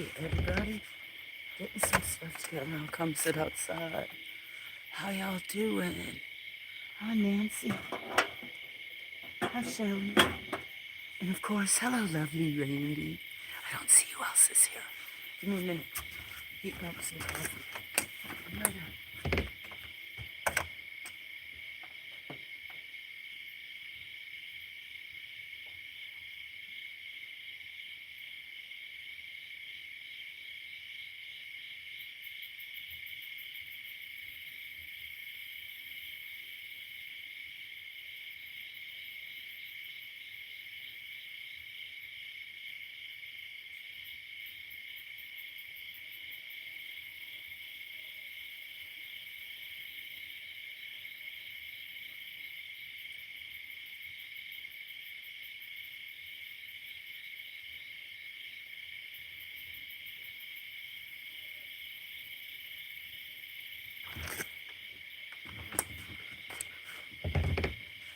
Hey, everybody. Getting some stuff together. I'll come sit outside. How y'all doing? Hi, Nancy. Hi, Shelley. And of course, hello, lovely Randy. I don't see who else is here. Give me a minute. Heat up some coffee. I'm right up.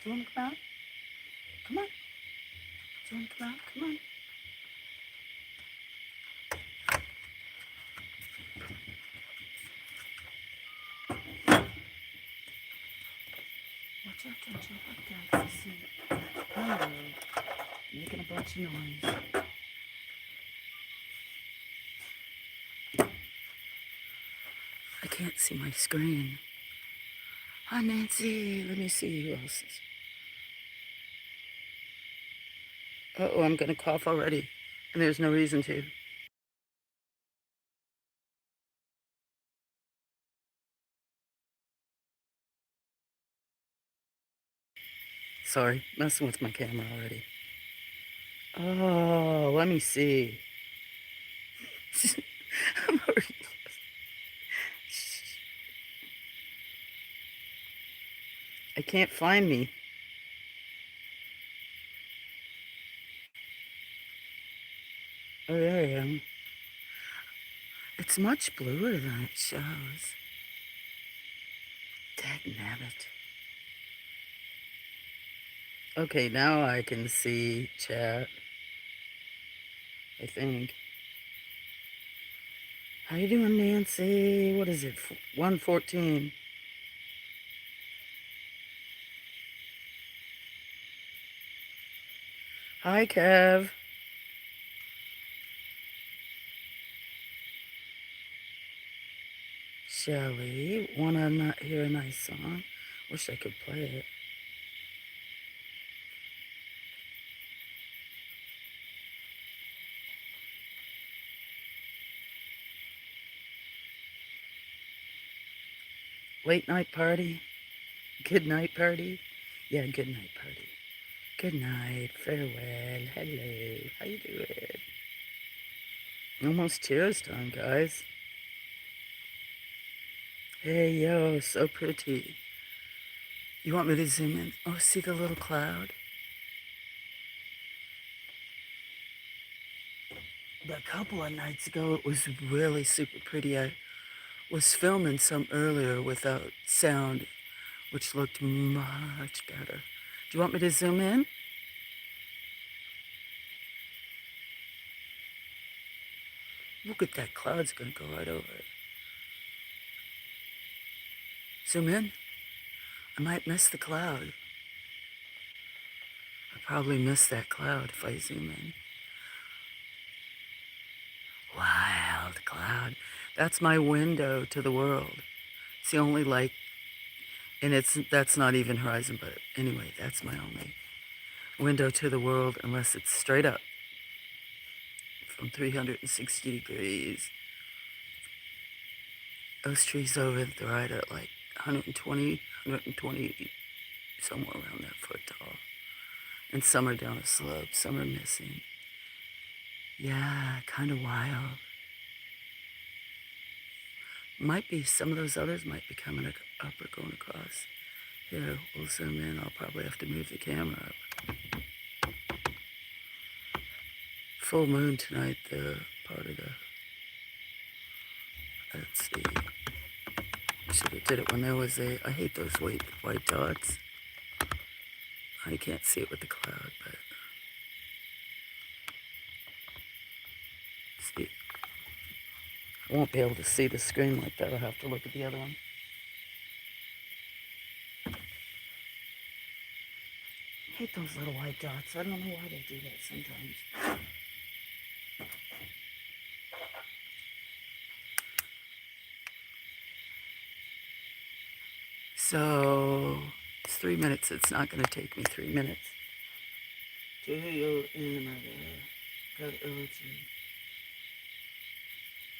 Do you want to come out? Come on. Do you want to come out? Come on. Watch out, don't jump up, guys. I see. Hello. Making a bunch of noise. I can't see my screen. Hi, Nancy. Let me see who else is. Uh-oh, I'm going to cough already. And there's no reason to. Sorry, messing with my camera already. Oh, let me see. I'm already... I can't find me. Oh, there I am. It's much bluer than it shows. Dagnabbit. Okay, now I can see chat. I think. How you doing, Nancy? What is it? 1:14. Hi, Kev. Shelly, wanna not hear a nice song? Wish I could play it. Late night party? Good night party? Yeah, good night party. Good night, farewell, hello, how you doing? Almost cheers time, guys. Hey, yo, so pretty. You want me to zoom in? Oh, see the little cloud? A couple of nights ago, it was really super pretty. I was filming some earlier without sound, which looked much better. Do you want me to zoom in? Look at that cloud's gonna go right over it. Zoom in. I might miss the cloud. I probably miss that cloud if I zoom in. Wild cloud. That's my window to the world. It's the only light, and that's not even horizon, but anyway, that's my only window to the world, unless it's straight up from 360 degrees. Those trees over at the right are like 120, somewhere around that foot tall. And some are down a slope, some are missing. Yeah, kind of wild. Might be, some of those others might be coming up or going across. Here, we'll zoom in. I'll probably have to move the camera up. Full moon tonight, the part of the... Let's see. Should have did it when there was a... I hate those white dots. I can't see it with the cloud, but... See. I won't be able to see the screen like that. I'll have to look at the other one. I hate those little white dots. I don't know why they do that sometimes. So it's 3 minutes. It's not going to take me 3 minutes. Do you in got urgent?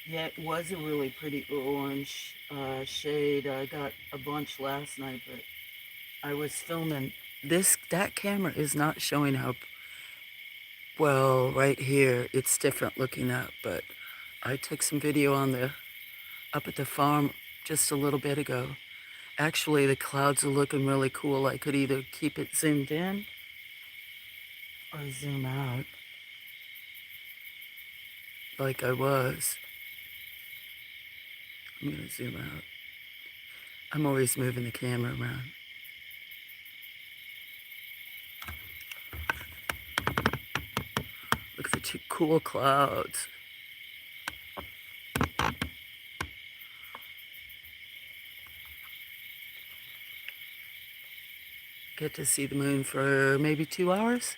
Yeah, it was a really pretty orange shade. I got a bunch last night, but I was filming. That camera is not showing how well right here. It's different looking up, but I took some video up at the farm just a little bit ago. Actually, the clouds are looking really cool. I could either keep it zoomed in or zoom out like I was. I'm gonna zoom out. I'm always moving the camera around. Look at the two cool clouds. Get to see the moon for maybe 2 hours.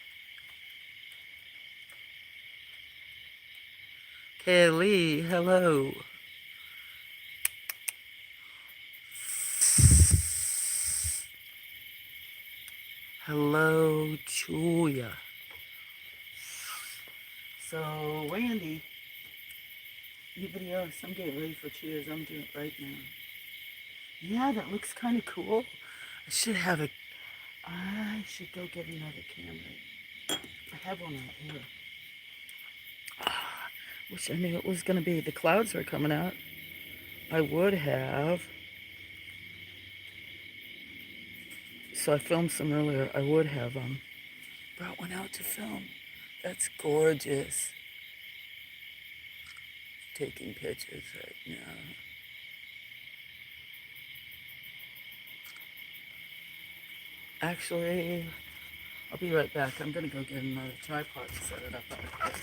Kaylee, hello. Hello, Julia. So, Randy, anybody else? I'm getting ready for cheers. I'm doing it right now. Yeah, that looks kind of cool. I should go get another camera. I have one right here. Wish I knew it was going to be. The clouds are coming out. I would have. So I filmed some earlier. I would have brought one out to film. That's gorgeous. Taking pictures right now. Actually, I'll be right back. I'm going to go get another tripod to set it up out there.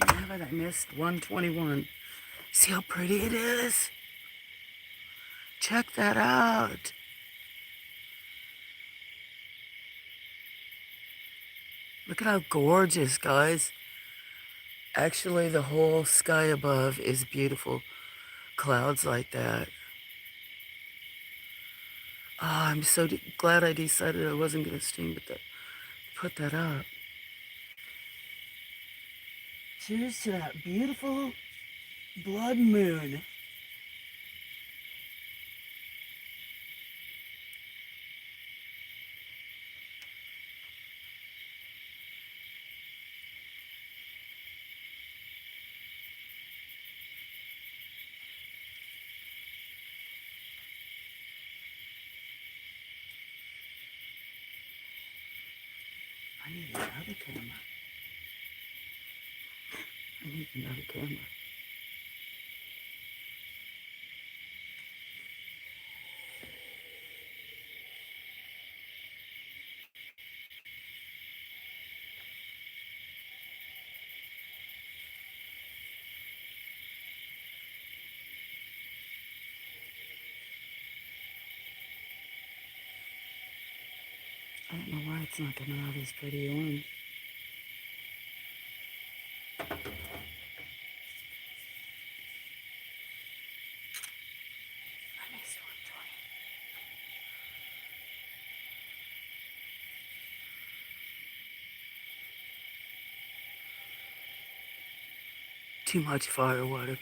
Dang, I missed 121. See how pretty it is? Check that out. Look at how gorgeous, guys. Actually, the whole sky above is beautiful. Clouds like that. Oh, I'm so glad I decided I wasn't going to stream, but put that up. Cheers to that beautiful blood moon. I need another camera. I need another camera. I don't know why it's not coming out as pretty orange. I missed 120. Too much fire water.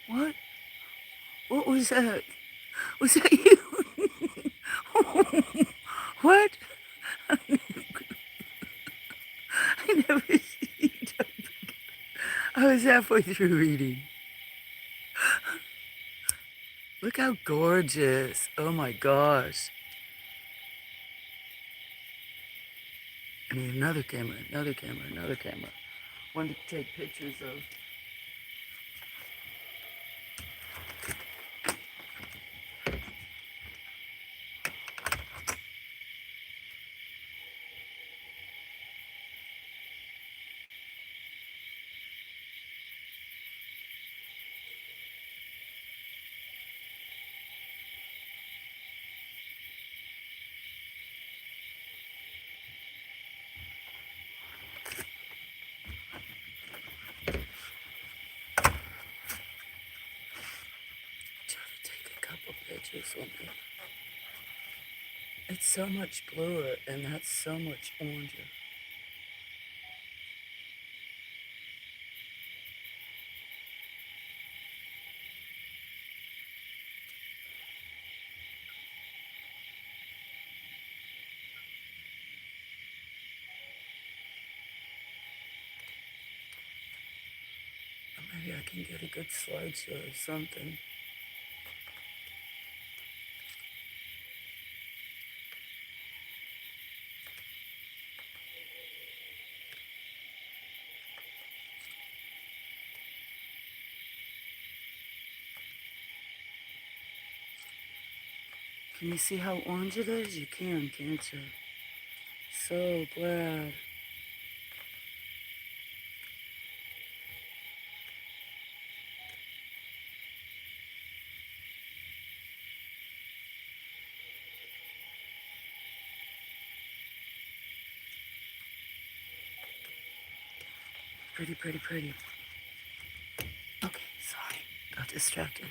What? What was that? Was that you? What? I never see you. I was halfway through reading. Look how gorgeous. Oh my gosh. I need another camera, another camera, another camera. One to take pictures of. Try to take a couple pictures with me. It's so much bluer and that's so much oranger. Or maybe I can get a good slideshow or something. Can you see how orange it is? You can, can't you? So glad. Pretty, pretty, pretty. Okay, sorry. Got distracted.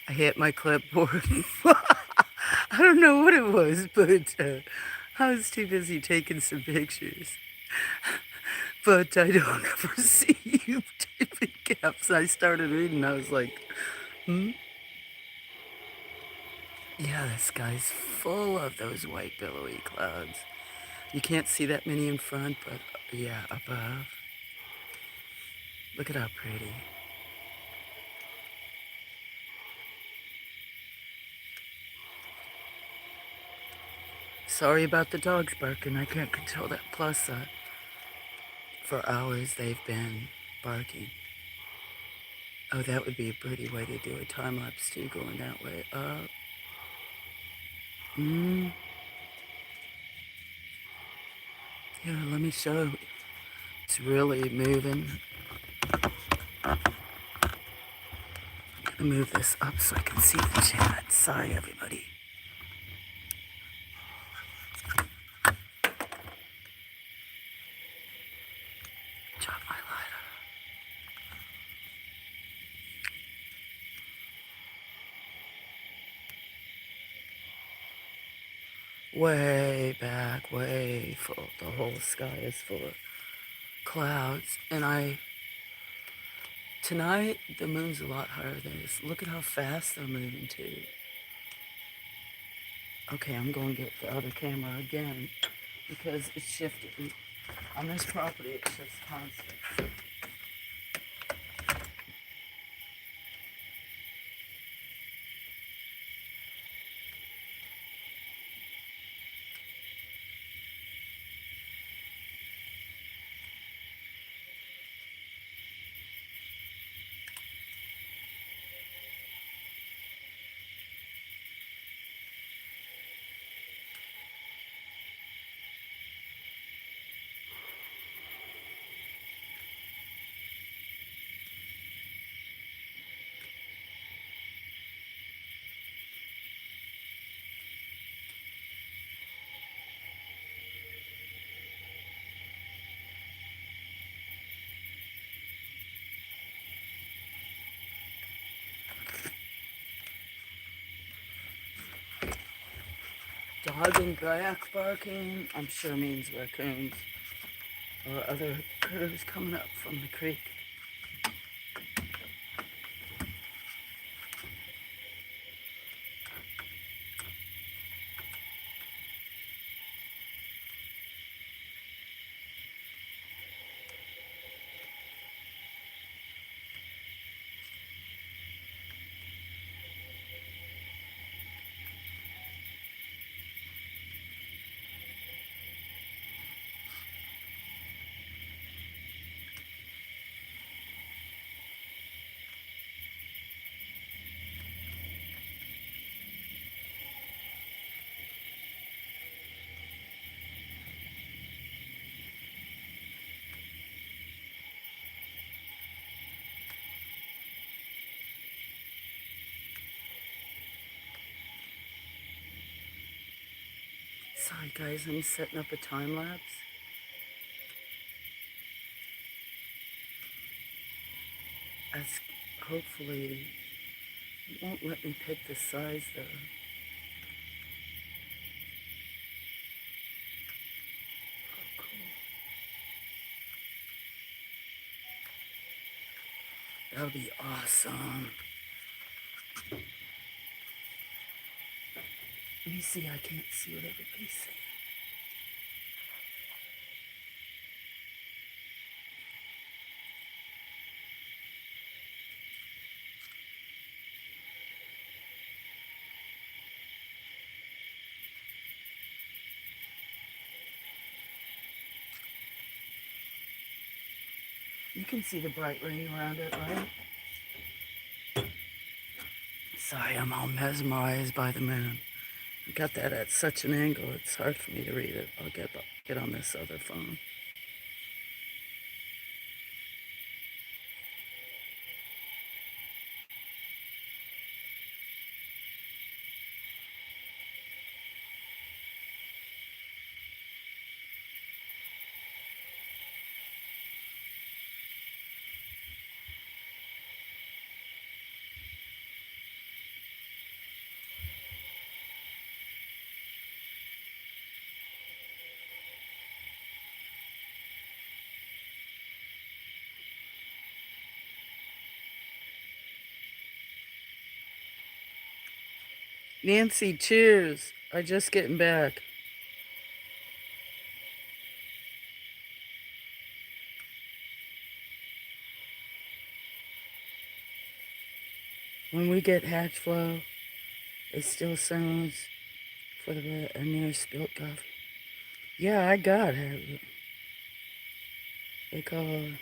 I hit my clipboard. I don't know what it was, but I was too busy taking some pictures. But I don't ever see you typing caps. I started reading. I was like, hmm? Yeah, the sky's full of those white billowy clouds. You can't see that many in front, but yeah, above. Look at how pretty. Sorry about the dogs barking. I can't control that. Plus, for hours they've been barking. Oh, that would be a pretty way to do a time lapse too, going that way up. Here, let me show. It's really moving. Let me move this up so I can see the chat. Sorry, everybody. Drop my lighter. Way back, way full. The whole sky is full of clouds. And tonight, the moon's a lot higher than this. Look at how fast they're moving too. Okay, I'm going to get the other camera again because it's shifting. On this property, it's just constant. Dog and back barking, I'm sure means raccoons or other critters coming up from the creek. Sorry guys, I'm setting up a time lapse. As hopefully it won't let me pick the size though. Oh, cool. That'll be awesome. Let me see, I can't see what everybody's saying. You can see the bright ring around it, right? Sorry, I'm all mesmerized by the moon. I got that at such an angle, it's hard for me to read it. I'll get on this other phone. Nancy, cheers. I just getting back. When we get hatch flow, it still sounds for the near spilt coffee. Yeah, I got it. They call her.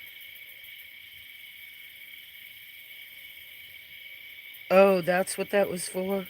Oh, that's what that was for?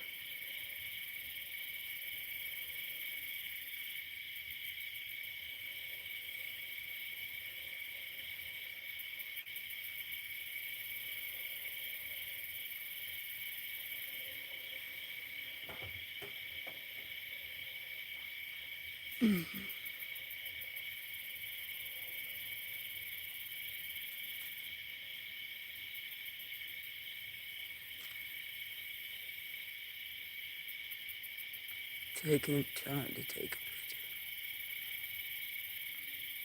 Taking time to take a picture.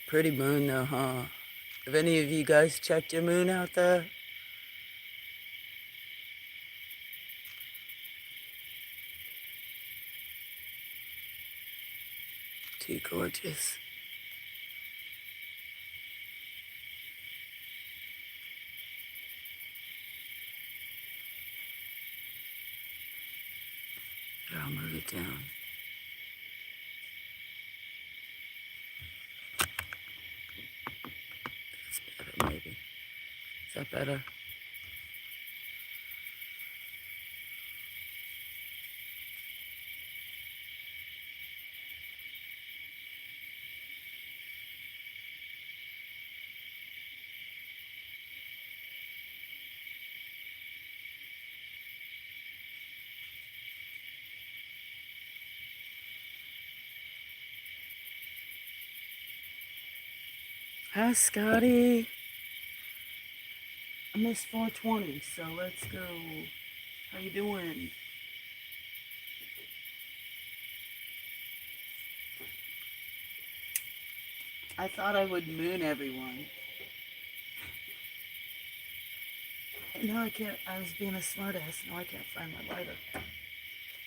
Pretty moon though, huh? Have any of you guys checked your moon out there? Too gorgeous. Here, I'll move it down. That's better, maybe. Is that better? Hi, Scotty. I missed 420, so let's go. How you doing? I thought I would moon everyone. No, I can't. I was being a smartass. No, I can't find my lighter.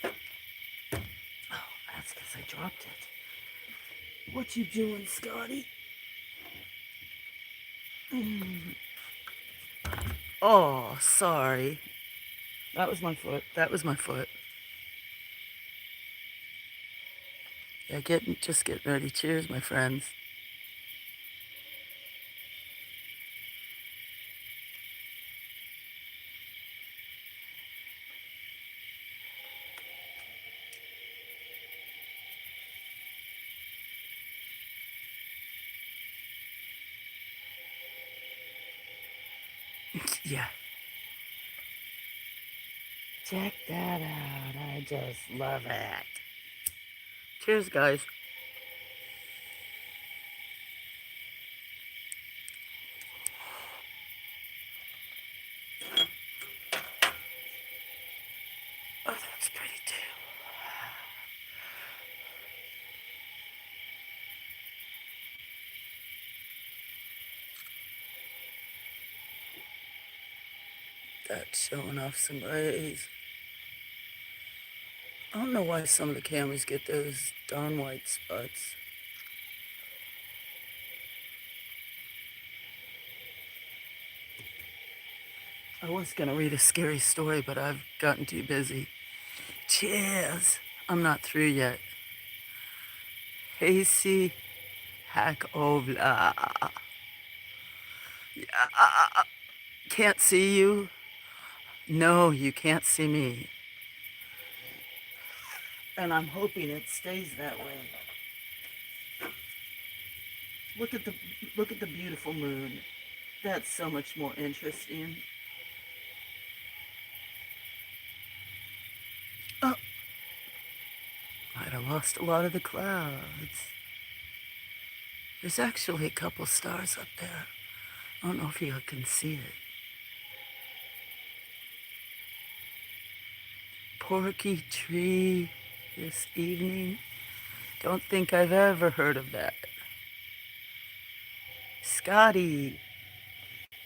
Oh, that's because I dropped it. What you doing, Scotty? Oh, sorry. That was my foot. That was my foot. Yeah, just getting ready. Cheers, my friends. Yeah. Check that out. I just love it. Cheers, guys. Oh, that's pretty too. That's showing off some rays. I don't know why some of the cameras get those darn white spots. I was gonna read a scary story, but I've gotten too busy. Cheers! I'm not through yet. Hasty hack ovla. Yeah, can't see you. No, you can't see me. And I'm hoping it stays that way. Look at the beautiful moon. That's so much more interesting. Oh, I'd have lost a lot of the clouds. There's actually a couple stars up there. I don't know if you can see it. Porky tree this evening. Don't think I've ever heard of that. Scotty,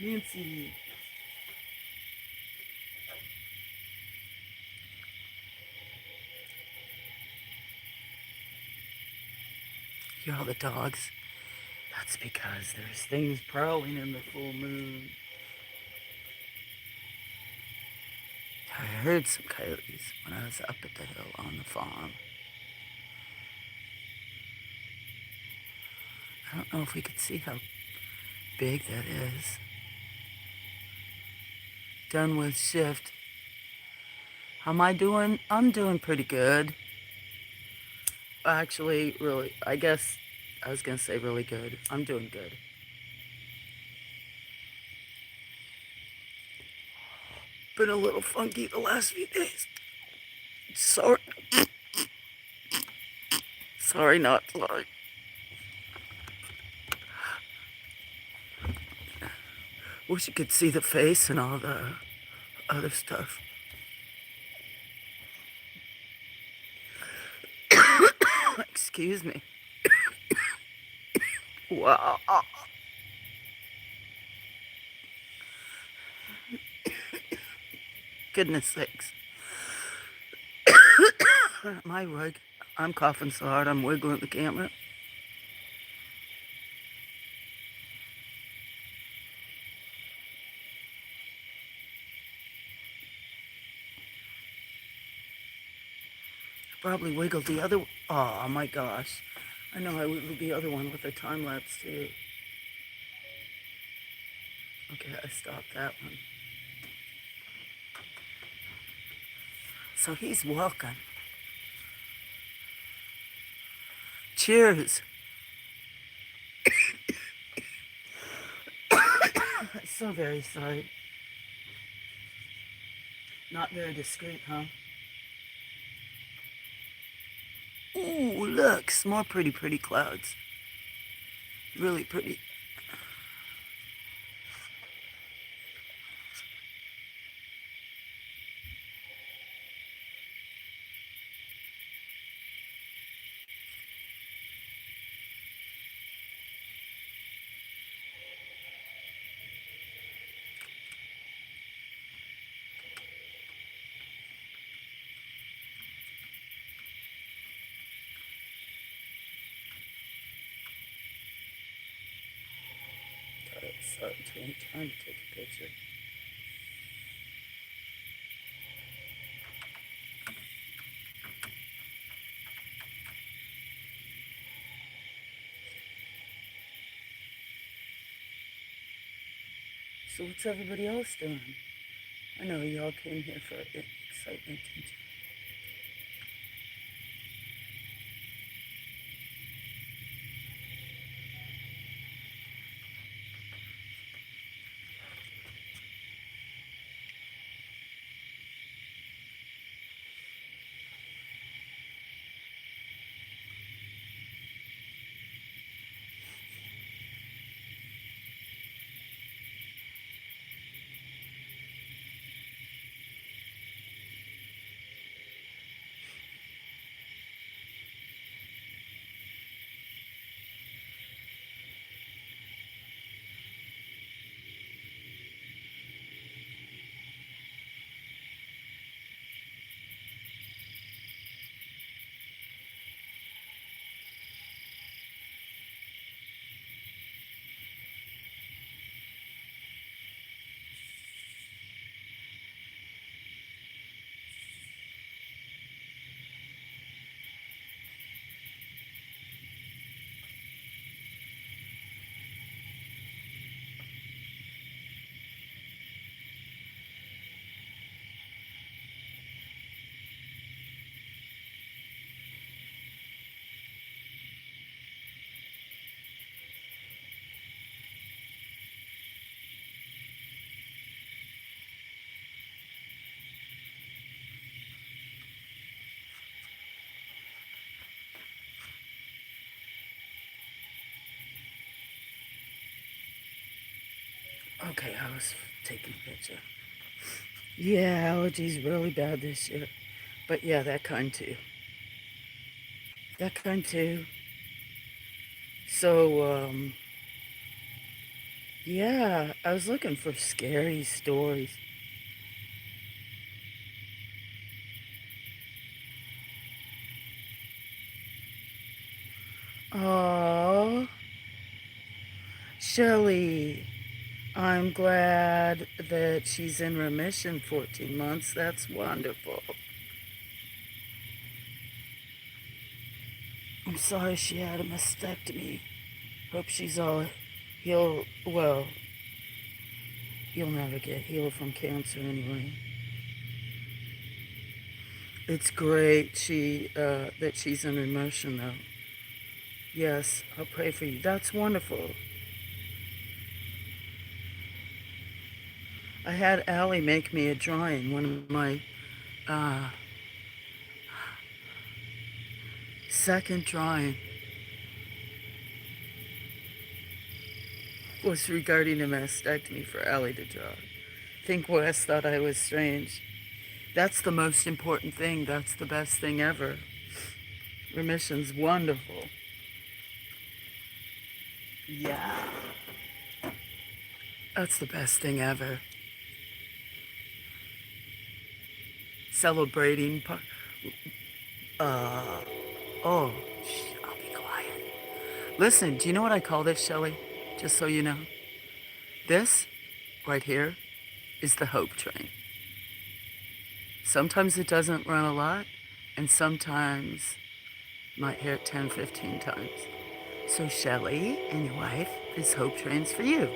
Nancy. Hear all the dogs? That's because there's things prowling in the full moon. I heard some coyotes when I was up at the hill on the farm. I don't know if we could see how big that is. Done with shift. How am I doing? I'm doing pretty good. Actually, really, I guess I was gonna say really good. I'm doing good. Been a little funky the last few days. Sorry. Sorry, not sorry. Wish you could see the face and all the other stuff. Excuse me. Wow. Goodness sakes. My wig. I'm coughing so hard I'm wiggling the camera. Probably wiggled the other. Oh my gosh. I know I wiggled the other one with a time lapse too. Okay, I stopped that one. So he's walking. Cheers. So very sorry. Not very discreet, huh? Ooh, look, some more pretty clouds. Really pretty. So time to take a picture. So what's everybody else doing? I know y'all came here for excitement. Okay, I was taking a picture. Yeah, allergies really bad this year. But yeah, that kind too. That kind too. So, yeah, I was looking for scary stories. Oh, Shelly, I'm glad that she's in remission 14 months. That's wonderful. I'm sorry she had a mastectomy. Hope she's all healed. Well, you'll never get healed from cancer anyway. It's great that she's in remission though. Yes, I'll pray for you. That's wonderful. I had Allie make me a drawing. One of my second drawing was regarding a mastectomy for Ellie to draw. Think Wes thought I was strange. That's the most important thing. That's the best thing ever. Remission's wonderful. Yeah. That's the best thing ever. Celebrating. I'll be quiet. Listen, do you know what I call this, Shelley? Just so you know. This, right here, is the hope train. Sometimes it doesn't run a lot, and sometimes you might hear it 10, 15 times. So Shelley and your wife, this hope train's for you.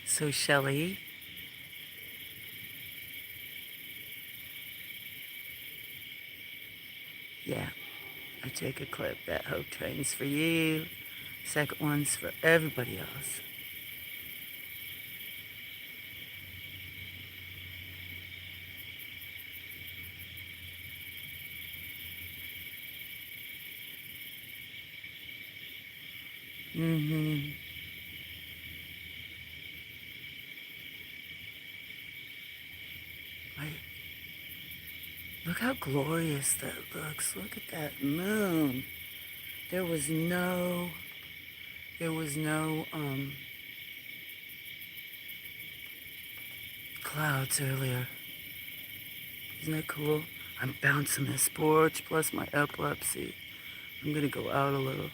So Shelley, yeah, I take a clip. That hope train's for you. Second one's for everybody else. Mm-hmm. Right. Look how glorious that looks. Look at that moon. There was no clouds earlier. Isn't that cool? I'm bouncing this porch plus my epilepsy. I'm gonna go out a little.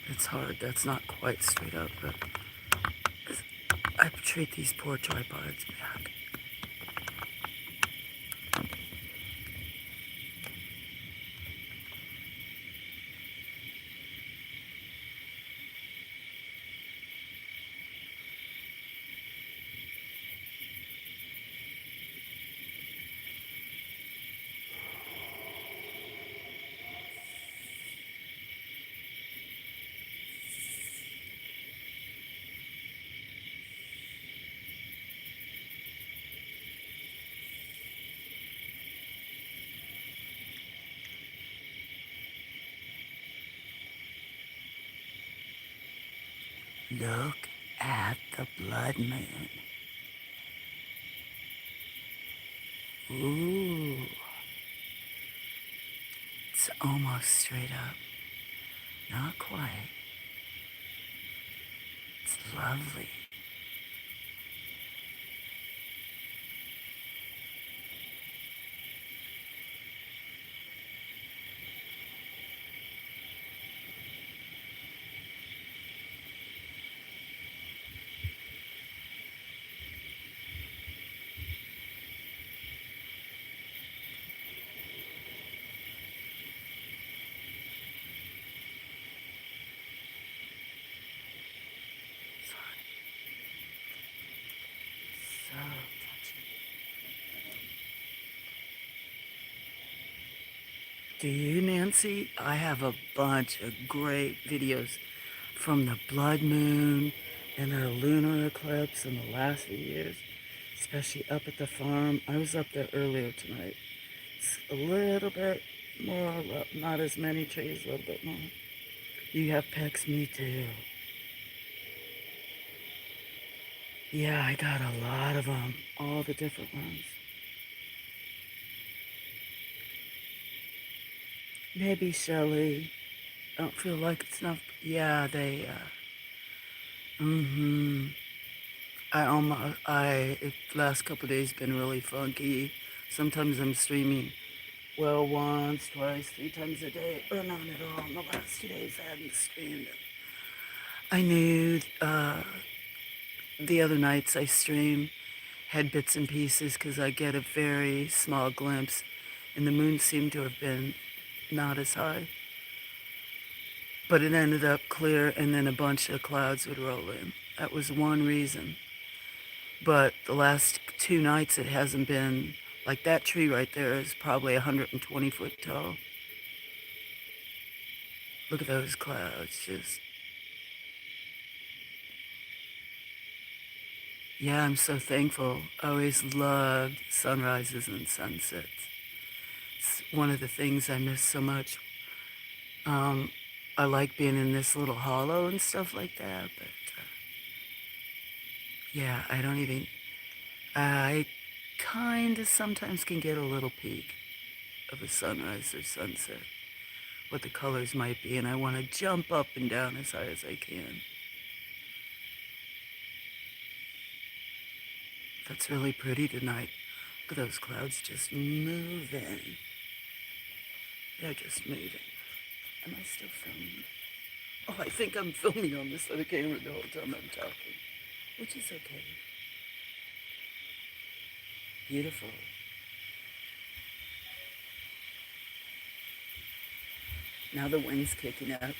It's hard. That's not quite straight up, but I treat these poor tripods back. Look at the blood moon. Ooh, it's almost straight up. Not quite. It's lovely. So touching. Do you, Nancy? I have a bunch of great videos from the blood moon and the lunar eclipse in the last few years, especially up at the farm. I was up there earlier tonight. It's a little bit more, not as many trees, a little bit more. You have pecks, me too. Yeah, I got a lot of them, all the different ones. Maybe Shelley. I don't feel like it's enough. Yeah, they, the last couple of days been really funky. Sometimes I'm streaming, well, once, twice, 3 times a day, or not at all. In the last 2 days I hadn't streamed. I knew, the other nights I stream had bits and pieces because I get a very small glimpse, and the moon seemed to have been not as high. But it ended up clear, and then a bunch of clouds would roll in. That was one reason. But the last 2 nights it hasn't been, like that tree right there is probably 120 foot tall. Look at those clouds, just, yeah, I'm so thankful. I always loved sunrises and sunsets. It's one of the things I miss so much. Um, I like being in this little hollow and stuff like that, but yeah, I kind of sometimes can get a little peek of a sunrise or sunset, what the colors might be, and I want to jump up and down as high as I can. That's really pretty tonight. Look at those clouds just moving. They're just moving. Am I still filming? Oh, I think I'm filming on this other camera the whole time I'm talking, which is okay. Beautiful. Now the wind's kicking up.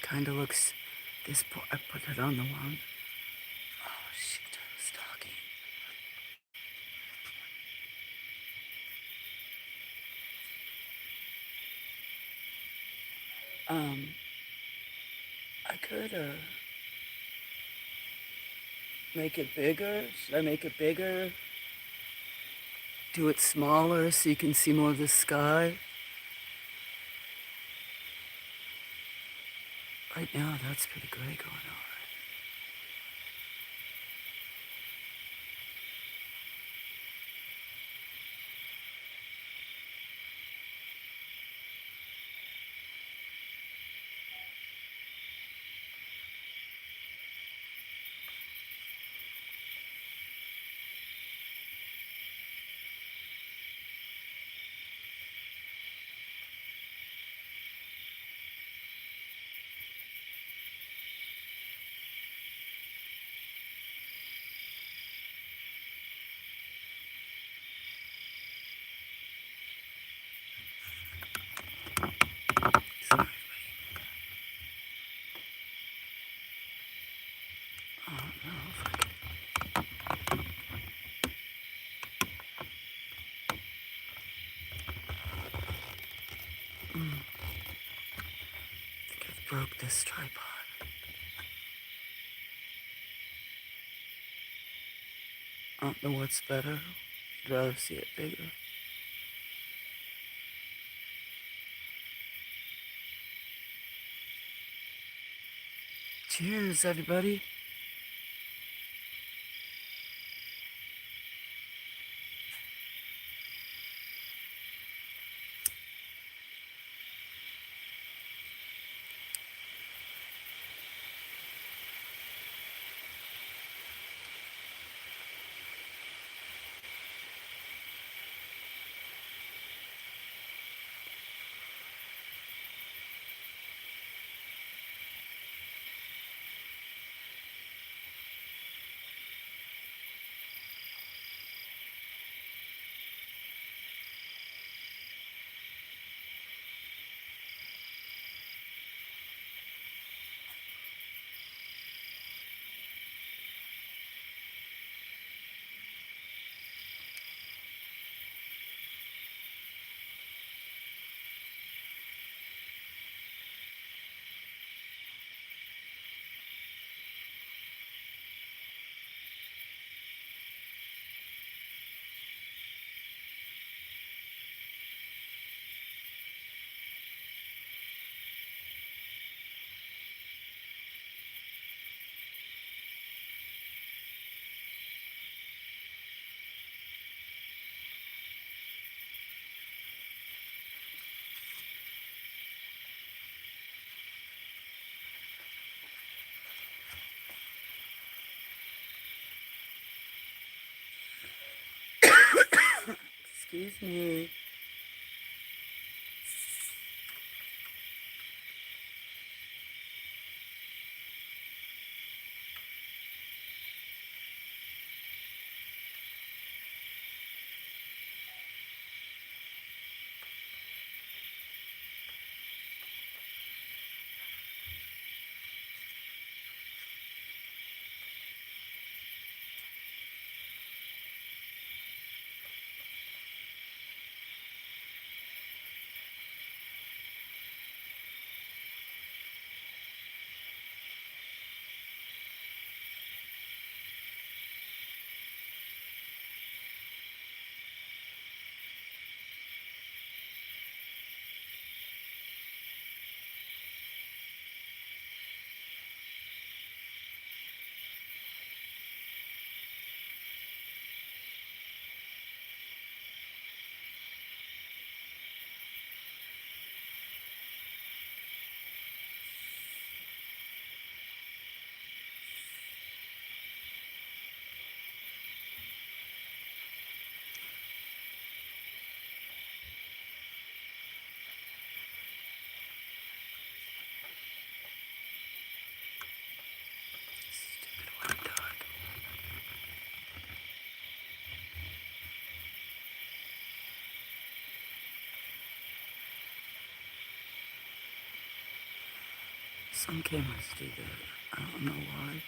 Kind of looks, I put it on the wrong. Oh, shoot, I was talking. I could, make it bigger. Should I make it bigger? Do it smaller so you can see more of the sky? Right now, that's pretty gray going on. broke this tripod. I don't know what's better. I'd rather see it bigger. Cheers, everybody. Excuse me. Some cameras do that. I don't know why.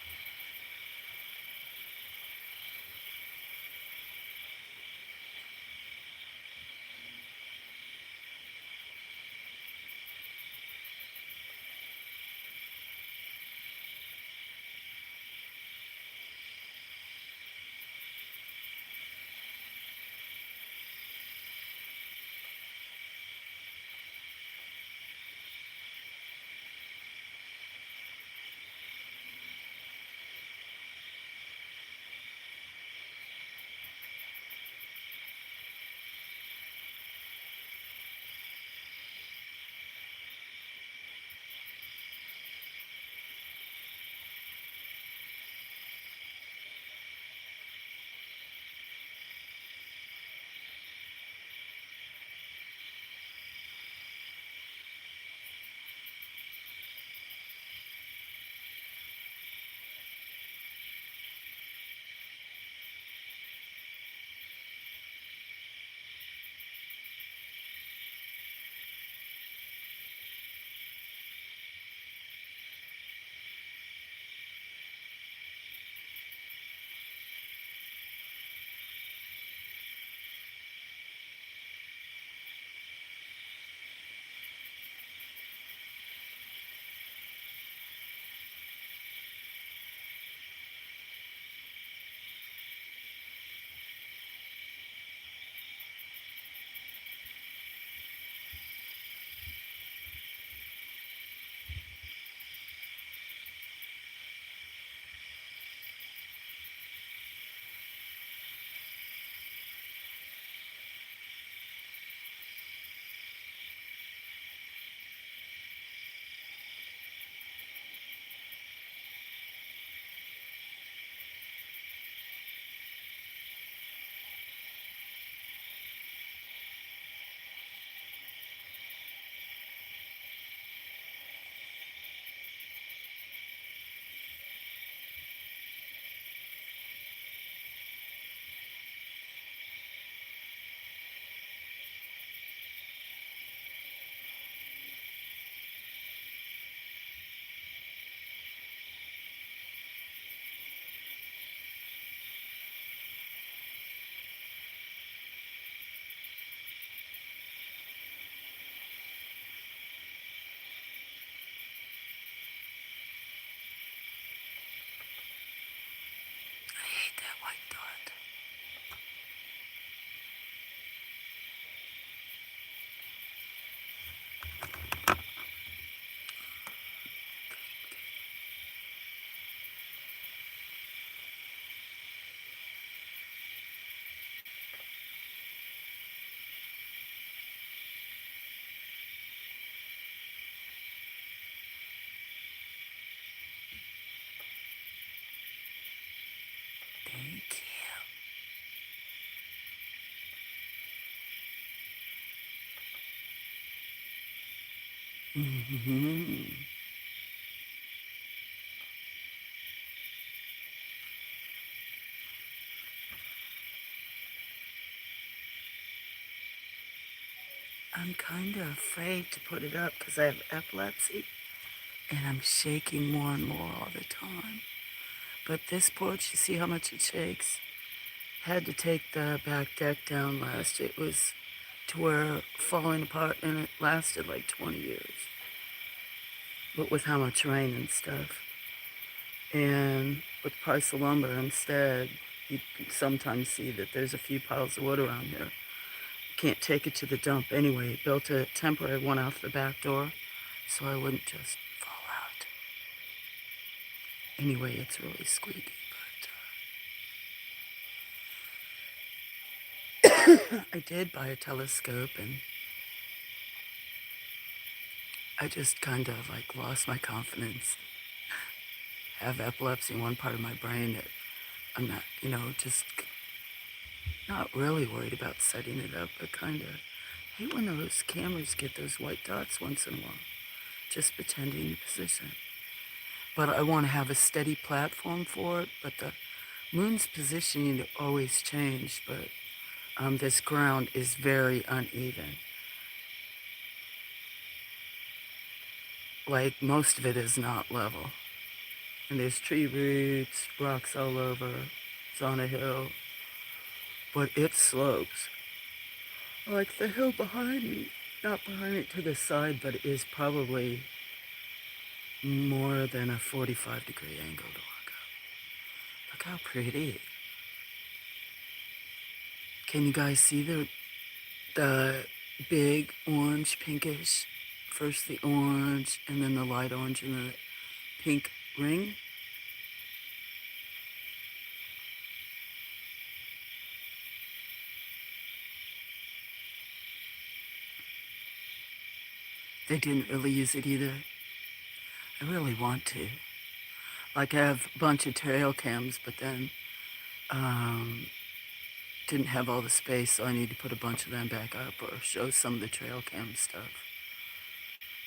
Mm-hmm. I'm kind of afraid to put it up because I have epilepsy and I'm shaking more and more all the time. But this porch, you see how much it shakes? Had to take the back deck down last. It was to where falling apart and it lasted like 20 years. But with how much rain and stuff. And with the price of lumber instead, you can sometimes see that there's a few piles of wood around here. Can't take it to the dump anyway. Built a temporary one out the back door so I wouldn't just fall out. Anyway, it's really squeaky, but I did buy a telescope and I just kind of like lost my confidence. Have epilepsy in one part of my brain that I'm not, just not really worried about setting it up, but kind of hate when those cameras get those white dots once in a while. Just pretending the position. But I want to have a steady platform for it, but the moon's positioning always changed, but this ground is very uneven. Like most of it is not level. And there's tree roots, rocks all over. It's on a hill, but it slopes. Like the hill behind me, not behind it to the side, but it is probably more than a 45-degree angle to walk up. Look how pretty. Can you guys see the big orange pinkish? First the orange and then the light orange and the pink ring. They didn't really use it either. I really want to. Like I have a bunch of trail cams, but then didn't have all the space, so I need to put a bunch of them back up or show some of the trail cam stuff.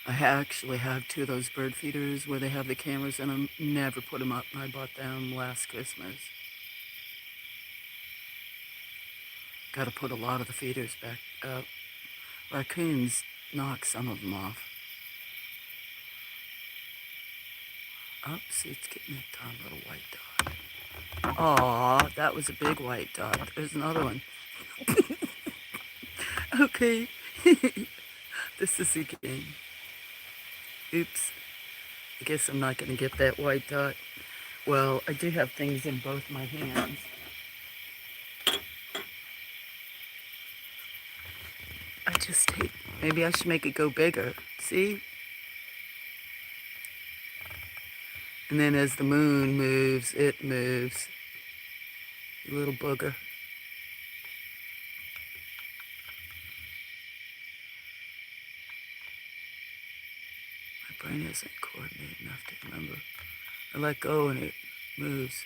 I actually have 2 of those bird feeders where they have the cameras in them. Never put them up, and I bought them last Christmas. Got to put a lot of the feeders back up. Raccoons knock some of them off. Oh, see, it's getting a tiny little white dot. Aw, that was a big white dot. There's another one. Okay. This is a game. Oops. I guess I'm not going to get that white dot. Well, I do have things in both my hands. I just hate, maybe I should make it go bigger. See? And then as the moon moves, it moves. You little booger. My brain isn't coordinated enough to remember. I let go and it moves.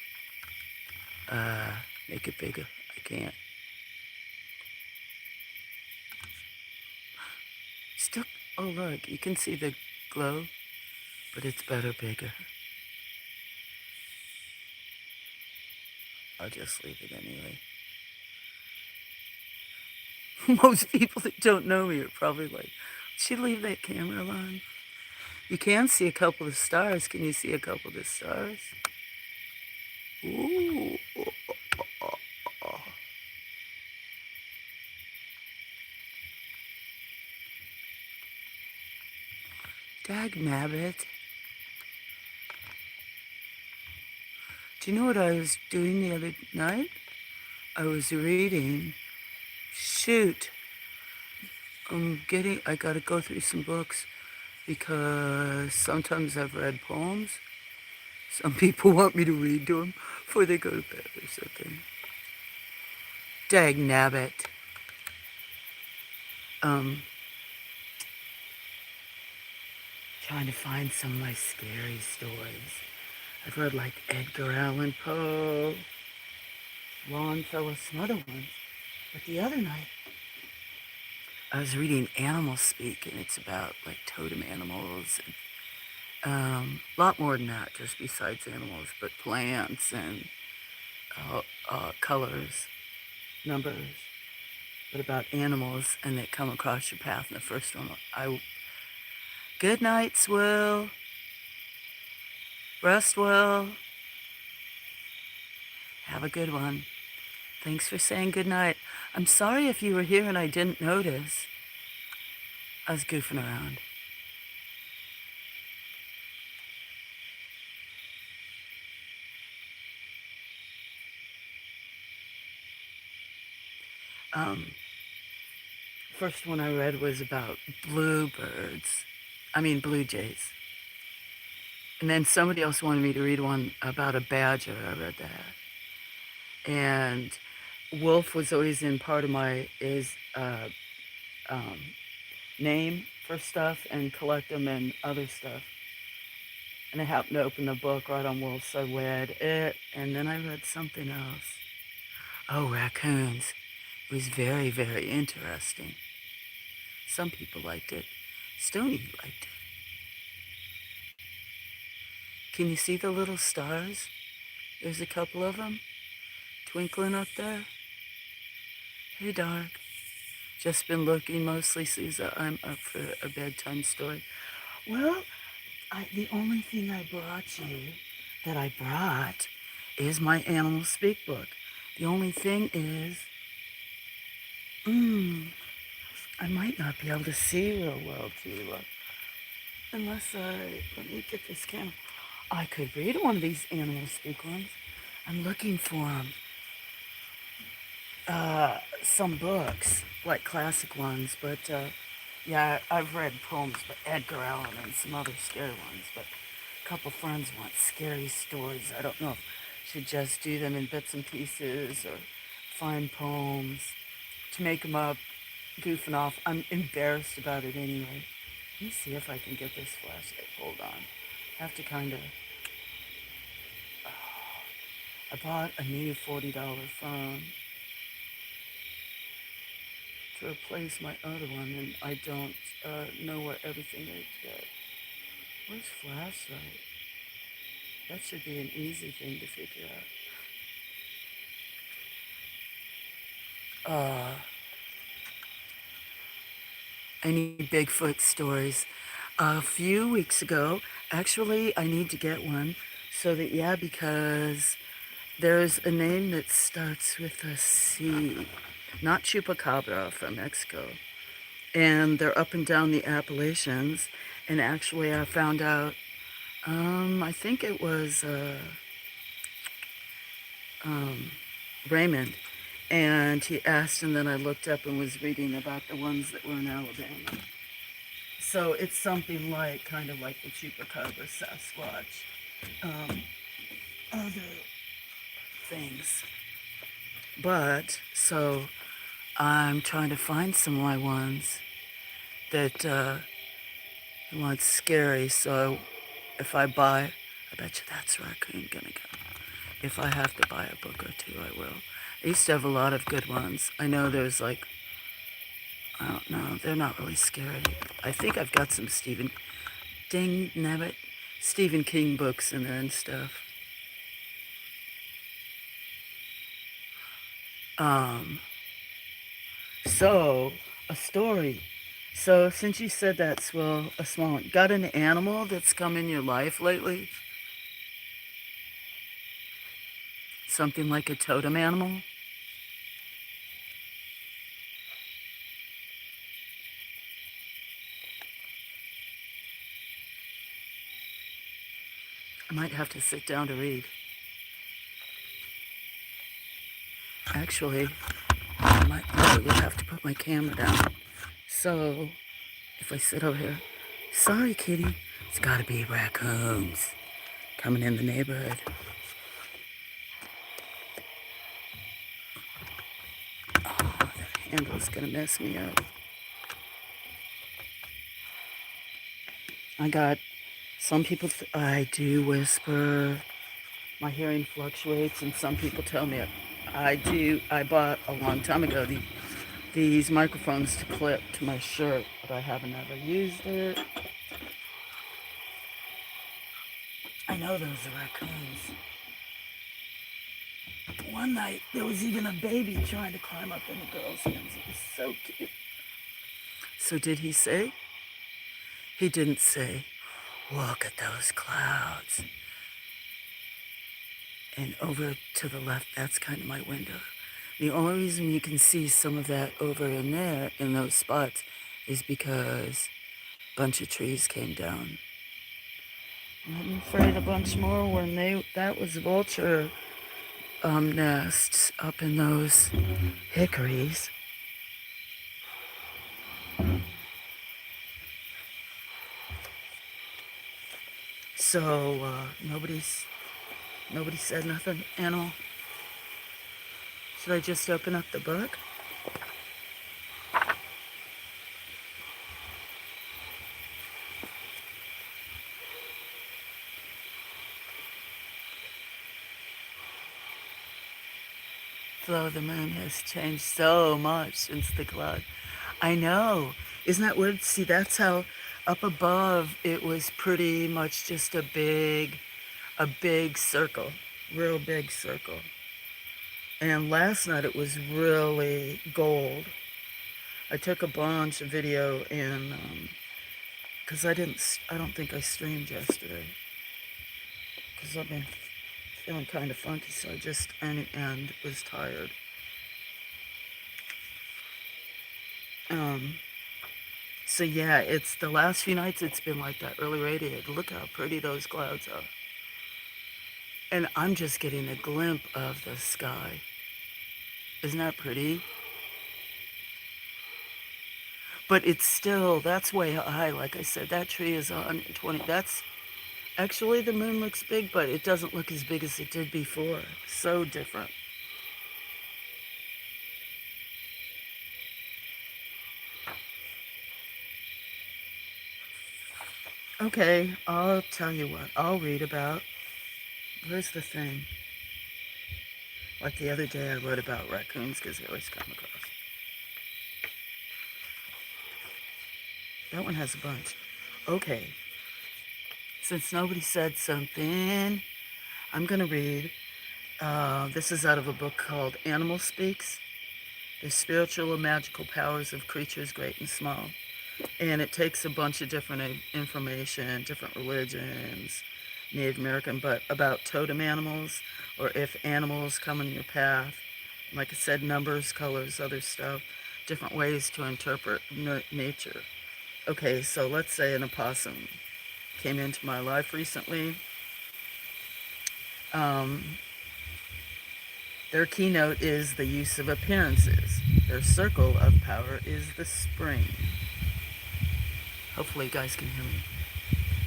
Make it bigger. I can't. Still, oh look, you can see the glow, but it's better bigger. I'll just leave it anyway. Most people that don't know me are probably like, did she leave that camera on? You can see a couple of stars. Can you see a couple of the stars? Ooh. Dag nabbit. Do you know what I was doing the other night? I was reading. Shoot. I gotta go through some books because sometimes I've read poems. Some people want me to read to them before they go to bed or something. Dag nabbit. Trying to find some of my scary stories. I've read like Edgar Allan Poe, Longfellow, some other ones. But the other night, I was reading Animal Speak, and it's about like totem animals, and a lot more than that, just besides animals, but plants and colors, numbers, but about animals, and they come across your path. And the first one, good nights, Will. Rest well. Have a good one. Thanks for saying good night. I'm sorry if you were here and I didn't notice. I was goofing around. Um, First one I read was about blue jays. And then somebody else wanted me to read one about a badger. I read that. And wolf was always in part of is um, name for stuff and collect them and other stuff. And I happened to open the book right on wolves, so I read it, and then I read something else. Oh, raccoons. It was very, very interesting. Some people liked it. Stoney liked it. Can you see the little stars? There's a couple of them twinkling up there. Hey, Dark. Just been looking mostly, Sousa. I'm up for a bedtime story. Well, the only thing I brought is my Animal Speak book. The only thing is, I might not be able to see real well, Tila. Let me get this camera. I could read one of these Animal Speak ones. I'm looking for some books, like classic ones, but yeah, I've read poems by Edgar Allan and some other scary ones, but a couple friends want scary stories. I don't know if I should just do them in bits and pieces or find poems to make them up, goofing off. I'm embarrassed about it anyway. Let me see if I can get this flashlight. Hold on. I have to kind of... I bought a new $40 phone to replace my other one, and I don't know where everything is yet. Where's flashlight? That should be an easy thing to figure out. Any Bigfoot stories? A few weeks ago, actually, I need to get one so that, yeah, because there's a name that starts with a C, not Chupacabra from Mexico. And they're up and down the Appalachians. And actually, I found out, I think it was Raymond. And he asked, and then I looked up and was reading about the ones that were in Alabama. So it's something like, kind of like the Chupacabra, Sasquatch, other things. But, so I'm trying to find some of my ones that want scary. So if I buy, I bet you that's Raccoon gonna go. If I have to buy a book or two, I will. I used to have a lot of good ones. I know there's like, I don't know, they're not really scary. I think I've got some Stephen King books in there and stuff. So, a story. So, since you said that, a small one, got an animal that's come in your life lately? Something like a totem animal? I might have to sit down to read. Actually, I might really have to put my camera down. So, if I sit over here, sorry, kitty, it's gotta be raccoons coming in the neighborhood. Oh, that handle's gonna mess me up. I got some people, I do whisper. My hearing fluctuates, and some people tell me I do. I bought a long time ago the these microphones to clip to my shirt, but I haven't ever used it. I know those are raccoons. One night, there was even a baby trying to climb up in the girl's hands. It was so cute. So did he say? He didn't say, look at those clouds. And over to the left, that's kind of my window. The only reason you can see some of that over in there, in those spots, is because a bunch of trees came down. I'm afraid a bunch more when that was vulture nests up in those hickories. So nobody said nothing. Animal, should I just open up the book? Flo, the moon has changed so much since the cloud. I know. Isn't that weird? See, that's how up above it was pretty much just a big circle, real big circle. And last night it was really gold. I took a bunch of video and because I don't think I streamed yesterday because I've been feeling kind of funky, so I just and was tired. So yeah, it's the last few nights it's been like that, really radiated. Look how pretty those clouds are. And I'm just getting a glimpse of the sky. Isn't that pretty? But it's still, that's way high. Like I said, that tree is 120. That's actually, the moon looks big, but it doesn't look as big as it did before. So different. Okay, I'll tell you what. I'll read about. Where's the thing? Like the other day I wrote about raccoons because they always come across. That one has a bunch. Okay. Since nobody said something, I'm going to read. This is out of a book called Animal Speaks: The Spiritual and Magical Powers of Creatures Great and Small. And it takes a bunch of different information, different religions, Native American, but about totem animals, or if animals come in your path. Like I said, numbers, colors, other stuff, different ways to interpret nature. Okay, so let's say an opossum came into my life recently. Their keynote is the use of appearances. Their circle of power is the spring. Hopefully you guys can hear me.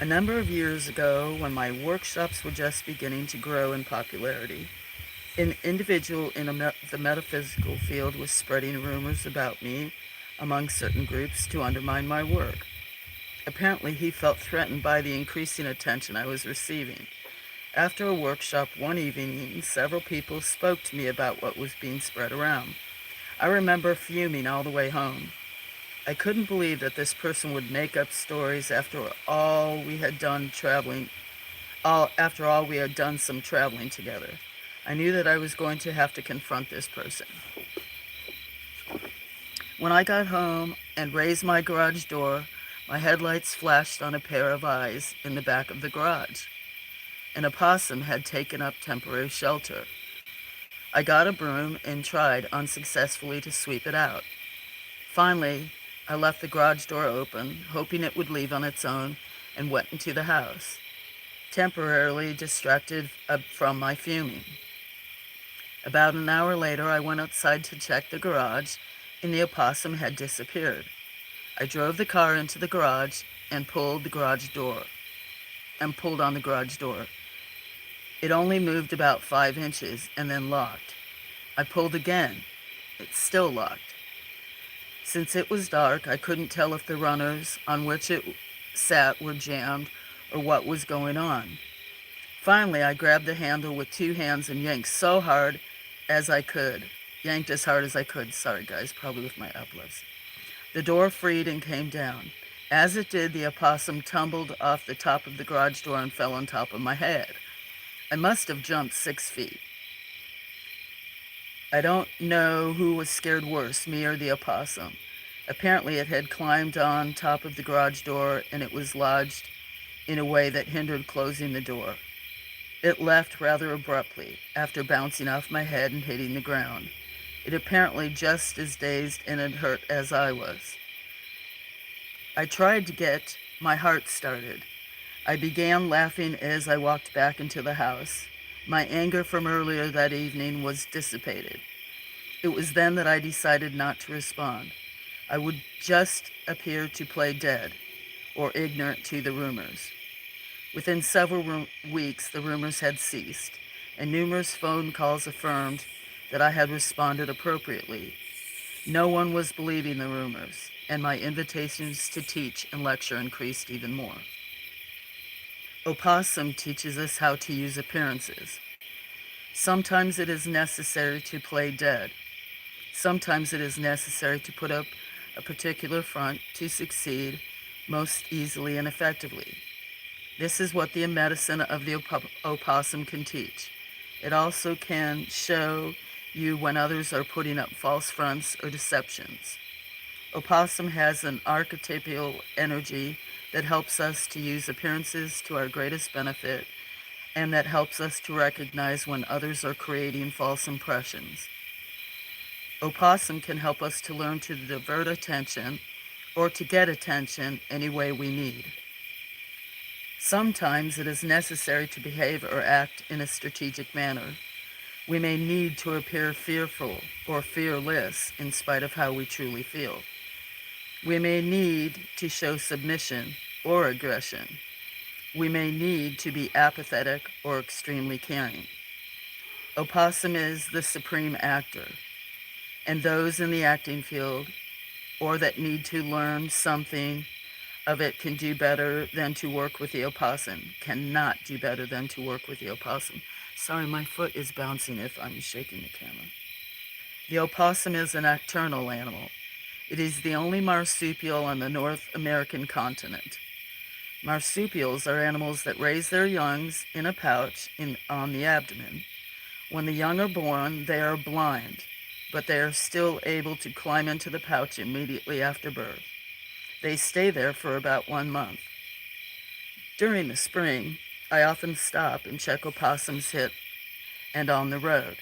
A number of years ago, when my workshops were just beginning to grow in popularity, an individual in the metaphysical field was spreading rumors about me among certain groups to undermine my work. Apparently, he felt threatened by the increasing attention I was receiving. After a workshop one evening, several people spoke to me about what was being spread around. I remember fuming all the way home. I couldn't believe that this person would make up stories after all we had done some traveling together. I knew that I was going to have to confront this person. When I got home and raised my garage door, my headlights flashed on a pair of eyes in the back of the garage. An opossum had taken up temporary shelter. I got a broom and tried unsuccessfully to sweep it out. Finally, I left the garage door open, hoping it would leave on its own, and went into the house, temporarily distracted from my fuming. About an hour later, I went outside to check the garage, and the opossum had disappeared. I drove the car into the garage and pulled on the garage door. It only moved about 5 inches and then locked. I pulled again. It's still locked. Since it was dark, I couldn't tell if the runners on which it sat were jammed or what was going on. Finally, I grabbed the handle with 2 hands and yanked so hard as I could. yanked as hard as I could. Sorry, guys, probably with my epilepsy. The door freed and came down. As it did, the opossum tumbled off the top of the garage door and fell on top of my head. I must have jumped 6 feet. I don't know who was scared worse, me or the opossum. Apparently, it had climbed on top of the garage door and it was lodged in a way that hindered closing the door. It left rather abruptly, after bouncing off my head and hitting the ground. It apparently just as dazed and hurt as I was. I tried to get my heart started. I began laughing as I walked back into the house. My anger from earlier that evening was dissipated. It was then that I decided not to respond. I would just appear to play dead or ignorant to the rumors. Within several weeks, the rumors had ceased, and numerous phone calls affirmed that I had responded appropriately. No one was believing the rumors, and my invitations to teach and lecture increased even more. Opossum teaches us how to use appearances. Sometimes it is necessary to play dead. Sometimes it is necessary to put up a particular front to succeed most easily and effectively. This is what the medicine of the opossum can teach. It also can show you when others are putting up false fronts or deceptions. Opossum has an archetypal energy that helps us to use appearances to our greatest benefit and that helps us to recognize when others are creating false impressions. Opossum can help us to learn to divert attention or to get attention any way we need. Sometimes it is necessary to behave or act in a strategic manner. We may need to appear fearful or fearless in spite of how we truly feel. We may need to show submission or aggression. We may need to be apathetic or extremely caring. Opossum is the supreme actor, and those in the acting field or that need to learn something of it can do better than to work with the opossum, cannot do better than to work with the opossum. Sorry, my foot is bouncing if I'm shaking the camera. The opossum is a nocturnal animal. It is the only marsupial on the North American continent. Marsupials are animals that raise their youngs in a pouch on the abdomen. When the young are born, they are blind, but they are still able to climb into the pouch immediately after birth. They stay there for about 1 month. During the spring, I often stop and check opossums hit and on the road.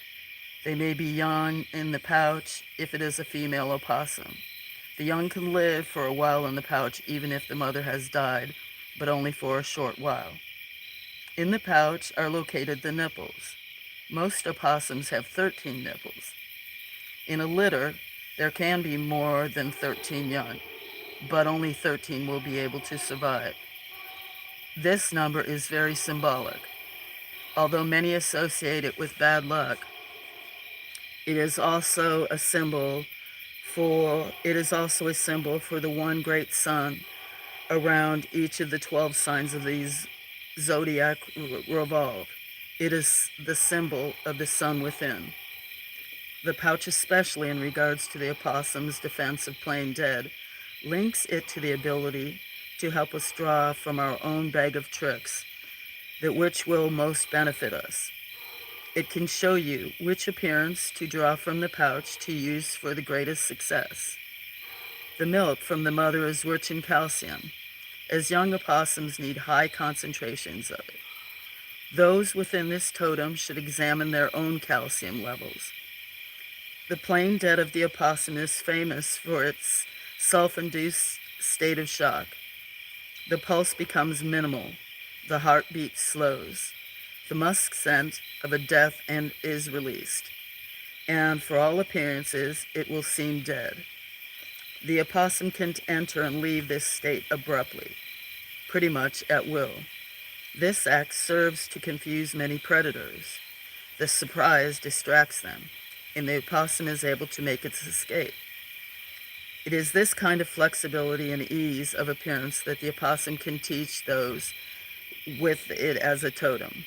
They may be young in the pouch if it is a female opossum. The young can live for a while in the pouch even if the mother has died, but only for a short while. In the pouch are located the nipples. Most opossums have 13 nipples. In a litter, there can be more than 13 young, but only 13 will be able to survive. This number is very symbolic. Although many associate it with bad luck, it is also a symbol for the one great sun around each of the 12 signs of these zodiac revolve. It is the symbol of the sun within. The pouch, especially in regards to the opossum's defense of playing dead, links it to the ability to help us draw from our own bag of tricks, that which will most benefit us. It can show you which appearance to draw from the pouch to use for the greatest success. The milk from the mother is rich in calcium, as young opossums need high concentrations of it. Those within this totem should examine their own calcium levels. The playing dead of the opossum is famous for its self-induced state of shock. The pulse becomes minimal. The heartbeat slows. The musk scent of a death is released. And for all appearances, it will seem dead. The opossum can enter and leave this state abruptly, pretty much at will. This act serves to confuse many predators. The surprise distracts them, and the opossum is able to make its escape. It is this kind of flexibility and ease of appearance that the opossum can teach those with it as a totem.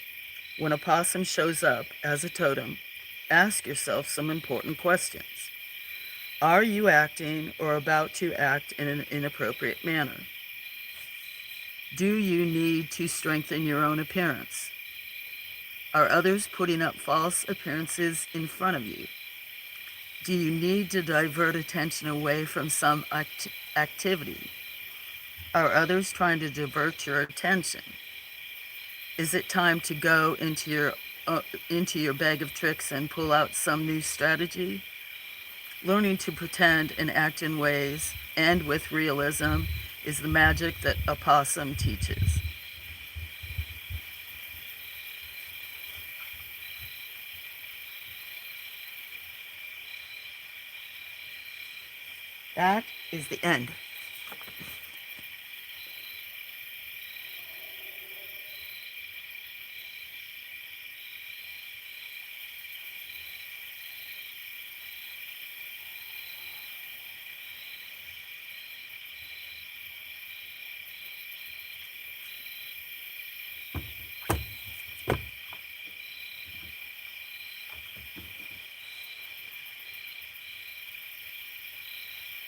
When a possum shows up as a totem ask yourself some important questions. Are you acting or about to act in an inappropriate manner? Do you need to strengthen your own appearance? Are others putting up false appearances in front of you? Do you need to divert attention away from some activity? Are others trying to divert your attention? Is it time to go into your bag of tricks and pull out some new strategy? Learning to pretend and act in ways and with realism is the magic that a possum teaches. That is the end.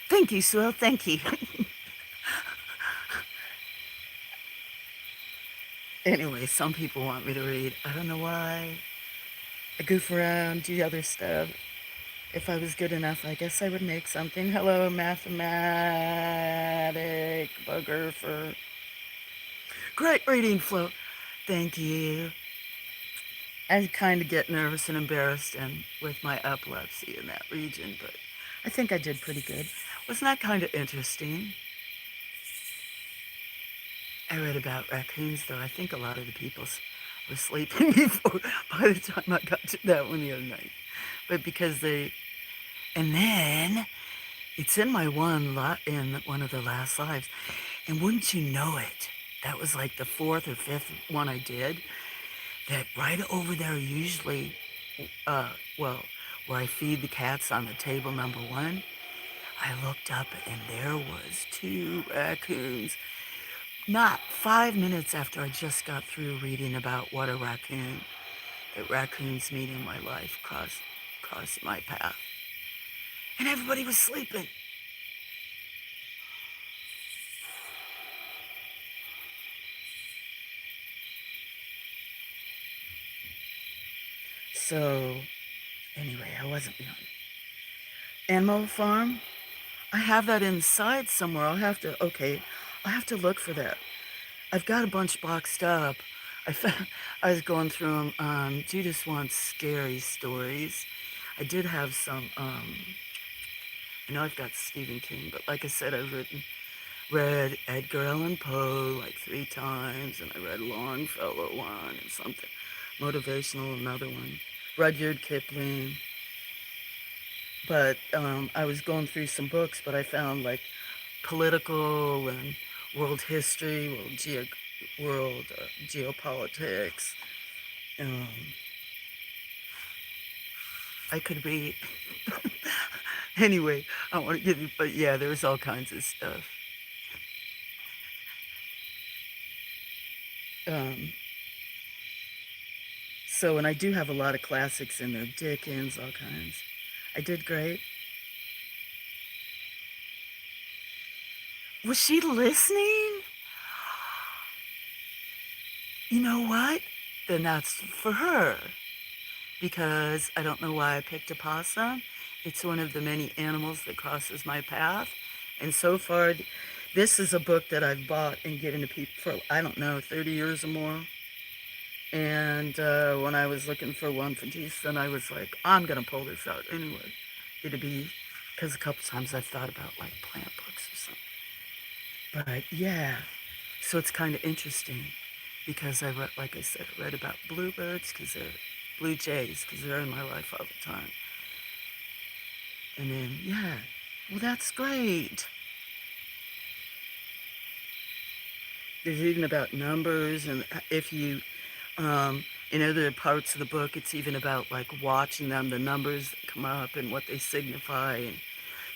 Thank you, Sue. Thank you. Anyway, some people want me to read. I don't know why. I goof around, do other stuff. If I was good enough, I guess I would make something. Hello, mathematic bugger for great reading flow. Thank you. I kind of get nervous and embarrassed and with my epilepsy in that region, but I think I did pretty good. Wasn't that kind of interesting? I read about raccoons, though. I think a lot of the people were sleeping before by the time I got to that one the other night. But because and then it's in my in one of the last lives, and wouldn't you know it, that was like the fourth or fifth one I did. That right over there, usually, well, where I feed the cats on the table number one, I looked up and there was 2 raccoons. Not 5 minutes after I just got through reading about what a raccoon, that raccoons meet in my life crossed my path. And everybody was sleeping. So, anyway, I wasn't young. Animal Farm, I have that inside somewhere. I'll have to look for that. I've got a bunch boxed up. I was going through them. Judas wants scary stories. I did have some, I know I've got Stephen King, but like I said, I've read Edgar Allan Poe like 3 times, and I read Longfellow one and something, motivational, another one, Rudyard Kipling. But I was going through some books, but I found like political and world history, world geopolitics. Um, I could read. Anyway, I want to give you, but yeah, there's all kinds of stuff. Um, so, and I do have a lot of classics in there, Dickens, all kinds. I did great. Was she listening? You know what? Then that's for her. Because I don't know why I picked a possum. It's one of the many animals that crosses my path. And so far, this is a book that I've bought and given to people for, I don't know, 30 years or more. And when I was looking for one for Jason, I was like, I'm going to pull this out anyway. It'd be, because a couple times I've thought about like plant books or something. But yeah, so it's kind of interesting because I read, like I said, I read about bluebirds because they're blue jays because they're in my life all the time. And then, yeah, well, that's great. There's even about numbers, and if you, in other parts of the book, it's even about like watching them, the numbers that come up and what they signify, and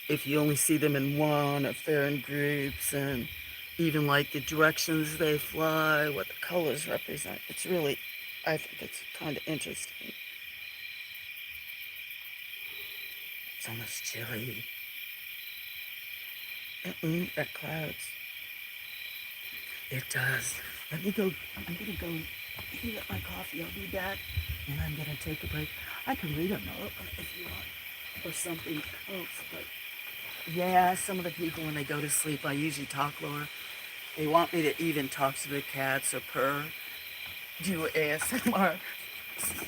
if you only see them in one, if they're in groups, and even like the directions they fly, what the colors represent. It's really, I think it's kind of interesting. It's almost chilly. That clouds. It does. Let me go. I'm gonna go heat up my coffee. I'll be back, and I'm gonna take a break. I can read a note if you want, or something else. But yeah, some of the people when they go to sleep, I usually talk lower. They want me to even talk to the cats or purr, do ASMR. So,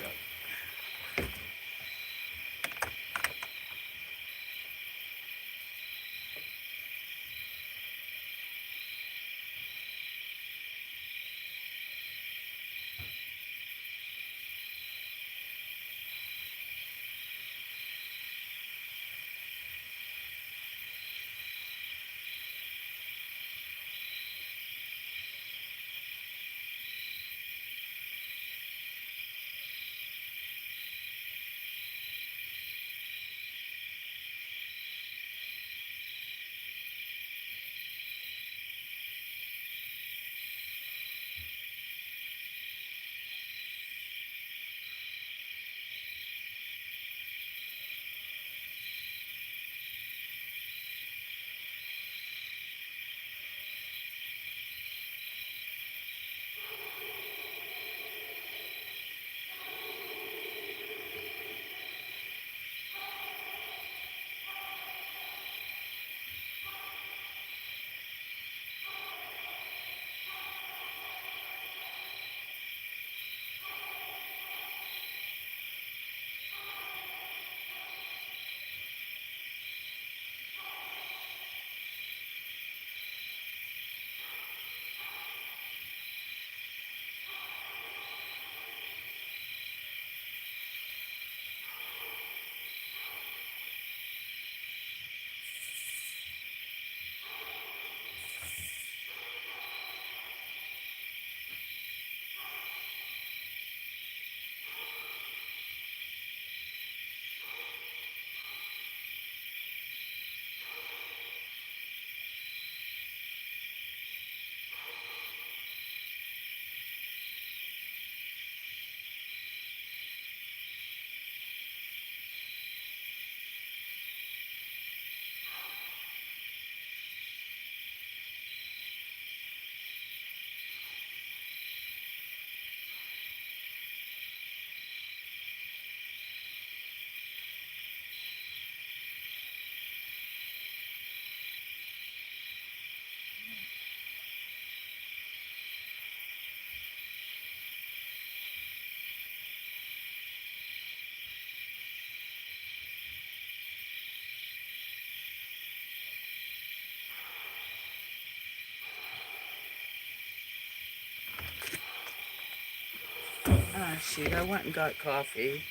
shoot, I went and got coffee.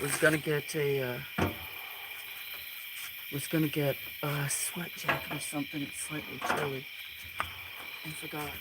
Was gonna get a sweat jacket or something. It's slightly chilly. I forgot.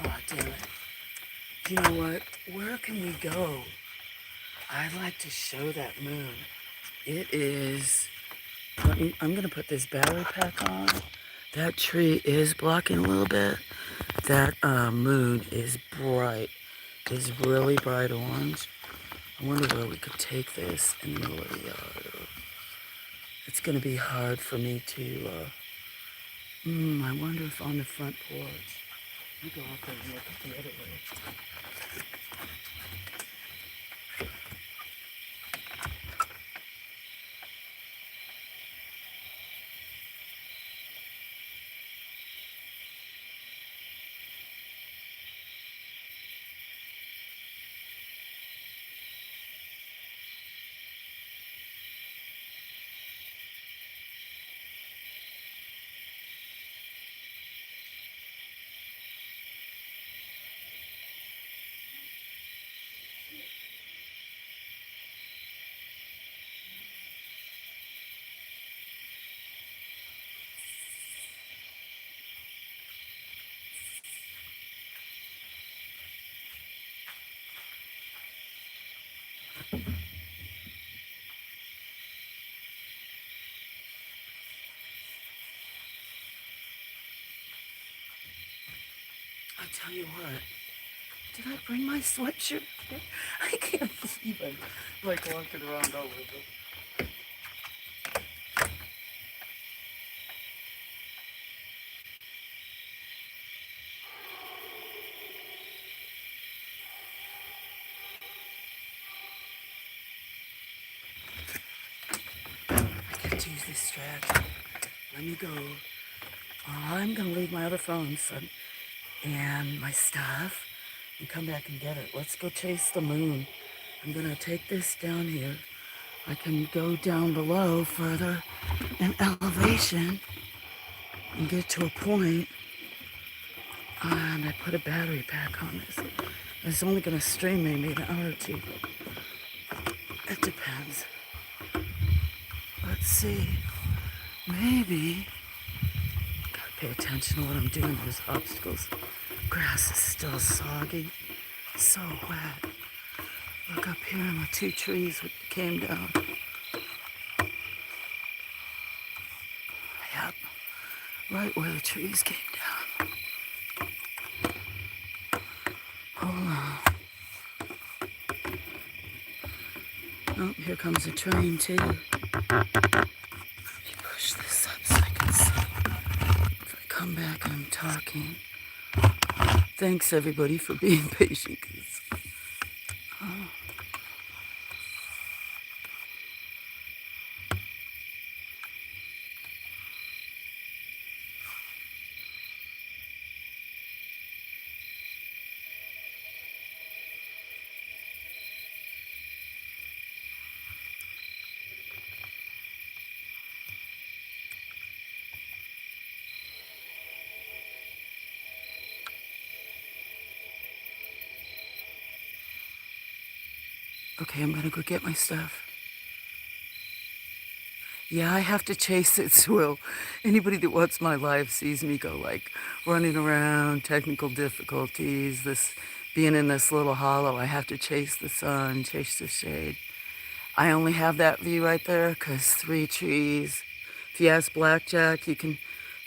Oh, damn it. You know what? Where can we go? I'd like to show that moon. It is... I'm going to put this battery pack on. That tree is blocking a little bit. That moon is bright. It's really bright orange. I wonder where we could take this in the middle of the yard. It's going to be hard for me to... I wonder if on the front porch. Let me go out there and look at the other way. tell you what, did I bring my sweatshirt? I can't believe I'm like walking around all over. I get too distracted. Let me go. I'm gonna leave my other phone, son, and my stuff, and come back and get it. Let's go chase the moon. I'm gonna take this down here. I can go down below further in elevation and get to a point, and I put a battery pack on this. It's only gonna stream maybe an hour or two. It depends. Let's see. Maybe. Gotta pay attention to what I'm doing. There's obstacles. Grass is still soggy. So wet. Look up here in the two trees that came down. Yep. Right where the trees came down. Hold on. Oh, here comes a train too. Let me push this up so I can see. If I come back and I'm talking. Thanks everybody for being patient. Okay, I'm gonna go get my stuff. Yeah, I have to chase it, so anybody that watches my live sees me go like running around, technical difficulties, this being in this little hollow. I have to chase the sun, chase the shade. I only have that view right there because 3 trees. If you ask Blackjack,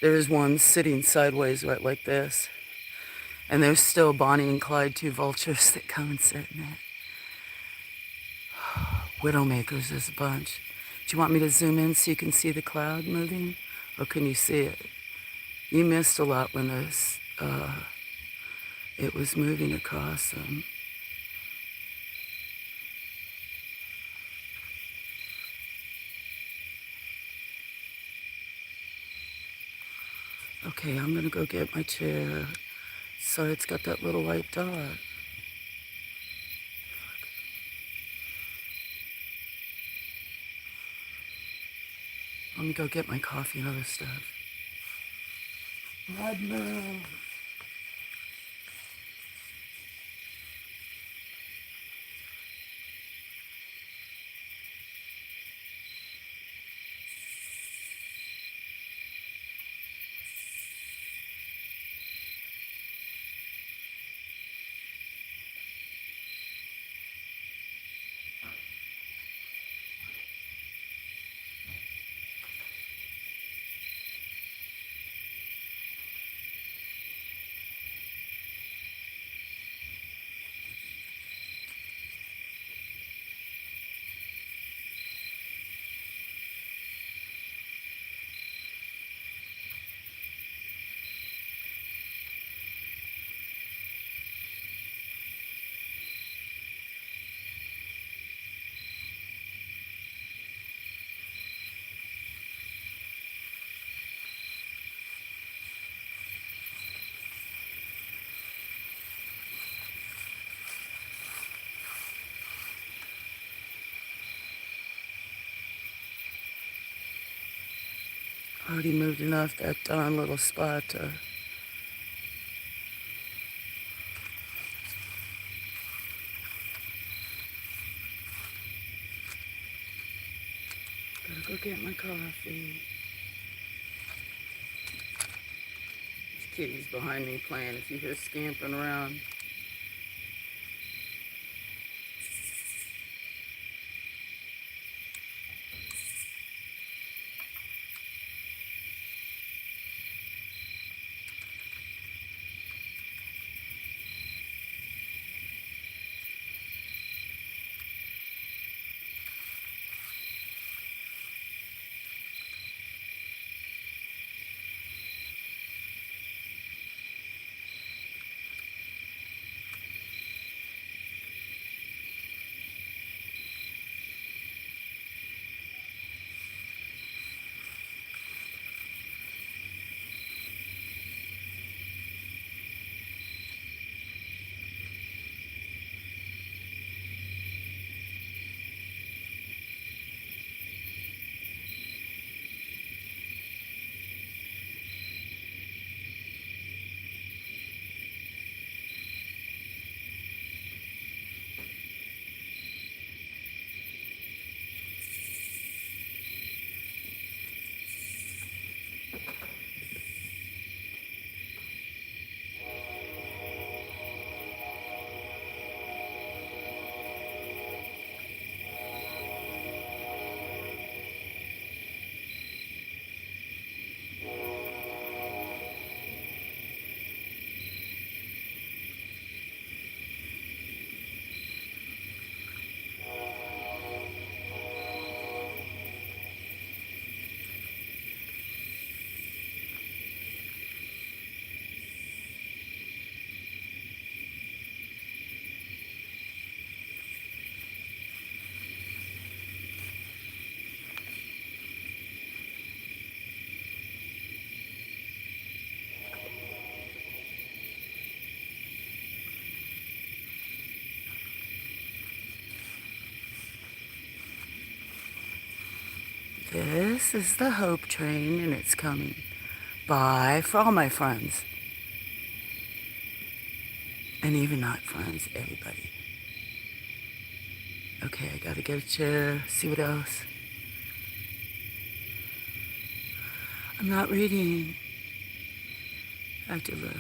there's one sitting sideways right like this. And there's still Bonnie and Clyde, 2 vultures that come and sit in it. Widowmakers, there's a bunch. Do you want me to zoom in so you can see the cloud moving? Or can you see it? You missed a lot when it was moving across them. Okay, I'm gonna go get my chair. Sorry, it's got that little white dot. Let me go get my coffee and other stuff. Blood moon. Already moved enough that darn little spot. Gotta go get my coffee. This kitty's behind me playing. If you hear scampering around. This is the hope train, and it's coming. Bye for all my friends. And even not friends, everybody. Okay, I gotta get a chair, see what else. I'm not reading. I have to look.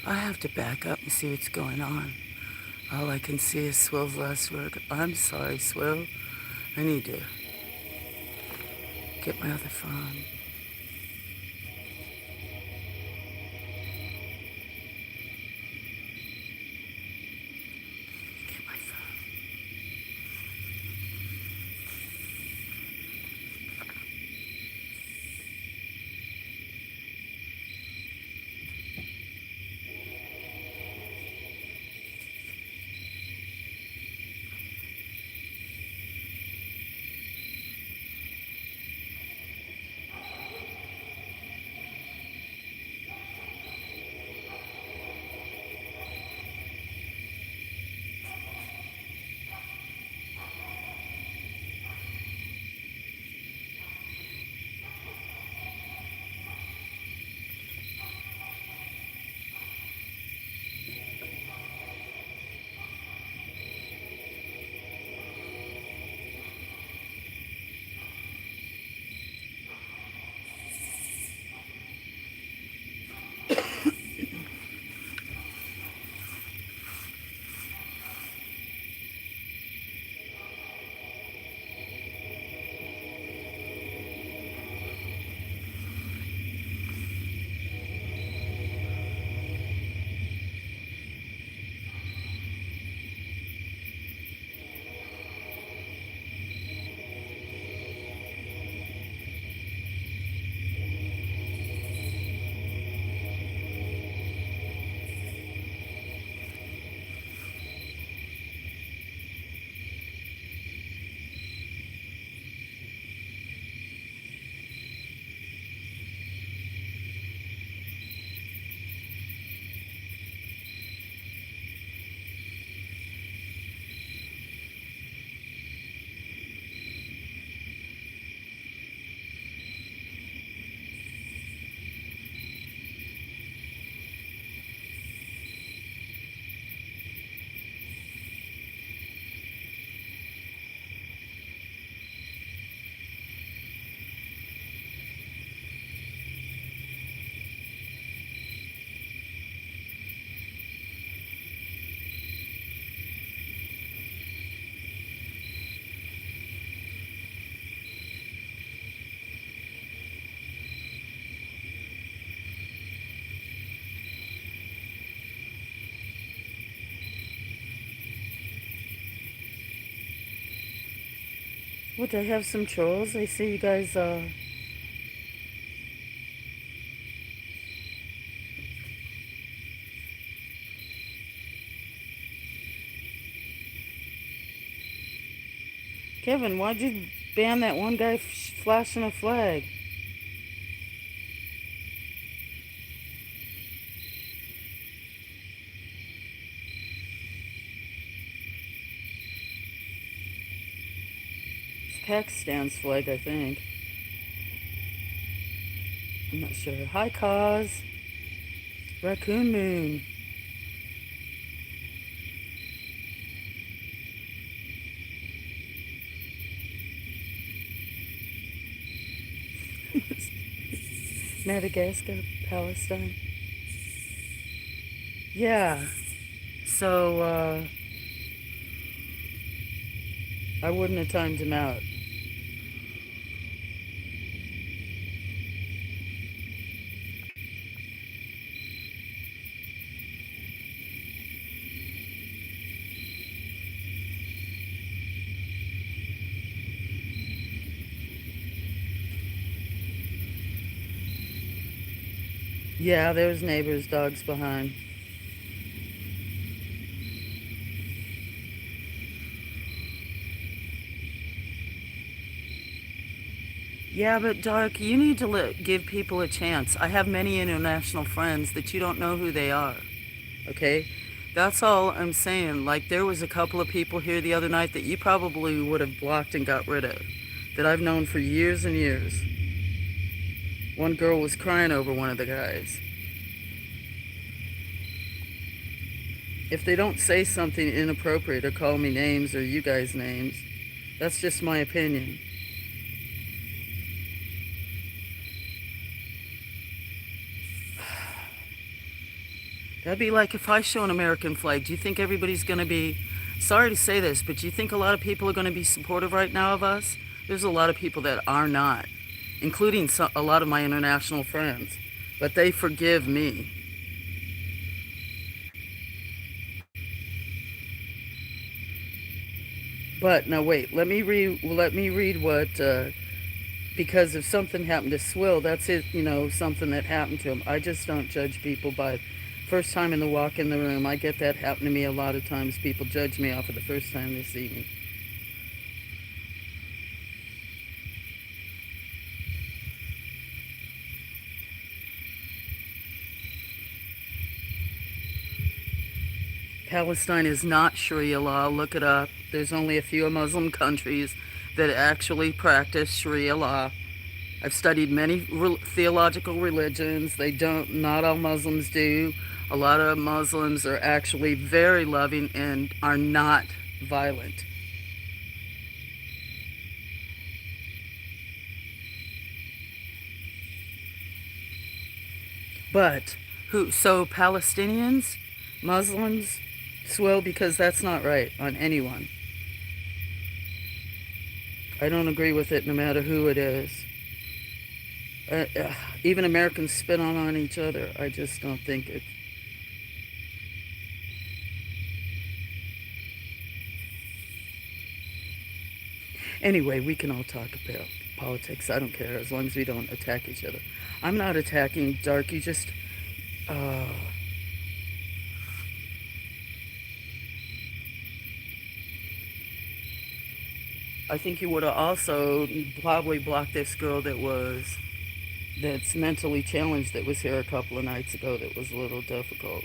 I have to back up and see what's going on. All I can see is Swill's last word. I'm sorry, Swill. I need to get my other phone. Get my phone. What, they have some trolls? I see you guys, Kevin, why'd you ban that one guy flashing a flag? It's Pakistan's flag, I think. I'm not sure. Hi, Cause. Raccoon Moon. Madagascar, Palestine. Yeah. So, I wouldn't have timed him out. Yeah, there's neighbors' dogs behind. Yeah, but Dark, you need to give people a chance. I have many international friends that you don't know who they are. Okay? That's all I'm saying. Like, there was a couple of people here the other night that you probably would have blocked and got rid of, that I've known for years and years. One girl was crying over one of the guys. If they don't say something inappropriate or call me names or you guys names, that's just my opinion. That'd be like if I show an American flag. Do you think everybody's going to be, sorry to say this, but do you think a lot of people are going to be supportive right now of us? There's a lot of people that are not, including a lot of my international friends, but they forgive me. But now wait, let me read what because if something happened to Swill, that's it, something that happened to him. I just don't judge people by first time in the walk in the room. I get that happen to me a lot of times. People judge me off of the first time they see me. Palestine is not Sharia law. Look it up. There's only a few Muslim countries that actually practice Sharia law. I've studied many theological religions. They don't, not all Muslims do. A lot of Muslims are actually very loving and are not violent. But so Palestinians, Muslims, swill, because that's not right on anyone. I don't agree with it no matter who it is. Even Americans spit on each other. I just don't think it. Anyway, we can all talk about politics. I don't care as long as we don't attack each other. I'm not attacking Dark. You just. Uh, I think you would have also probably blocked this girl that's mentally challenged that was here a couple of nights ago that was a little difficult.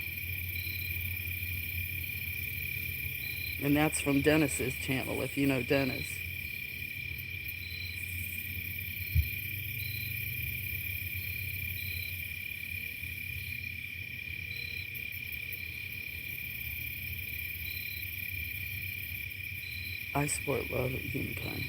And that's from Dennis's channel, if you know Dennis. I support love of humankind.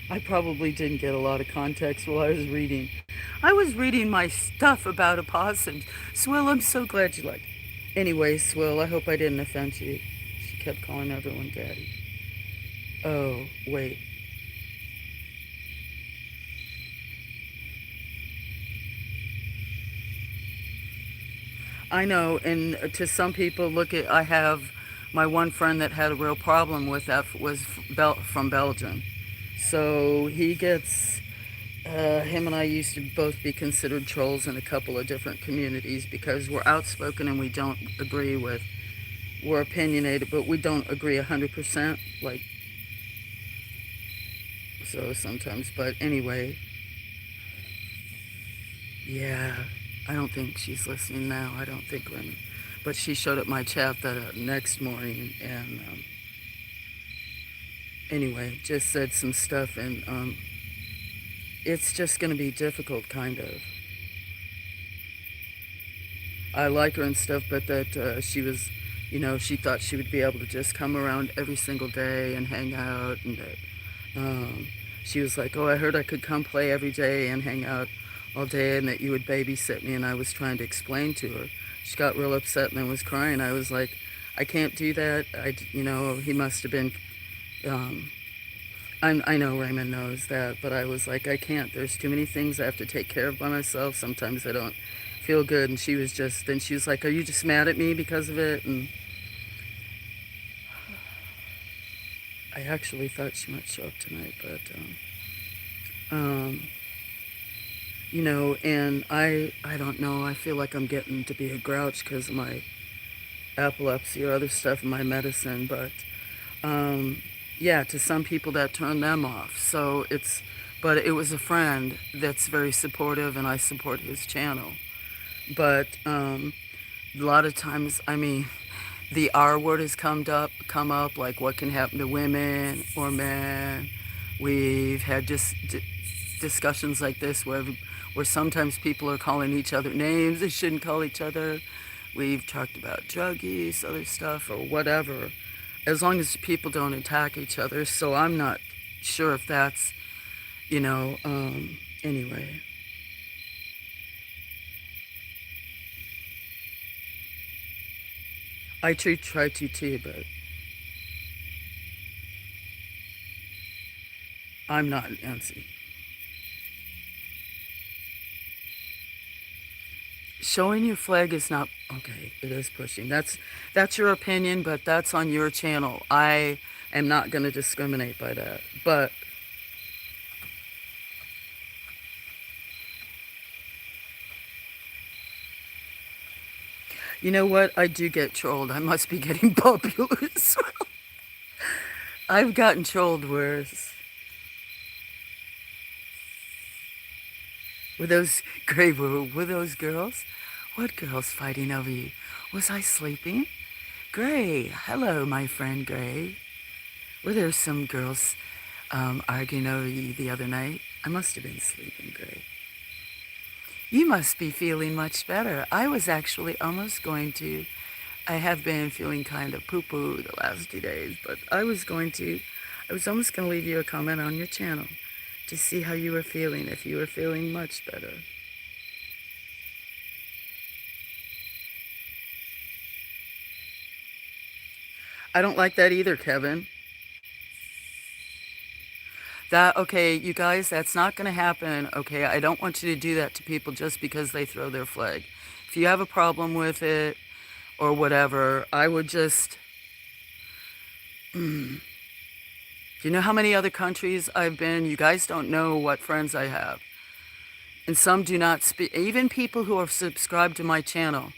I probably didn't get a lot of context while I was reading. I was reading my stuff about opossums. Swill, I'm so glad you like it. Anyway, Swill, I hope I didn't offend you. She kept calling everyone daddy. Oh, wait. I know, and to some people, I have my one friend that had a real problem with that was from Belgium. So he gets, him and I used to both be considered trolls in a couple of different communities because we're outspoken and we don't agree with, we're opinionated, but we don't agree 100%, like, so sometimes, but anyway, yeah, I don't think she's listening now. I don't think we're in, but she showed up my chat the next morning and anyway, just said some stuff and it's just going to be difficult, kind of. I like her and stuff, but that she was, you know, she thought she would be able to just come around every single day and hang out, and that she was like, oh, I heard I could come play every day and hang out all day, and that you would babysit me. And I was trying to explain to her. She got real upset and then was crying. I was like, I can't do that. You know, he must have been, I know Raymond knows that, but I was like, I can't. There's too many things I have to take care of by myself. Sometimes I don't feel good. And then she was like, are you just mad at me because of it? And I actually thought she might show up tonight, but, you know, and I don't know. I feel like I'm getting to be a grouch because of my epilepsy or other stuff in my medicine, but, yeah, to some people that turned them off. But it was a friend that's very supportive, and I support his channel. But a lot of times, I mean, the R word has come up, like what can happen to women or men. We've had just discussions like this where sometimes people are calling each other names they shouldn't call each other. We've talked about drug use, other stuff, or whatever, as long as people don't attack each other. So I'm not sure if that's, you know, anyway. I try to too, but I'm not Nancy. Showing your flag is not okay. It is pushing. That's your opinion, but that's on your channel. I am not going to discriminate by that. But you know what? I do get trolled. I must be getting popular as well. I've gotten trolled worse. Were those girls? What girls fighting over you? Was I sleeping? Gray. Hello, my friend Gray. Were there some girls arguing over you the other night? I must have been sleeping, Gray. You must be feeling much better. I was actually almost going to. I have been feeling kind of poo-poo the last 2 days, but I was almost going to leave you a comment on your channel to see how you were feeling, if you were feeling much better. I don't like that either, Kevin. Okay, you guys, that's not going to happen, okay? I don't want you to do that to people just because they throw their flag. If you have a problem with it or whatever, I would just... Do you know how many other countries I've been? You guys don't know what friends I have. And some do not speak, even people who are subscribed to my channel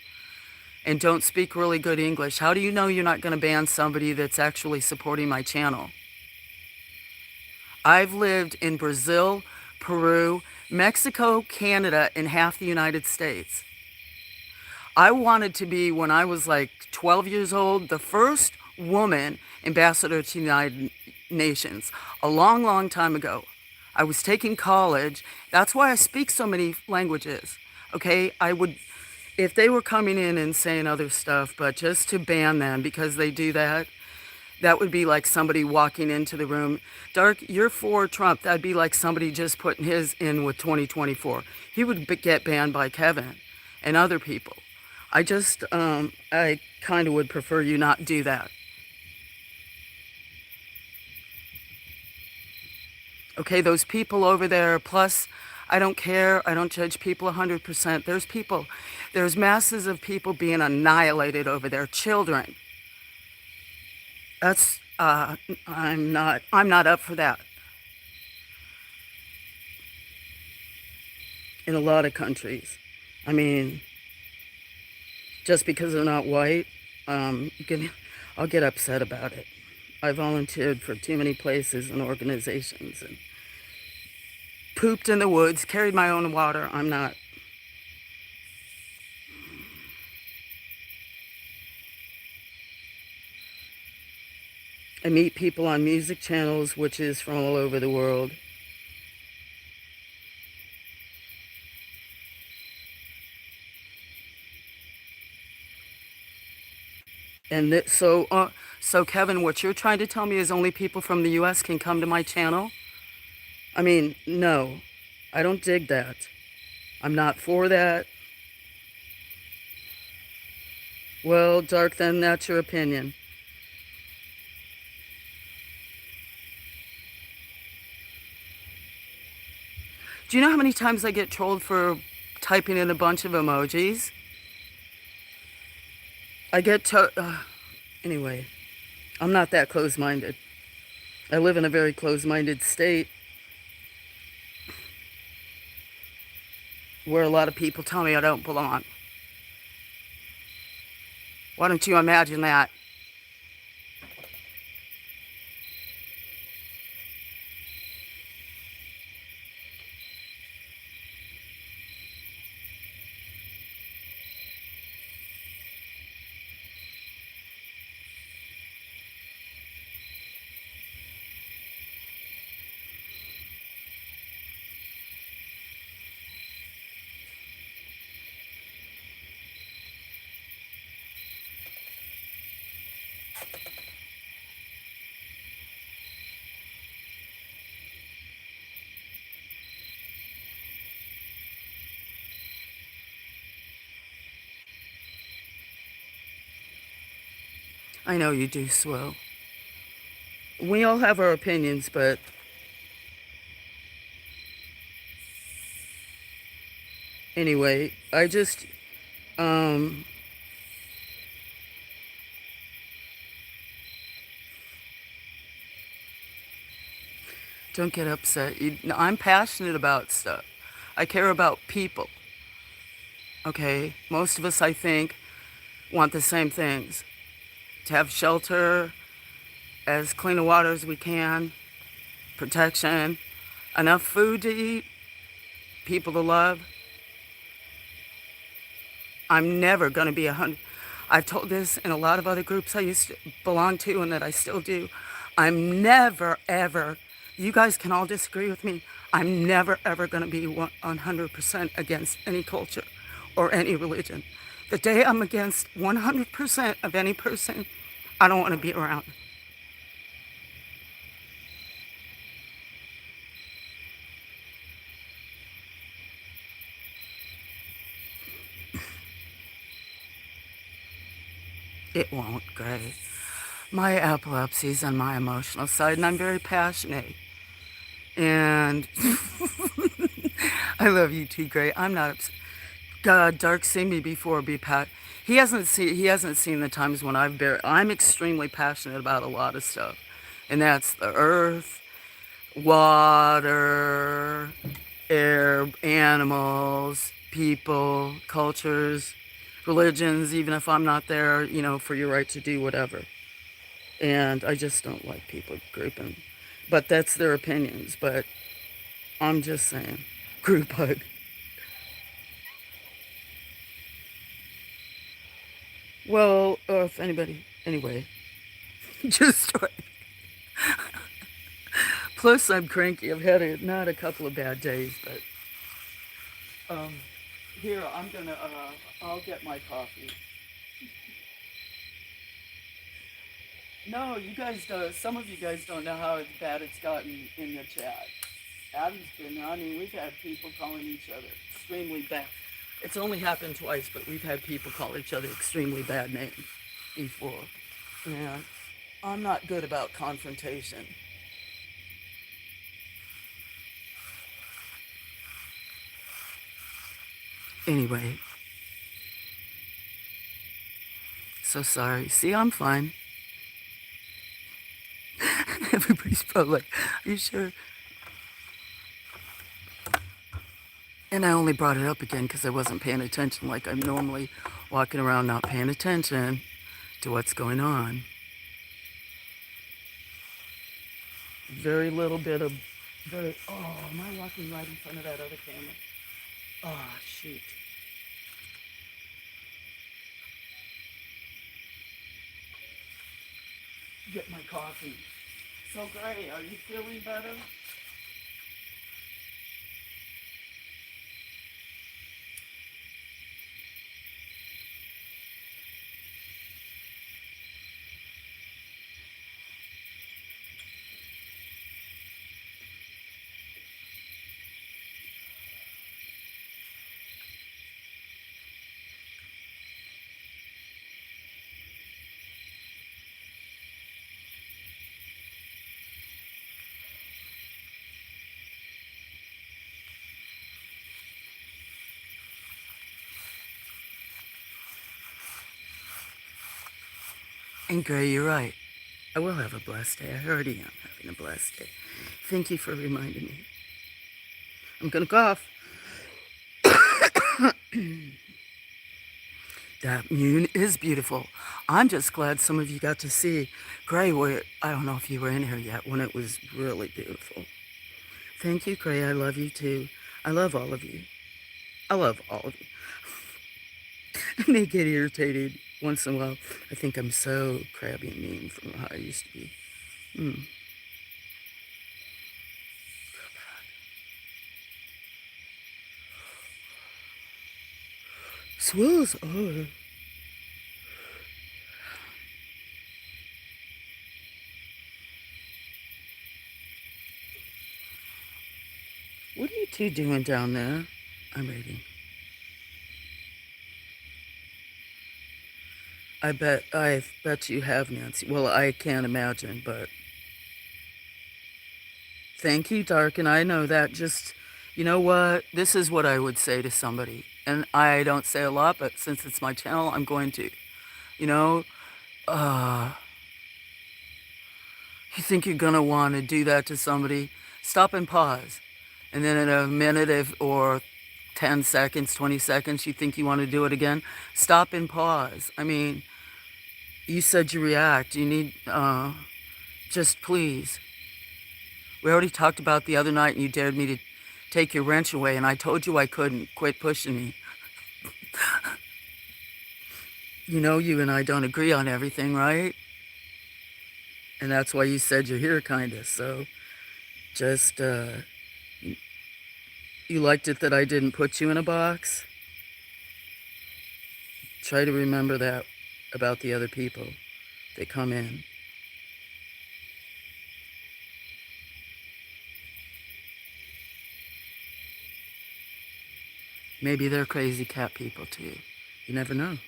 and don't speak really good English. How do you know you're not going to ban somebody that's actually supporting my channel? I've lived in Brazil, Peru, Mexico, Canada, and half the United States. I wanted to be, when I was like 12 years old, the first woman ambassador to the United Nations, a long, long time ago. I was taking college. That's why I speak so many languages. Okay, if they were coming in and saying other stuff, but just to ban them because they do that, that would be like somebody walking into the room. Dark, you're for Trump. That'd be like somebody just putting his in with 2024. He would get banned by Kevin and other people. I kind of would prefer you not do that. Okay, those people over there, plus, I don't care. I don't judge people 100%. There's masses of people being annihilated over there, children. That's, I'm not up for that. In a lot of countries. I mean, just because they're not white, I'll get upset about it. I volunteered for too many places and organizations and pooped in the woods, carried my own water. I'm not. I meet people on music channels, which is from all over the world. And so Kevin, what you're trying to tell me is only people from the U.S. can come to my channel? I mean, no, I don't dig that. I'm not for that. Well, Dark, then that's your opinion. Do you know how many times I get trolled for typing in a bunch of emojis? I get anyway, I'm not that close-minded. I live in a very close-minded state where a lot of people tell me I don't belong. Why don't you imagine that? I know you do, Swow. We all have our opinions, but anyway, I just, um, don't get upset. I'm passionate about stuff. I care about people. Okay? Most of us, I think, want the same things. To have shelter, as clean of water as we can, protection, enough food to eat, people to love. I'm never going to be 100. I've told this in a lot of other groups I used to belong to and that I still do. I'm never, ever, you guys can all disagree with me, I'm never, ever going to be 100% against any culture or any religion. The day I'm against 100% of any person, I don't want to be around. It won't, Gray. My epilepsy's on my emotional side, and I'm very passionate. And I love you too, Gray. I'm not upset. God, Dark seen me before. He hasn't seen the times when I'm extremely passionate about a lot of stuff, and that's the earth, water, air, animals, people, cultures, religions. Even if I'm not there, for your right to do whatever. And I just don't like people grouping. But that's their opinions. But I'm just saying, group hug. Well, if anybody, anyway, just plus I'm cranky. I've had not a couple of bad days, but here I'll get my coffee. No, you guys don't. Some of you guys don't know how bad it's gotten in the chat. Abby's been. I mean, we've had people calling each other extremely bad. It's only happened twice, but we've had people call each other extremely bad names before. Yeah, I'm not good about confrontation. Anyway, so sorry. See, I'm fine. Everybody's probably like, are you sure? And I only brought it up again because I wasn't paying attention like I'm normally walking around not paying attention to what's going on. Very little bit of, oh, am I walking right in front of that other camera? Oh, shoot. Get my coffee. So, Gray, are you feeling better? And Gray, you're right. I will have a blessed day. I already am having a blessed day. Thank you for reminding me. I'm gonna cough. That moon is beautiful. I'm just glad some of you got to see Gray. Where I don't know if you were in here yet when it was really beautiful. Thank you, Gray. I love you too. I love all of you. I love all of you. I may get irritated once in a while. I think I'm so crabby and mean from how I used to be. Mm. Swells are. What are you two doing down there? I'm reading. I bet you have, Nancy. Well, I can't imagine, but thank you, Dark, and I know that. Just, you know what? This is what I would say to somebody. And I don't say a lot, but since it's my channel, I'm going to. You know, uh, you think you're going to want to do that to somebody, stop and pause. And then in a minute or 10 seconds, 20 seconds, you think you want to do it again, stop and pause. I mean, you said you react. You need, just please. We already talked about the other night and you dared me to take your wrench away and I told you I couldn't. Quit pushing me. You know you and I don't agree on everything, right? And that's why you said you're here, kind of. So just, you liked it that I didn't put you in a box? Try to remember that about the other people that come in. Maybe they're crazy cat people too. You never know.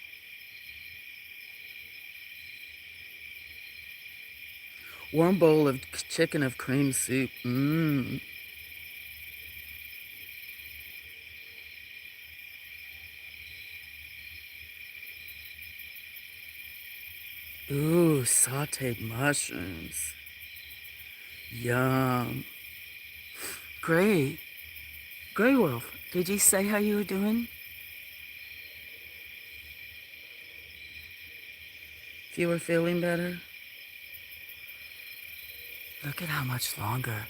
Warm bowl of chicken of cream soup. Mmm. Ooh, sauteed mushrooms. Yum. Great. Grey Wolf, did you say how you were doing? If you were feeling better? Look at how much longer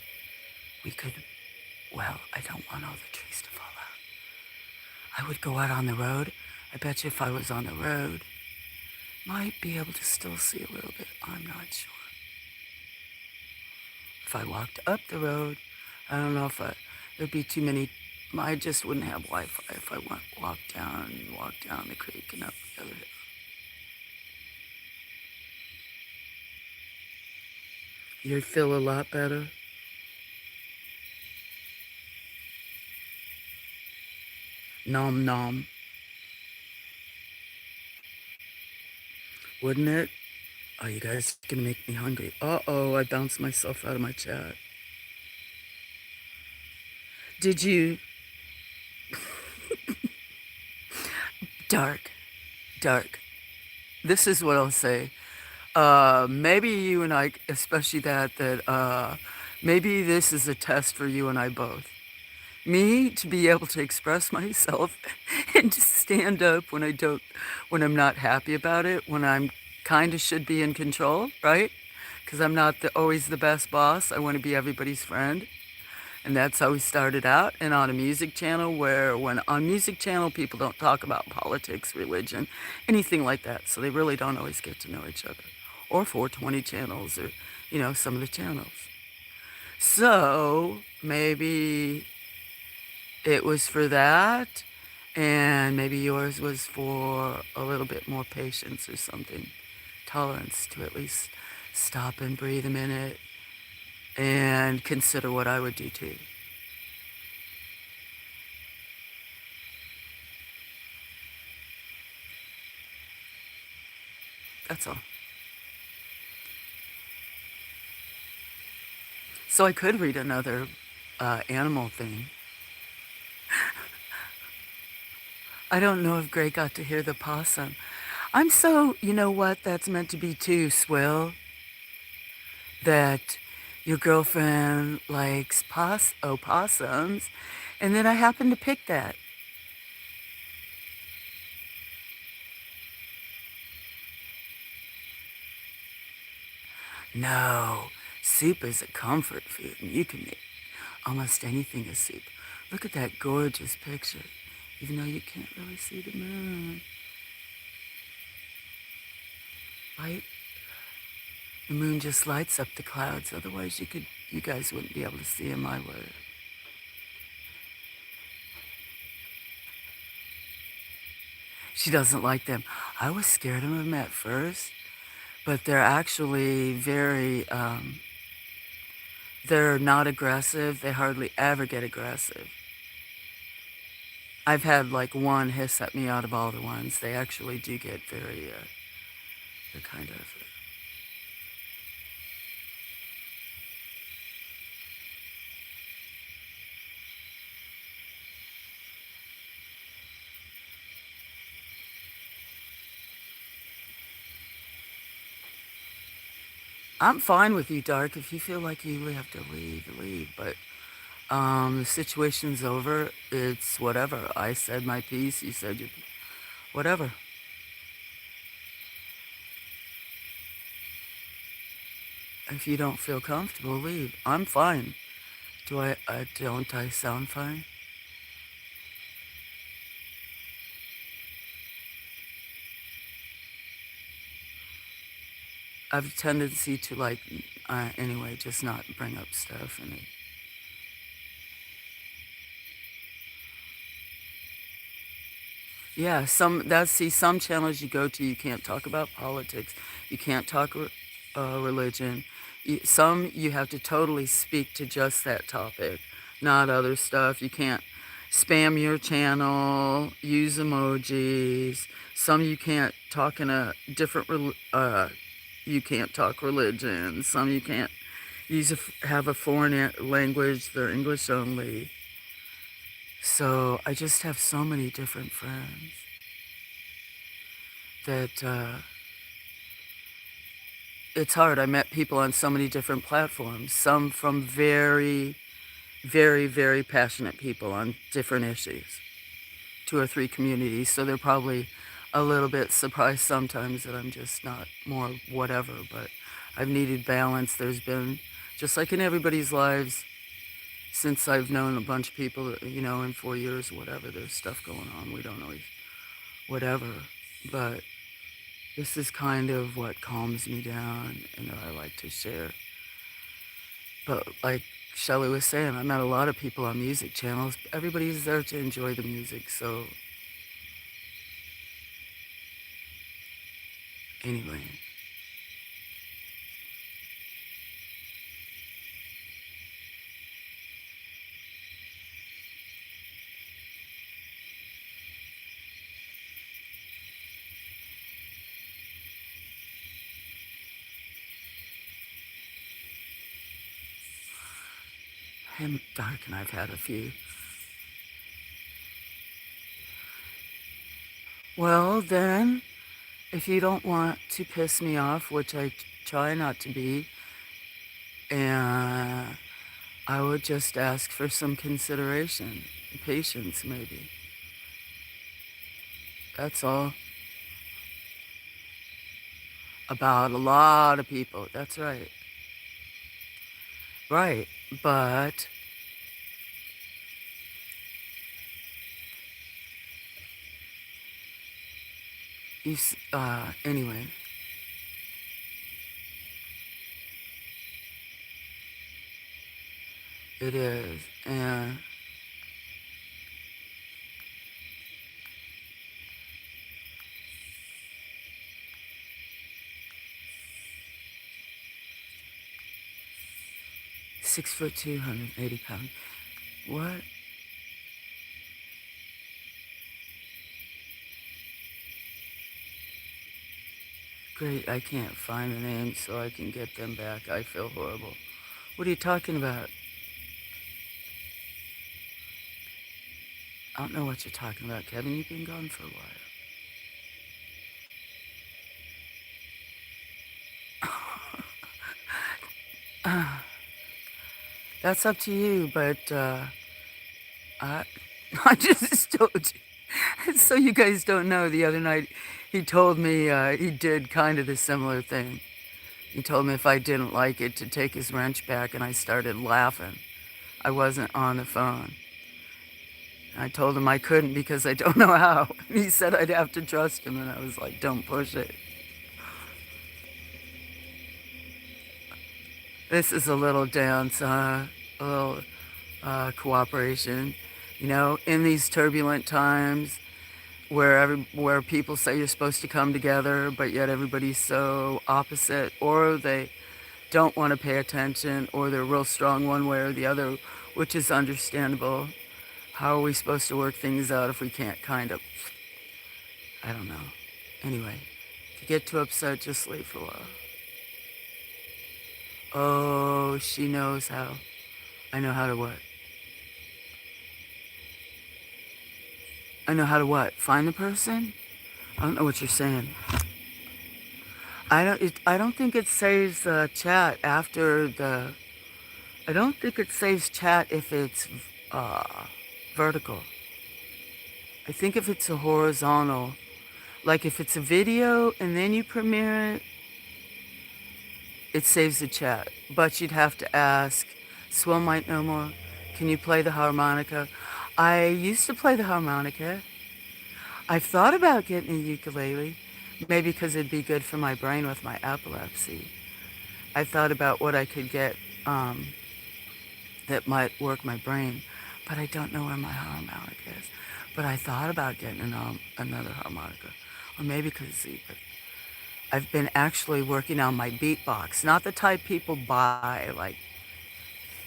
we could, well, I don't want all the trees to fall out. I would go out on the road. I bet you if I was on the road, might be able to still see a little bit. I'm not sure. If I walked up the road, I don't know if there'd be too many. I just wouldn't have Wi-Fi if I walked down the creek and up the other hill. You'd feel a lot better. Nom nom. Wouldn't it? Oh, you guys are gonna make me hungry. Uh-oh, I bounced myself out of my chat. Did you? Dark. This is what I'll say. Maybe you and I, especially maybe this is a test for you and I both. Me to be able to express myself and to stand up when when I'm not happy about it, when I'm kind of should be in control, right? Because I'm not always the best boss. I want to be everybody's friend. And that's how we started out. And on a music channel on music channel, people don't talk about politics, religion, anything like that. So they really don't always get to know each other. Or 420 channels or, some of the channels. So maybe it was for that. And maybe yours was for a little bit more patience or something. Tolerance to at least stop and breathe a minute and consider what I would do too. That's all. So I could read another animal thing. I don't know if Gray got to hear the possum. I'm so, you know what, that's meant to be too, Swill, that your girlfriend likes opossums, and then I happen to pick that. No, soup is a comfort food, and you can make almost anything a soup. Look at that gorgeous picture, even though you can't really see the moon. Right? The moon just lights up the clouds, otherwise you guys wouldn't be able to see them, I would. She doesn't like them. I was scared of them at first, but they're actually they're not aggressive. They hardly ever get aggressive. I've had like one hiss at me out of all the ones. They actually do get they're kind of, I'm fine with you, Dark. If you feel like you have to leave, leave. But the situation's over. It's whatever. I said my piece. You said your piece. Whatever. If you don't feel comfortable, leave. I'm fine. Don't I sound fine? I have a tendency to like, anyway, just not bring up stuff and yeah, some channels you go to, you can't talk about politics, you can't talk religion. Some you have to totally speak to just that topic, not other stuff. You can't spam your channel, use emojis. Some you can't talk in a different, you can't talk religion. Some you can't have a foreign language, they're English only. So I just have so many different friends that it's hard. I met people on so many different platforms, some from very, very, very passionate people on different issues, 2 or 3 communities. So they're probably a little bit surprised sometimes that I'm just not more whatever, but I've needed balance. There's been, just like in everybody's lives, since I've known a bunch of people, in 4 years, whatever, there's stuff going on. We don't always, whatever. But this is kind of what calms me down and that I like to share. But like Shelley was saying, I met a lot of people on music channels. Everybody's there to enjoy the music. So anyway, I'm dark and I've had a few. Well, then, if you don't want to piss me off, which I try not to be, and I would just ask for some consideration, patience maybe. That's all. About a lot of people. That's right. Right. But anyway, it is. And 6'2", 180 pounds. What? Great, I can't find the names so I can get them back. I feel horrible. What are you talking about? I don't know what you're talking about, Kevin. You've been gone for a while. That's up to you, but I, I just told you. So you guys don't know, the other night he told me he did kind of the similar thing. He told me if I didn't like it to take his wrench back, and I started laughing. I wasn't on the phone. I told him I couldn't because I don't know how. He said I'd have to trust him, and I was like, don't push it. This is a little dance, a little cooperation. You know, in these turbulent times where people say you're supposed to come together, but yet everybody's so opposite, or they don't want to pay attention, or they're real strong one way or the other, which is understandable. How are we supposed to work things out if we can't kind of, I don't know. Anyway, if you get too upset, just leave for a while. Oh, she knows how. I know how to what? I know how to what? Find the person? I don't know what you're saying. I don't think it saves chat after the. I don't think it saves chat if it's vertical. I think if it's a horizontal, like if it's a video and then you premiere it, it saves the chat. But you'd have to ask, Swill might know more, can you play the harmonica? I used to play the harmonica. I've thought about getting a ukulele, maybe because it'd be good for my brain with my epilepsy. I thought about what I could get that might work my brain, but I don't know where my harmonica is. But I thought about getting another harmonica, or maybe kazoo. But I've been actually working on my beatbox, not the type people buy, like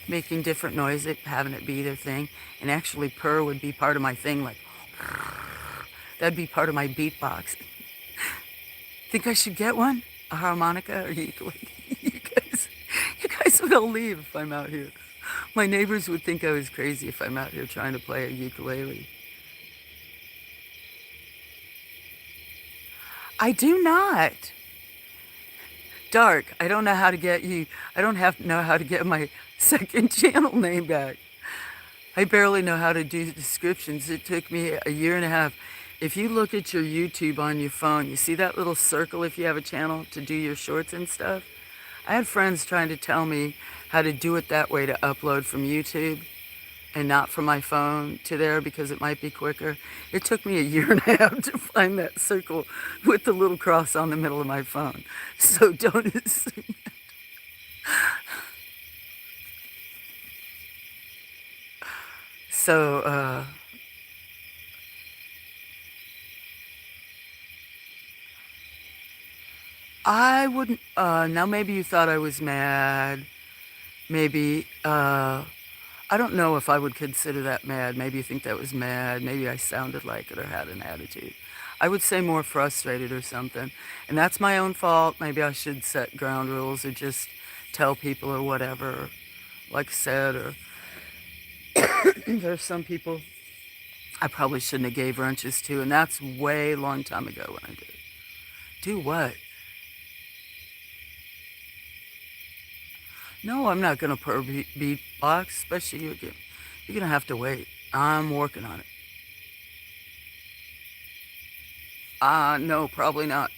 making different noises, having it be their thing. And actually purr would be part of my thing, like that'd be part of my beatbox. Think I should get one? A harmonica or ukulele? You guys would all leave if I'm out here. My neighbors would think I was crazy if I'm out here trying to play a ukulele. I do not. Dark, I don't know how to get you. I don't have to know how to get my second channel name back. I barely know how to do descriptions. It took me a year and a half. If you look at your YouTube on your phone, you see that little circle if you have a channel to do your shorts and stuff? I had friends trying to tell me how to do it that way to upload from YouTube and not from my phone to there because it might be quicker. It took me a year and a half to find that circle with the little cross on the middle of my phone. So don't assume that. So, I wouldn't, now maybe you thought I was mad. Maybe, I don't know if I would consider that mad. Maybe you think that was mad. Maybe I sounded like it or had an attitude. I would say more frustrated or something. And that's my own fault. Maybe I should set ground rules or just tell people or whatever, like I said, or there's some people I probably shouldn't have gave wrenches to, and that's way long time ago when I did. Do what? No, I'm not going to beatbox, especially you again. You're going to have to wait. I'm working on it. No, probably not.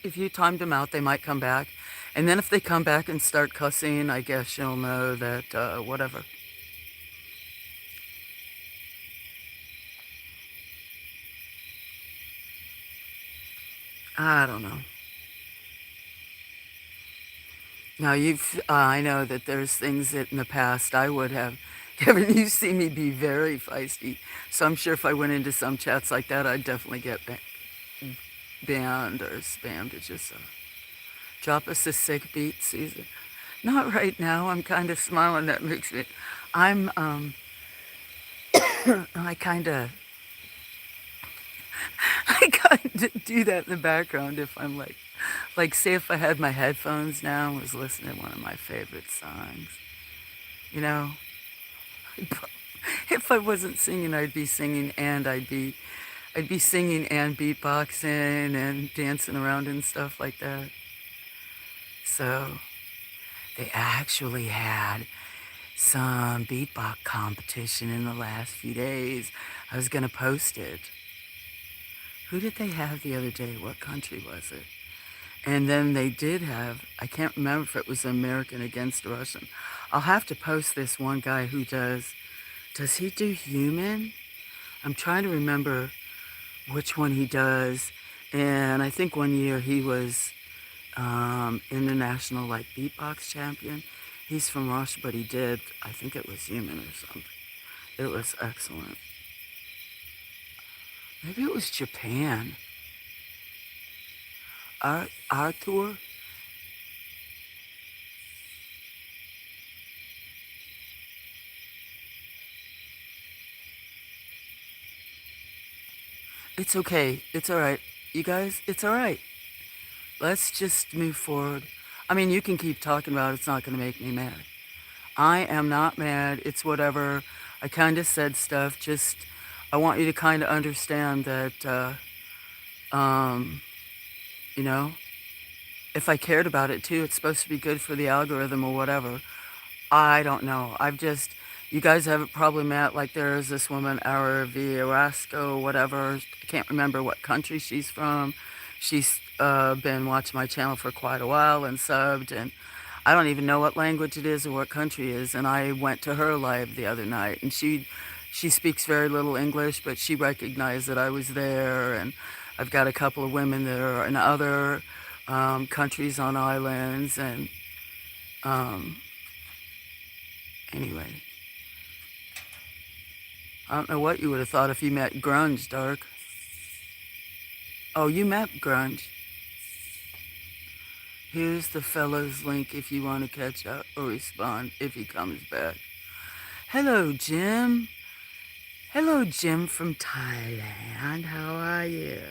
If you timed them out, they might come back. And then if they come back and start cussing, I guess you'll know that, whatever. I don't know. Now, I know that there's things that in the past I would have. Kevin, you see me be very feisty. So I'm sure if I went into some chats like that, I'd definitely get banned or spammed. It's just drop us a sick beat, Susan. Not right now. I'm kind of smiling. That makes me. I'm, I kind of do that in the background if I'm like say if I had my headphones now and was listening to one of my favorite songs, you know, if I wasn't singing, I'd be singing and I'd be singing and beatboxing and dancing around and stuff like that. So they actually had some beatbox competition in the last few days. I was going to post it. Who did they have the other day? What country was it? And then they did have, I can't remember if it was American against Russian. I'll have to post this one guy who does he do human? I'm trying to remember which one he does. And I think one year he was international like beatbox champion. He's from Russia, but he did, I think it was human or something. It was excellent. Maybe it was Japan. Arthur? It's okay. It's all right. You guys, it's all right. Let's just move forward. I mean, you can keep talking about it. It's not going to make me mad. I am not mad. It's whatever. I kind of said stuff. Just, I want you to kind of understand that, you know, if I cared about it too, it's supposed to be good for the algorithm or whatever. I don't know. You guys have probably met, like there is this woman, Aravi Orasco, whatever. I can't remember what country she's from. She's been watching my channel for quite a while and subbed, and I don't even know what language it is or what country it is. And I went to her live the other night, and she speaks very little English, but she recognized that I was there. And I've got a couple of women that are in other countries on islands, and anyway. I don't know what you would have thought if you met Grunge, Dark. Oh, you met Grunge. Here's the fellow's link if you want to catch up or respond if he comes back. Hello, Jim. Hello, Jim from Thailand. How are you?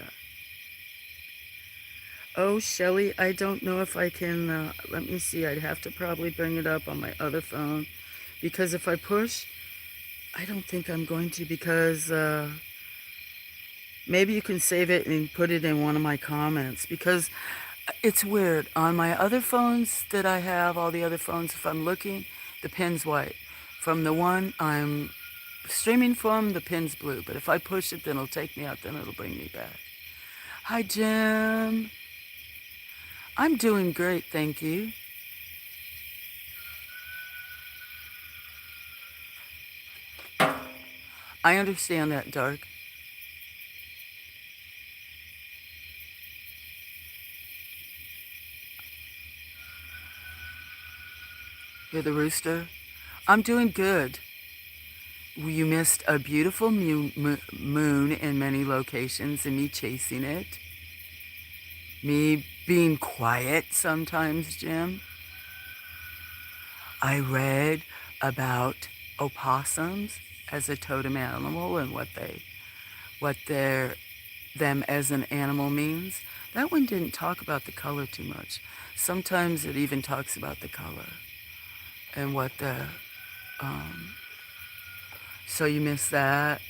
Oh, Shelly, I don't know if I can, let me see. I'd have to probably bring it up on my other phone, because if I push, I don't think I'm going to, because maybe you can save it and put it in one of my comments, because it's weird. On my other phones that I have, all the other phones, if I'm looking, the pin's white. From the one I'm streaming from, the pin's blue. But if I push it, then it'll take me out, then it'll bring me back. Hi, Jim. I'm doing great, thank you. I understand that, Dark. You're the rooster? I'm doing good. You missed a beautiful moon in many locations and me chasing it. Me being quiet sometimes, Jim. I read about opossums as a totem animal and what them as an animal means. That one didn't talk about the color too much. Sometimes it even talks about the color and what so you missed that.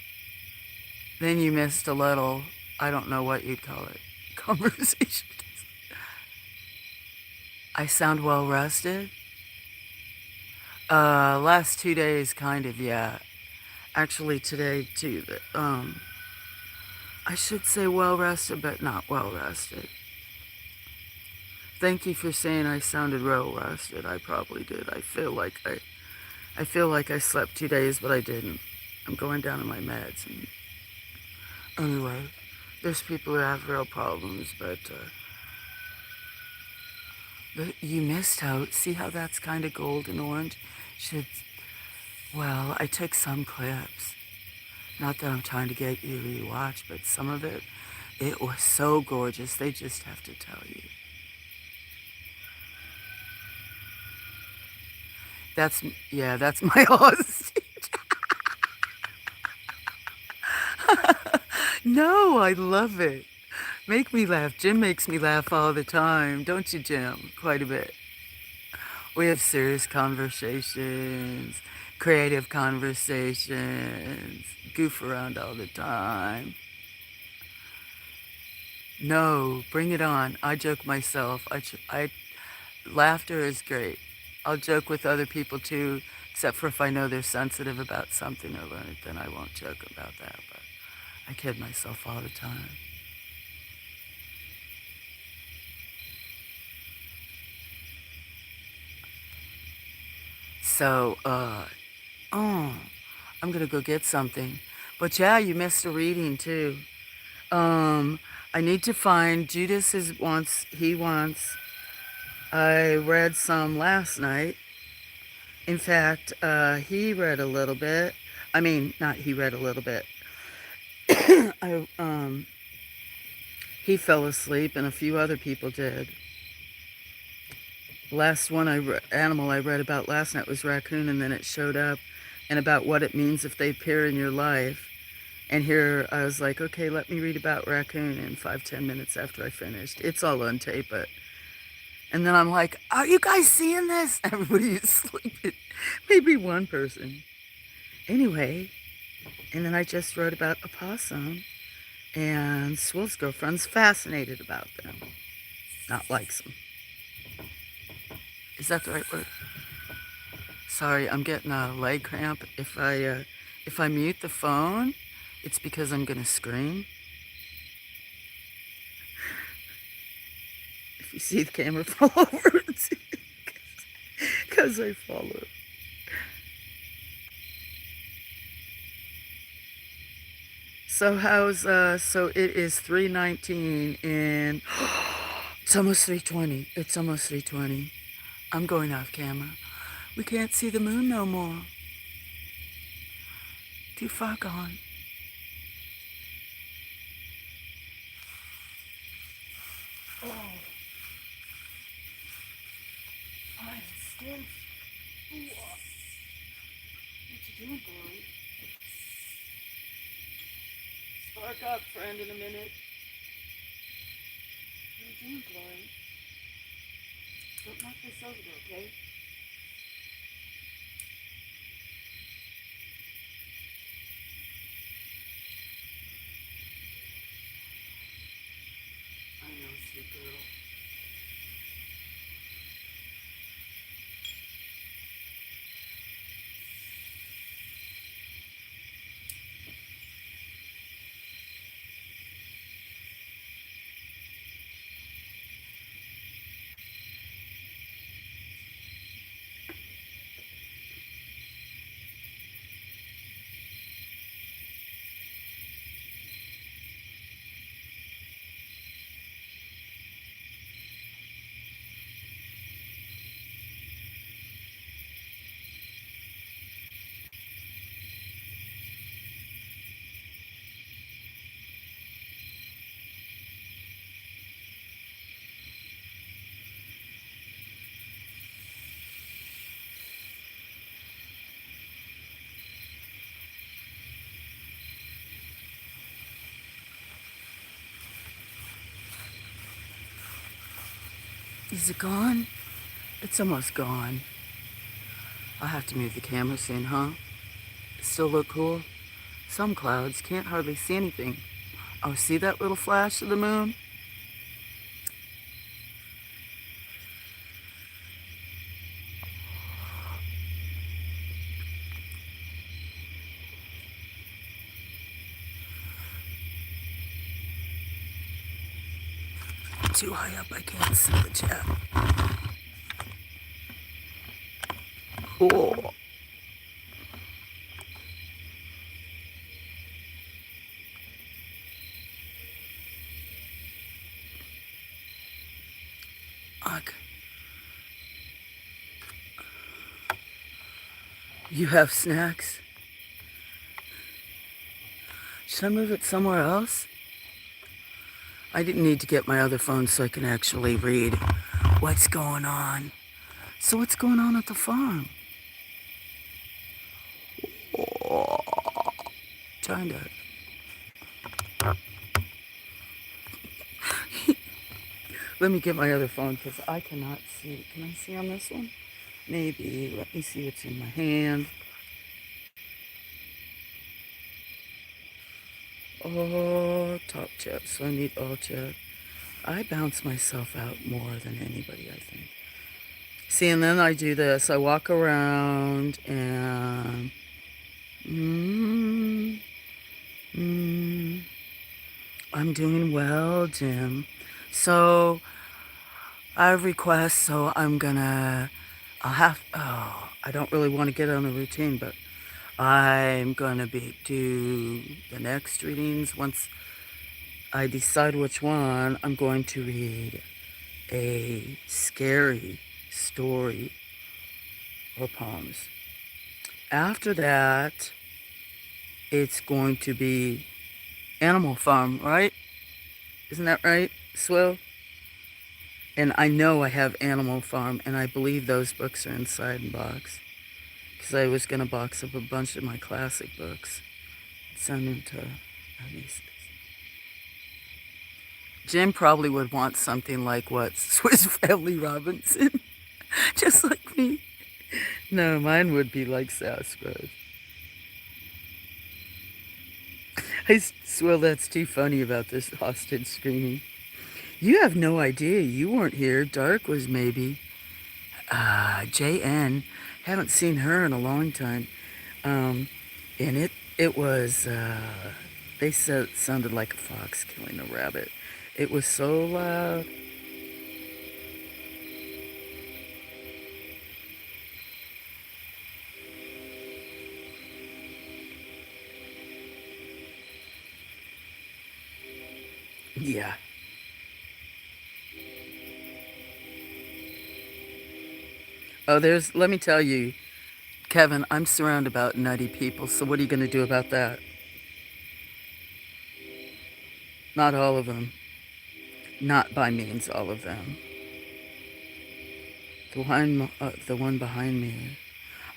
Then you missed a little, I don't know what you'd call it, conversation. I sound well rested. Last 2 days, kind of, yeah. Actually, today too. I should say well rested, but not well rested. Thank you for saying I sounded well rested. I probably did. I feel like I slept 2 days, but I didn't. I'm going down on my meds. And anyway, there's people who have real problems, but you missed out. See how that's kind of gold and orange? Well, I took some clips. Not that I'm trying to get you to rewatch, but some of it was so gorgeous. They just have to tell you. That's my host. No, I love it. Make me laugh. Jim makes me laugh all the time. Don't you, Jim? Quite a bit. We have serious conversations, creative conversations, goof around all the time. No, bring it on. I joke myself. laughter is great. I'll joke with other people too, except for if I know they're sensitive about something or learned, then I won't joke about that. But I kid myself all the time. So, oh, I'm gonna go get something. But yeah, you missed a reading too. Um, I need to find Judas wants. I read some last night. In fact, he read a little bit. I mean, not he read a little bit. I He fell asleep, and a few other people did. The last animal I read about last night was Raccoon, and then it showed up, and about what it means if they appear in your life. And here I was like, okay, let me read about Raccoon in 5-10 minutes after I finished. It's all on tape, but. And then I'm like, are you guys seeing this? Everybody is sleeping. Maybe one person. Anyway, and then I just wrote about a possum, and Swill's girlfriend's fascinated about them. Not likes them. Is that the right word? Sorry, I'm getting a leg cramp. If I mute the phone, it's because I'm gonna scream. If you see the camera fall over, it's because I fall over. So so it is 3:19 and it's almost 3:20. It's almost 3:20. I'm going off camera. We can't see the moon no more. Too far gone. Oh, I'm stiff. What you doing, boy? Spark up, friend, in a minute. What are you doing, Chloe? Don't knock this over, okay? I know, sweet girl. Is it gone? It's almost gone. I'll have to move the camera soon, huh? Still look cool? Some clouds can't hardly see anything. Oh, see that little flash of the moon? Too high up, I can't see the chat. Cool. Ugh. You have snacks? Should I move it somewhere else? I didn't need to get my other phone so I can actually read what's going on. So what's going on at the farm? Oh, trying to... Let me get my other phone because I cannot see. Can I see on this one? Maybe. Let me see what's in my hand. Oh, top chat. So I need all chat. I bounce myself out more than anybody, I think. See, and then I do this. I walk around and I'm doing well, Jim. So I have requests, so I don't really want to get on the routine, but I'm gonna do the next readings. Once I decide which one, I'm going to read a scary story or poems. After that, it's going to be Animal Farm, right? Isn't that right, Swill? And I know I have Animal Farm, and I believe those books are inside the box. Because I was going to box up a bunch of my classic books and send them to my nieces. Jim probably would want something like what? Swiss Family Robinson? Just like me. No, mine would be like Sasquatch. I swear that's too funny about this hostage screening. You have no idea. You weren't here. Dark was maybe. JN. Haven't seen her in a long time. And it was, they said it sounded like a fox killing a rabbit. It was so loud. Yeah. Oh, let me tell you, Kevin, I'm surrounded about nutty people, so what are you going to do about that? Not all of them. Not by means all of them. The one behind me.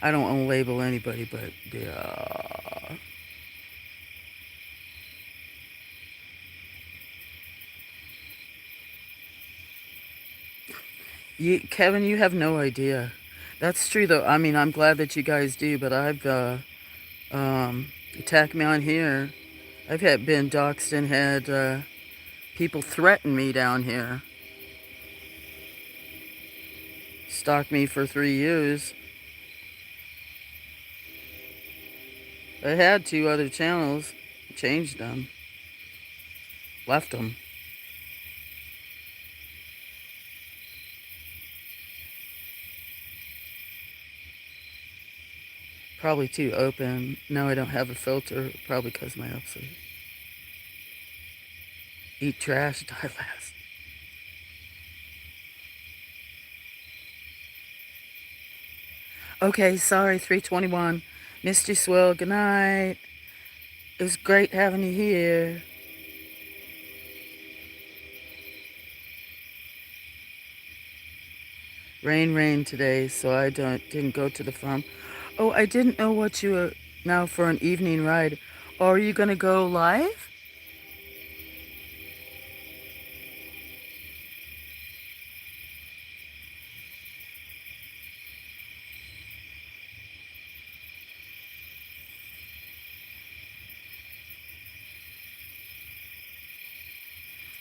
I don't want to label anybody, but yeah. Kevin, you have no idea. That's true, though. I mean, I'm glad that you guys do, but I've attacked me on here. I've been doxxed and had people threaten me down here. Stalked me for 3 years. I had 2 other channels. Changed them. Left them. Probably too open. Now I don't have a filter. Probably because my upset. Eat trash, die last. Okay, sorry, 321. Missed you, Swill. Good night. It was great having you here. Rain today, so I didn't go to the farm. Oh, I didn't know what you were now for an evening ride. Are you gonna go live?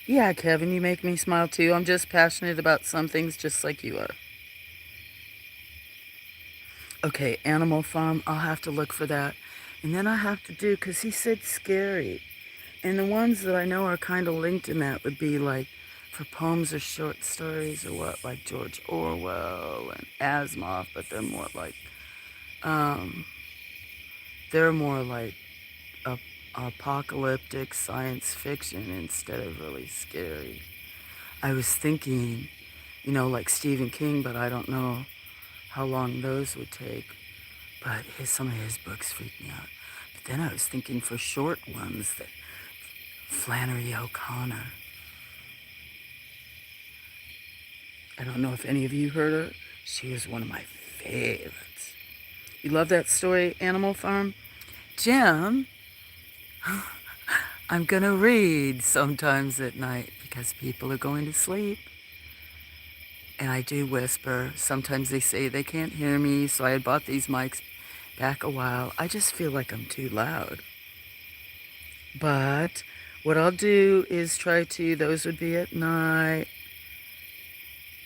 Yeah, Kevin, you make me smile too. I'm just passionate about some things just like you are. Okay, Animal Farm, I'll have to look for that. And then I have to do, because he said scary. And the ones that I know are kind of linked in that would be like for poems or short stories or what, like George Orwell and Asimov, but um, they're more like apocalyptic science fiction instead of really scary. I was thinking, like Stephen King, but I don't know how long those would take. But some of his books freak me out. But then I was thinking for short ones that Flannery O'Connor. I don't know if any of you heard her. She was one of my favorites. You love that story, Animal Farm? Jim, I'm going to read sometimes at night because people are going to sleep. And I do whisper. Sometimes they say they can't hear me, so I had bought these mics back a while. I just feel like I'm too loud. But what I'll do is those would be at night.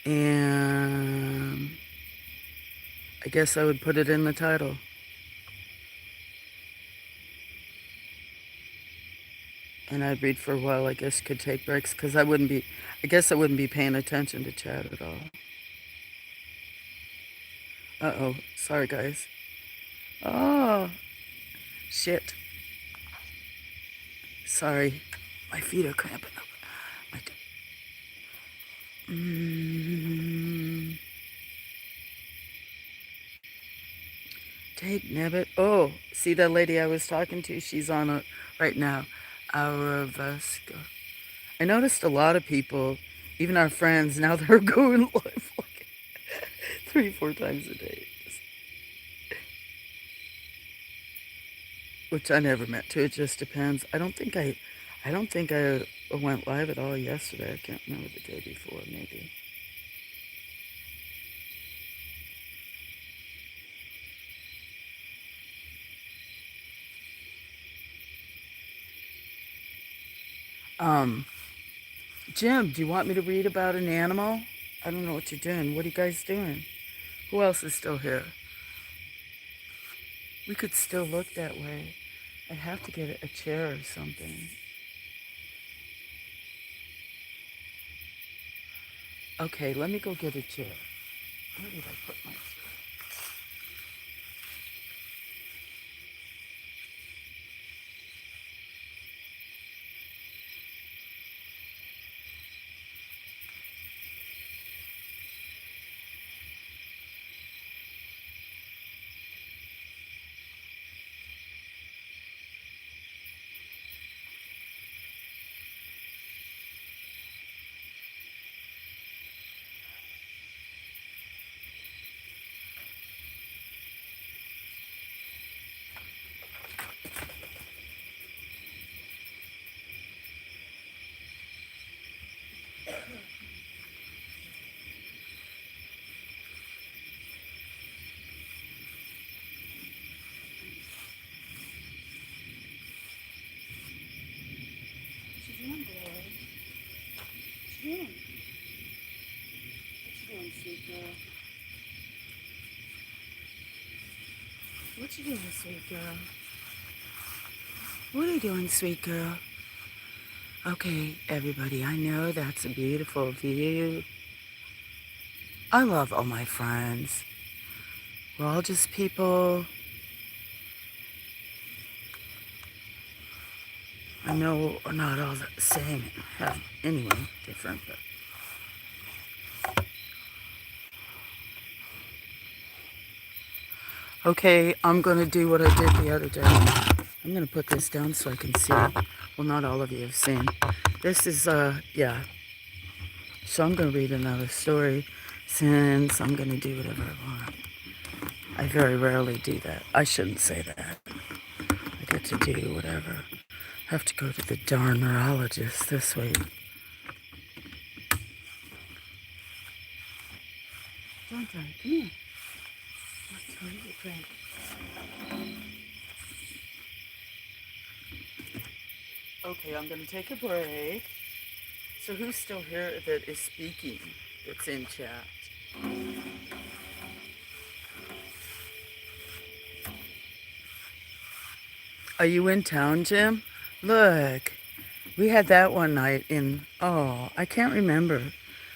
And I guess I would put it in the title. And I'd read for a while. I guess could take breaks because I guess I wouldn't be paying attention to chat at all. Uh-oh. Sorry, guys. Oh, shit. Sorry. My feet are cramping up. My Take Nebbit. Oh, see that lady I was talking to? She's on a right now. Aravasca. I noticed a lot of people, even our friends, now they're going live like 3-4 times a day. Which I never meant to. It just depends. I don't think I went live at all yesterday. I can't remember the day before, maybe. Um, Jim, do you want me to read about an animal? I don't know what you're doing. What are you guys doing? Who else is still here? We could still look that way. I'd have to get a chair or something. Okay, let me go get a chair. Where did I put my chair? What you doing, boy? What you doing? What you doing, sweet girl? What you doing, sweet girl? What are you doing, sweet girl? Okay, everybody, I know that's a beautiful view. I love all my friends. We're all just people. I know we're not all the same. Anyway, different, but. Okay, I'm going to do what I did the other day. I'm going to put this down so I can see. Well, not all of you have seen. This is, yeah. So I'm going to read another story since I'm going to do whatever I want. I very rarely do that. I shouldn't say that. I get to do whatever. I have to go to the darn neurologist this week. John, come here. Okay, I'm going to take a break. So who's still here that is speaking, that's in chat? Are you in town, Jim? Look, we had that one night in, oh, I can't remember.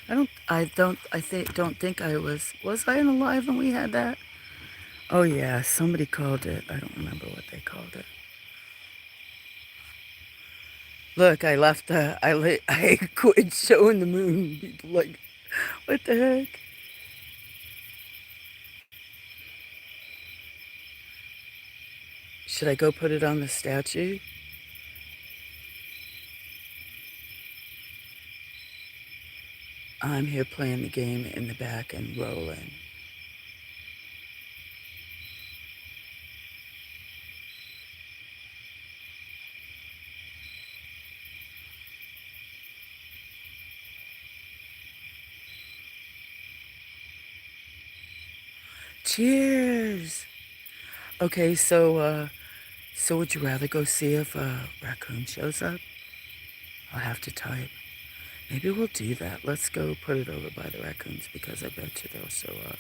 Don't think I was I in a live when we had that? Oh yeah, somebody called it. I don't remember what they called it. Look, I quit showing the moon. People like, what the heck? Should I go put it on the statue? I'm here playing the game in the back and rolling. Cheers! Okay, so would you rather go see if Raccoon shows up? I'll have to type. Maybe we'll do that. Let's go put it over by the raccoons because I bet you they'll show up.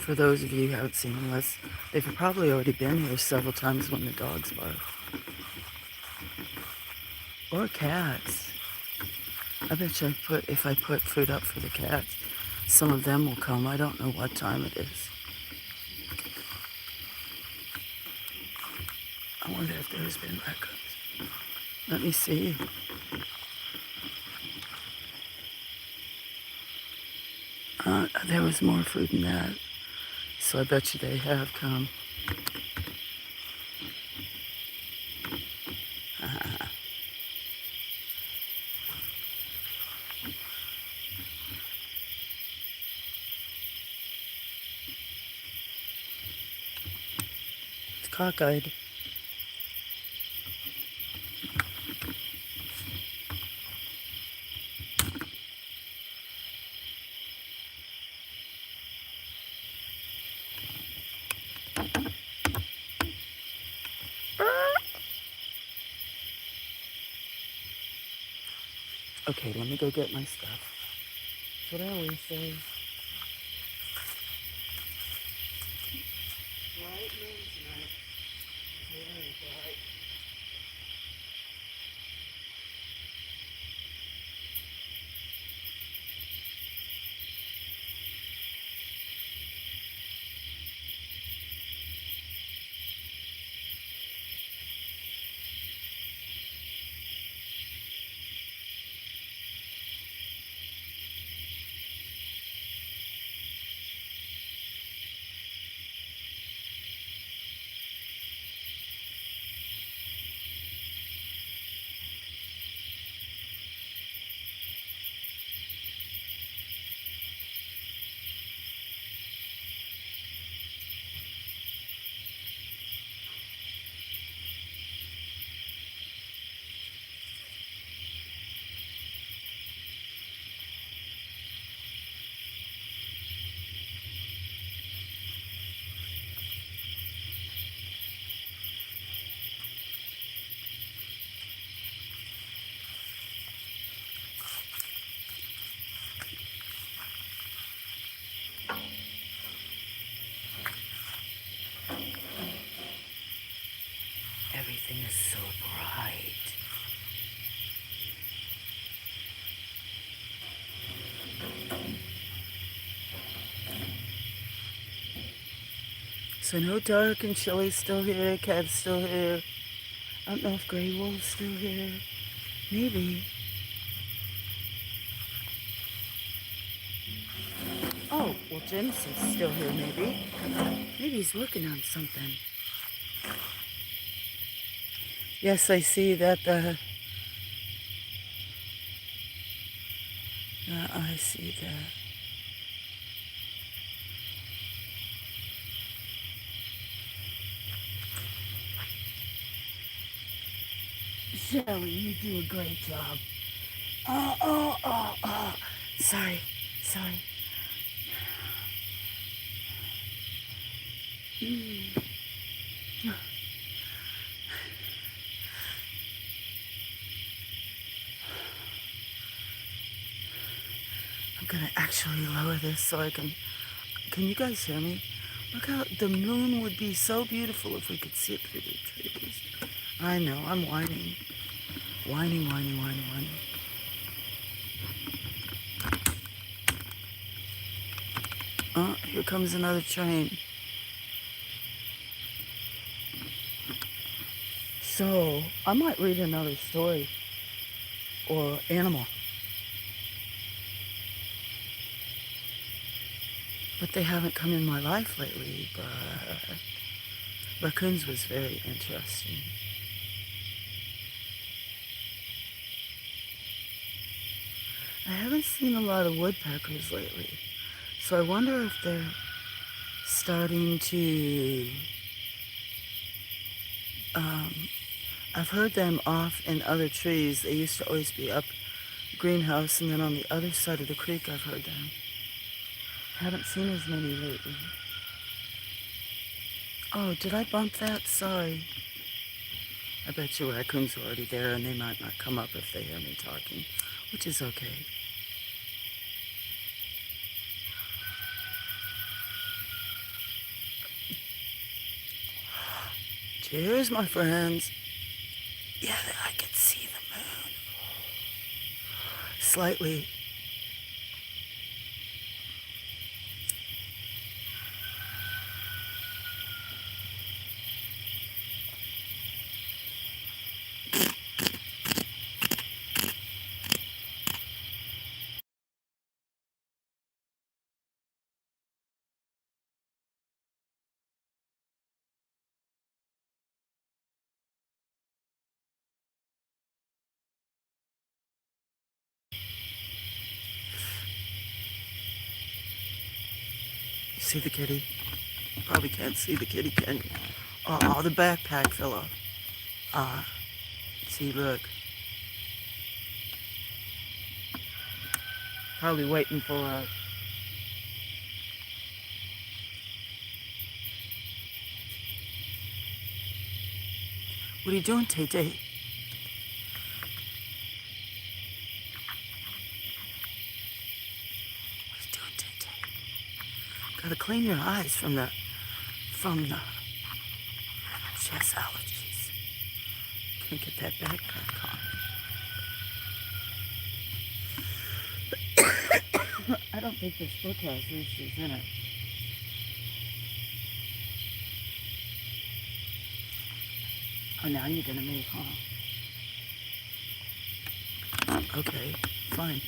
For those of you who haven't seen them, they've probably already been here several times when the dogs bark. Or cats. I bet you if I put food up for the cats, some of them will come. I don't know what time it is. I wonder if there's been raccoons. Let me see. There was more food than that. So I bet you they have come. It's cockeyed. Okay, let me go get my stuff. That's what I always say. Bright moon's night. Very bright. Everything is so bright. So no dark and chilly's still here, cat's still here. I don't know if Grey Wolf's still here. Maybe. Oh, well Jameson's still here maybe. Maybe he's working on something. Yes, I see that I see that. Shelly, you do a great job. Oh. Sorry. I'm gonna actually lower this so I can you guys hear me? Look how the moon would be so beautiful if we could see it through the trees. I know, I'm whining. Whining. Oh, here comes another train. So, I might read another story or animal. But they haven't come in my life lately, but Raccoons was very interesting. I haven't seen a lot of woodpeckers lately, so I wonder if they're starting to, I've heard them off in other trees. They used to always be up greenhouse, and then on the other side of the creek I've heard them. Haven't seen as many lately. Oh, did I bump that? Sorry. I bet you Raccoon's already there and they might not come up if they hear me talking, which is okay. Cheers, my friends. Yeah, I can see the moon. Slightly. See the kitty? Probably can't see the kitty, can you? Oh, the backpack fell off. See, look. Probably waiting for us. What are you doing, Tay-Tay? What are you doing, Tay-Tay? Gotta clean your eyes from the... She has allergies. Can't get that backpack on. I don't think this book has roosters in it. Oh, now you're gonna move, huh? Okay, fine.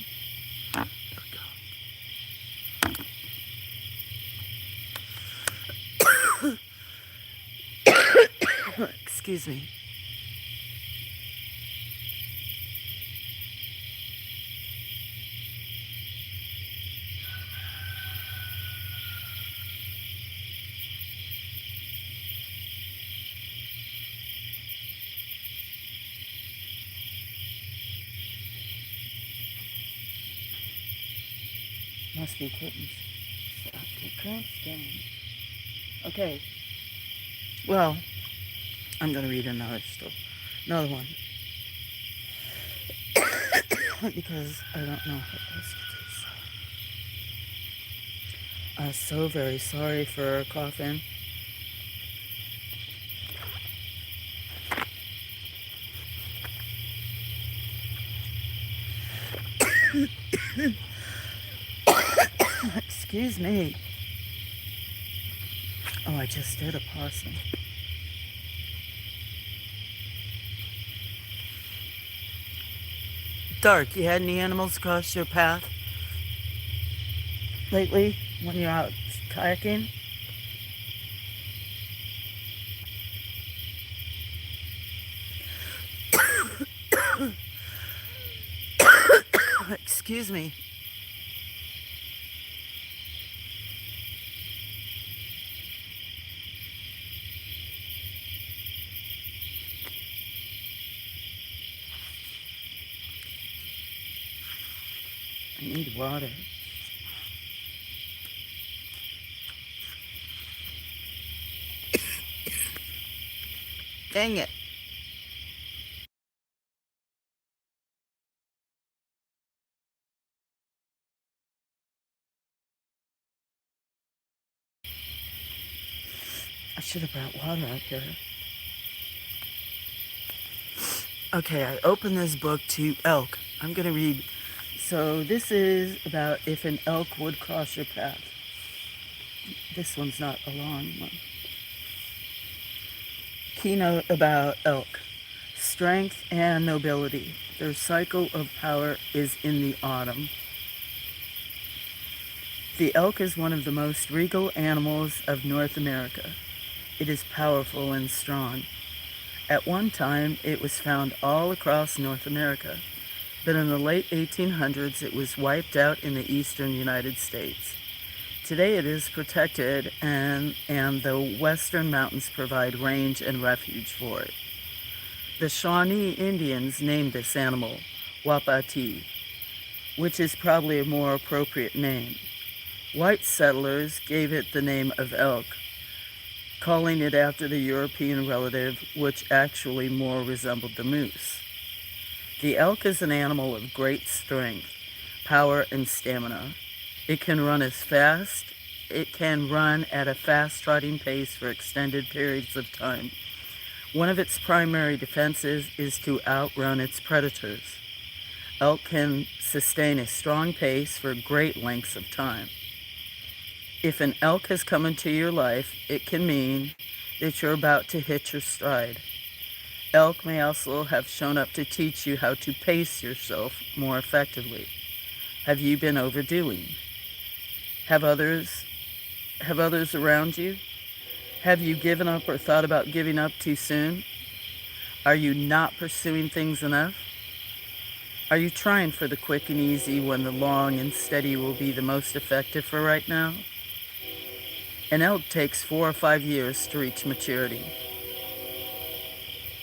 Excuse me. Must be kittens. Stop the cramps down. Okay. Well, I'm gonna read another one. Because I don't know what else to do. I'm so very sorry for coughing. Excuse me. Oh, I just did a possum. Dark, you had any animals cross your path lately when you're out kayaking? Excuse me. I need water. Dang it. I should have brought water out here. Okay, I opened this book to elk. I'm going to read. So this is about if an elk would cross your path. This one's not a long one. Keynote about elk. Strength and nobility. Their cycle of power is in the autumn. The elk is one of the most regal animals of North America. It is powerful and strong. At one time, it was found all across North America, but in the late 1800s, it was wiped out in the eastern United States. Today, it is protected, and the western mountains provide range and refuge for it. The Shawnee Indians named this animal Wapiti, which is probably a more appropriate name. White settlers gave it the name of elk, calling it after the European relative, which actually more resembled the moose. The elk is an animal of great strength, power, and stamina. It can run at a fast trotting pace for extended periods of time, One of its primary defenses is to outrun its predators. Elk can sustain a strong pace for great lengths of time. If an elk has come into your life, it can mean that you're about to hit your stride. Elk may also have shown up to teach you how to pace yourself more effectively. Have you been overdoing? Have others around you? Have you given up or thought about giving up too soon? Are you not pursuing things enough? Are you trying for the quick and easy when the long and steady will be the most effective for right now? An elk takes 4 or 5 years to reach maturity.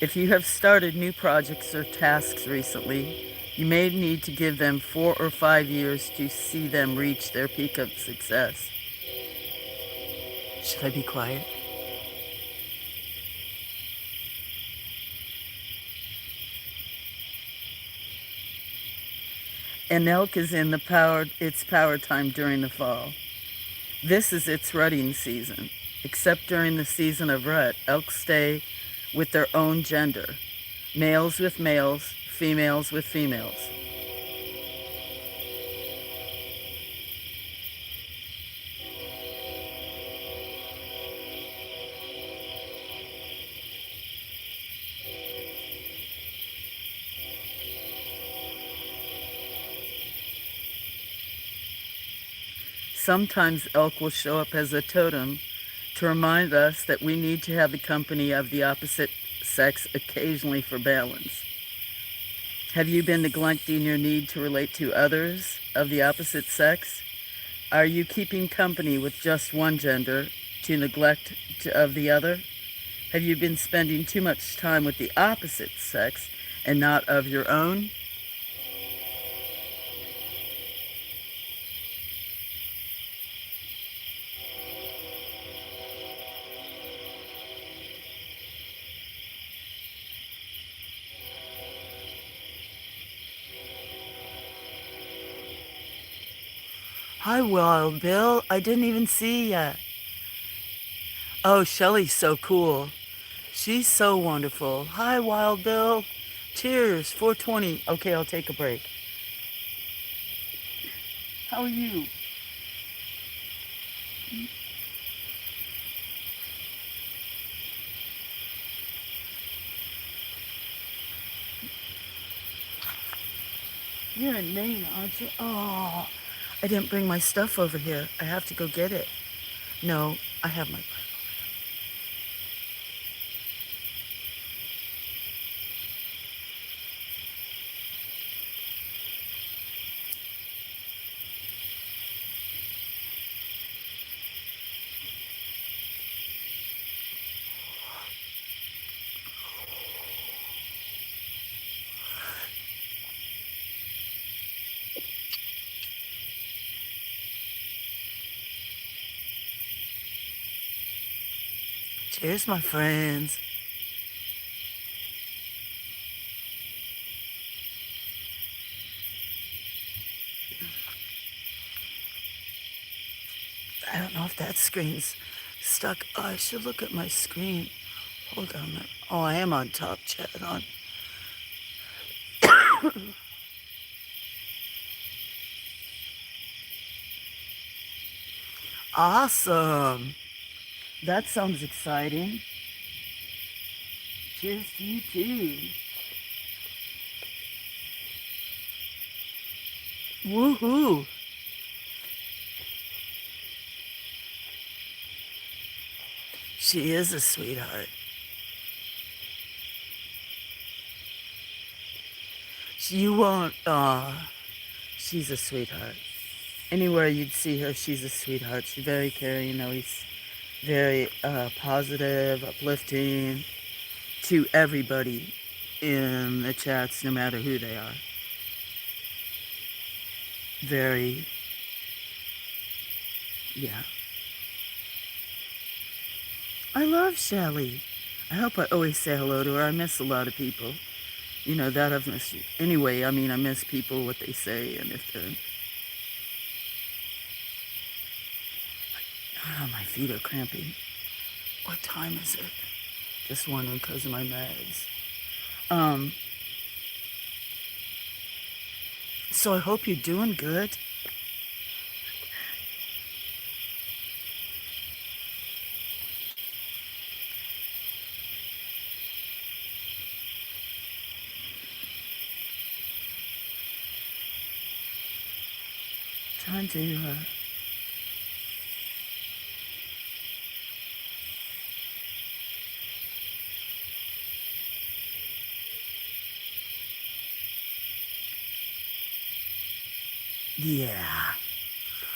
If you have started new projects or tasks recently, you may need to give them 4 or 5 years to see them reach their peak of success. Should I be quiet? An elk is in its power time during the fall. This is its rutting season. Except during the season of rut, elk stay with their own gender. Males with males, females with females. Sometimes elk will show up as a totem to remind us that we need to have the company of the opposite sex occasionally for balance. Have you been neglecting your need to relate to others of the opposite sex? Are you keeping company with just one gender to neglect of the other? Have you been spending too much time with the opposite sex and not of your own? Hi, Wild Bill. I didn't even see you yet. Oh, Shelly's so cool. She's so wonderful. Hi, Wild Bill. Cheers, 420. Okay, I'll take a break. How are you? You're in Maine, aren't you? Oh, I didn't bring my stuff over here. I have to go get it. No, I have my... Cheers, my friends. I don't know if that screen's stuck. Oh, I should look at my screen. Hold on a minute. Oh, I am on top chat on. Awesome. That sounds exciting. Cheers to you too. Woohoo. She is a sweetheart. You won't, she's a sweetheart. Anywhere you'd see her, she's a sweetheart. She's very caring, always very positive, uplifting to everybody in the chats, no matter who they are. Very, yeah. I love Shelly. I hope I always say hello to her. I miss a lot of people. You know, that I've missed you. Anyway, I mean, I miss people, what they say, and if they're... Oh, my feet are cramping. What time is it? Just wondering because of my meds. Um, so I hope you're doing good. Trying to, yeah.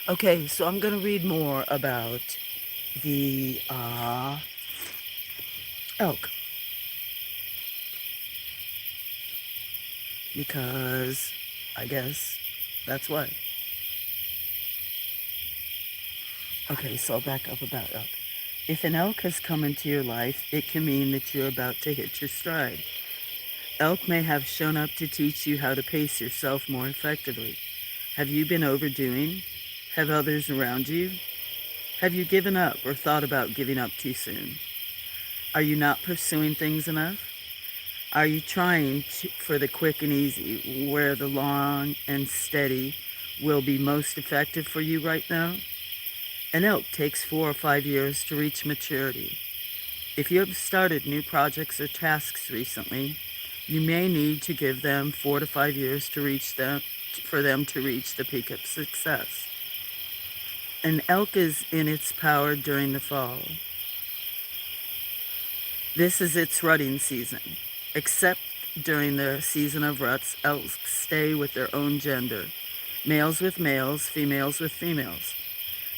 Okay, so I'm going to read more about the elk. Because I guess that's why. Okay, so I'll back up about elk. If an elk has come into your life, it can mean that you're about to hit your stride. Elk may have shown up to teach you how to pace yourself more effectively. Have you been overdoing? Have others around you? Have you given up or thought about giving up too soon? Are you not pursuing things enough? Are you trying for the quick and easy, where the long and steady will be most effective for you right now? An elk takes 4 or 5 years to reach maturity. If you have started new projects or tasks recently, you may need to give them 4 to 5 years for them to reach the peak of success. An elk is in its power during the fall. This is its rutting season. Except during the season of ruts, elks stay with their own gender. Males with males, females with females.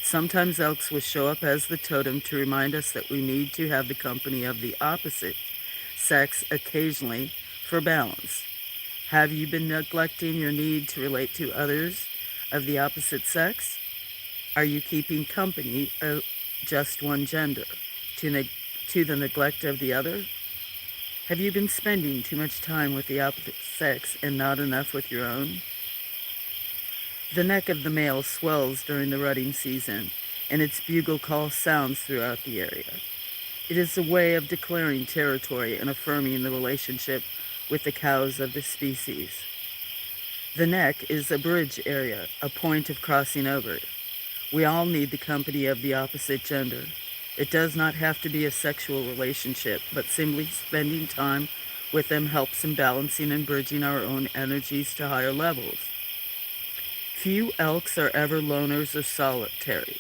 Sometimes elks will show up as the totem to remind us that we need to have the company of the opposite sex occasionally for balance. Have you been neglecting your need to relate to others of the opposite sex? Are you keeping company of just one gender to the neglect of the other? Have you been spending too much time with the opposite sex and not enough with your own? The neck of the male swells during the rutting season, and its bugle call sounds throughout the area. It is a way of declaring territory and affirming the relationship with the cows of the species. The neck is a bridge area, a point of crossing over. We all need the company of the opposite gender. It does not have to be a sexual relationship, but simply spending time with them helps in balancing and bridging our own energies to higher levels. Few elks are ever loners or solitary.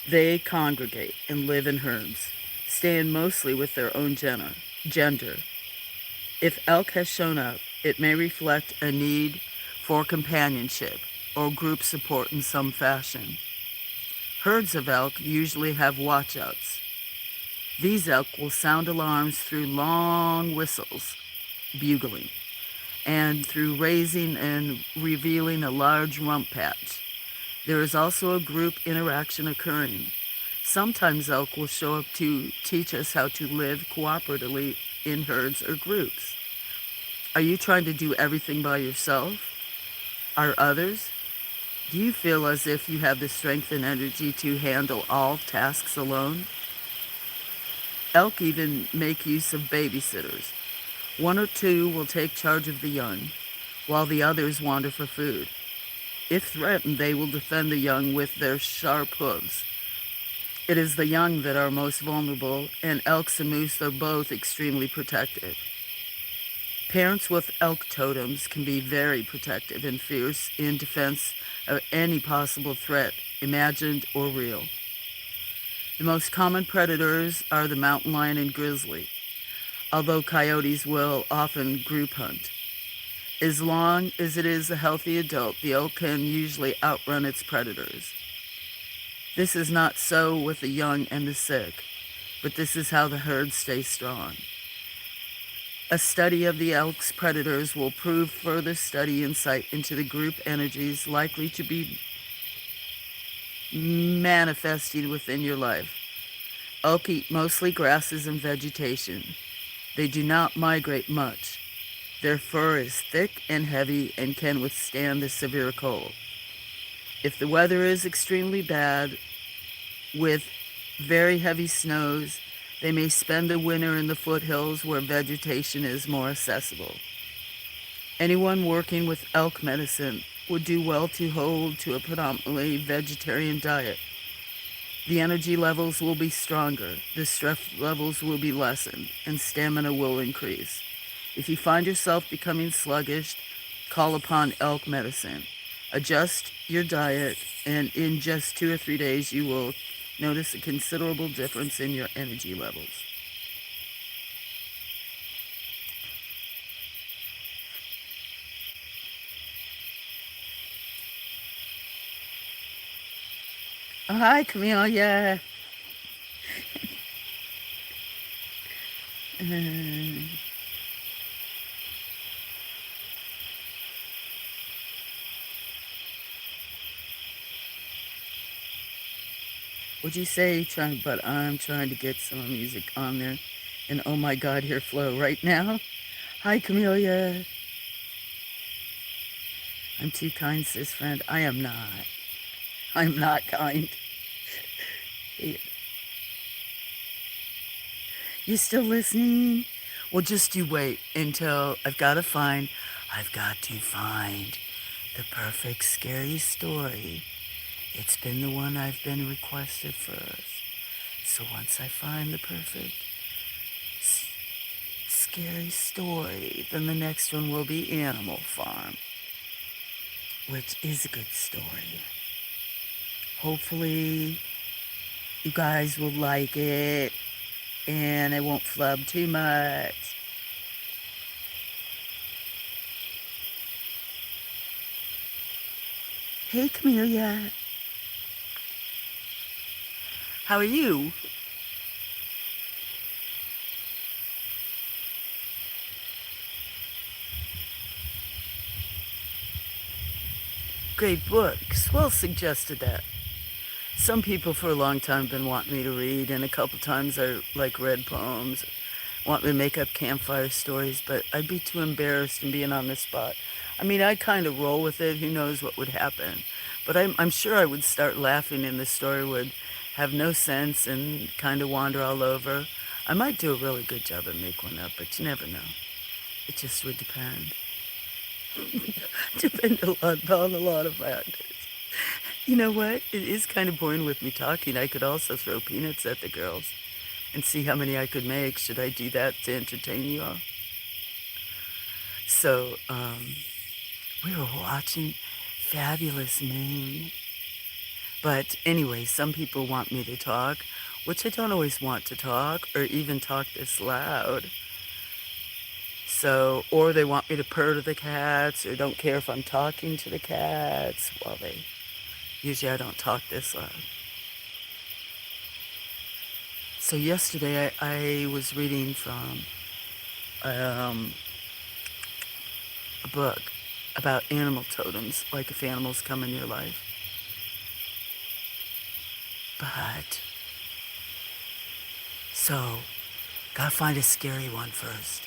They congregate and live in herds, staying mostly with their own gender. If elk has shown up, it may reflect a need for companionship or group support in some fashion. Herds of elk usually have watchouts. These elk will sound alarms through long whistles, bugling, and through raising and revealing a large rump patch. There is also a group interaction occurring. Sometimes elk will show up to teach us how to live cooperatively in herds or groups. Are you trying to do everything by yourself? Are others? Do you feel as if you have the strength and energy to handle all tasks alone? Elk even make use of babysitters. 1 or 2 will take charge of the young, while the others wander for food. If threatened, they will defend the young with their sharp hooves. It is the young that are most vulnerable, and elks and moose are both extremely protective. Parents with elk totems can be very protective and fierce in defense of any possible threat, imagined or real. The most common predators are the mountain lion and grizzly, although coyotes will often group hunt. As long as it is a healthy adult, the elk can usually outrun its predators. This is not so with the young and the sick, but this is how the herd stays strong. A study of the elk's predators will prove further study insight into the group energies likely to be manifesting within your life. Elk eat mostly grasses and vegetation. They do not migrate much. Their fur is thick and heavy and can withstand the severe cold. If the weather is extremely bad, with very heavy snows, They may spend the winter in the foothills where vegetation is more accessible. Anyone working with elk medicine would do well to hold to a predominantly vegetarian diet. The energy levels will be stronger, the stress levels will be lessened, and stamina will increase. If you find yourself becoming sluggish, call upon elk medicine. Adjust your diet, and in just 2 or 3 days, you will notice a considerable difference in your energy levels. Oh, hi, Camille. Yeah. What'd you say? But I'm trying to get some music on there. And oh my God, here flow right now. Hi, Camellia. I'm too kind, sis friend. I am not. I'm not kind. You still listening? Well, just you wait until I've got to find the perfect scary story. It's been the one I've been requested first. So once I find the perfect scary story, then the next one will be Animal Farm, which is a good story. Hopefully you guys will like it and I won't flub too much. Hey, Camellia. How are you? Great books. Well suggested that. Some people for a long time have been wanting me to read, and a couple times I read poems, want me to make up campfire stories, but I'd be too embarrassed in being on the spot. I mean, I kind of roll with it. Who knows what would happen? But I'm sure I would start laughing and the story would have no sense and kind of wander all over. I might do a really good job and make one up, but you never know. It just would depend. Depend a lot on a lot of factors. You know what? It is kind of boring with me talking. I could also throw peanuts at the girls and see how many I could make. Should I do that to entertain you all? So, we were watching Fabulous Moon. But anyway, some people want me to talk, which I don't always want to talk or even talk this loud. So, or they want me to purr to the cats or don't care if I'm talking to the cats. Well, usually I don't talk this loud. So yesterday I was reading from a book about animal totems, like if animals come in your life. But, so, gotta find a scary one first.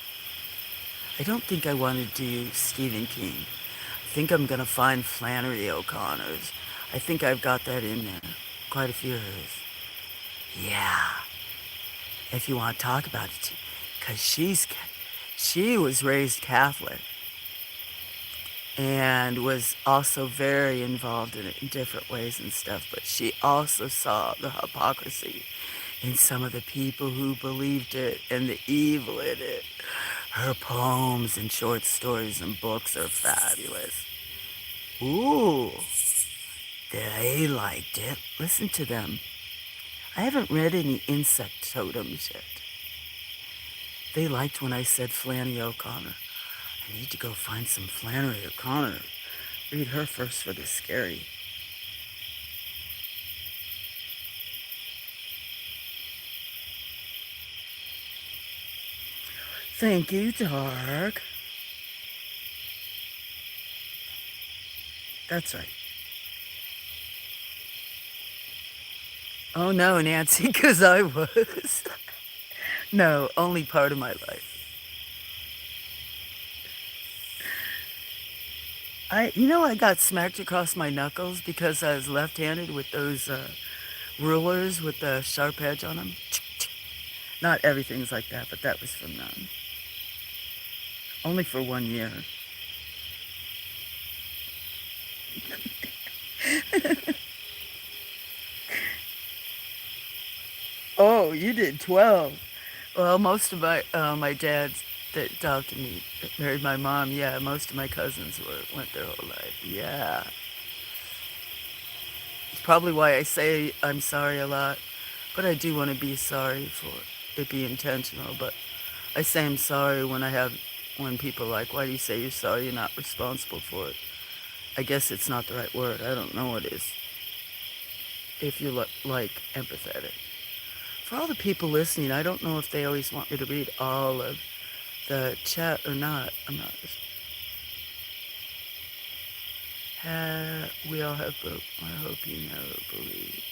I don't think I want to do Stephen King. I think I'm gonna find Flannery O'Connor's. I think I've got that in there. Quite a few of hers. Yeah. If you want to talk about it, because she was raised Catholic and was also very involved in it in different ways and stuff, but she also saw the hypocrisy in some of the people who believed it and the evil in it. Her poems and short stories and books are fabulous. Ooh, they liked it. Listen to them. I haven't read any insect totems yet. They liked when I said Flannery O'Connor. I need to go find some Flannery O'Connor. Read her first for the scary. Thank you, Dark. That's right. Oh no, Nancy, because I was. No, only part of my life. I got smacked across my knuckles because I was left-handed with those rulers with the sharp edge on them. Not everything's like that, but that was from them. Only for 1 year. Oh, you did 12. Well, most of my dads that adopted me, that married my mom, yeah, most of my cousins went their whole life. Yeah. It's probably why I say I'm sorry a lot, but I do want to be sorry for it be intentional, but I say I'm sorry when people are like, why do you say you're sorry? You're not responsible for it. I guess it's not the right word. I don't know what it is. If you're like empathetic. For all the people listening, I don't know if they always want me to read all of the chat or not. I'm not. We all have broke. I hope you never believe.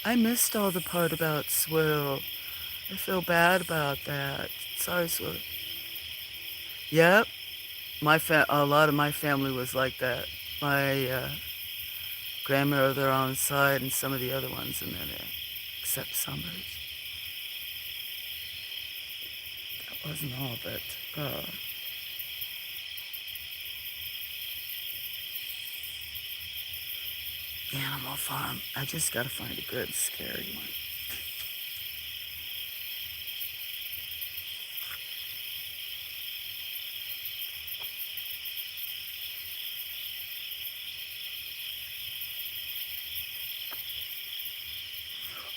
I missed all the part about Swirl. I feel bad about that. Sorry, Swirl. Yep. A lot of my family was like that. My grandmother on the side and some of the other ones, and then except Sunrirse. That wasn't all, but Animal Farm. I just gotta find a good scary one.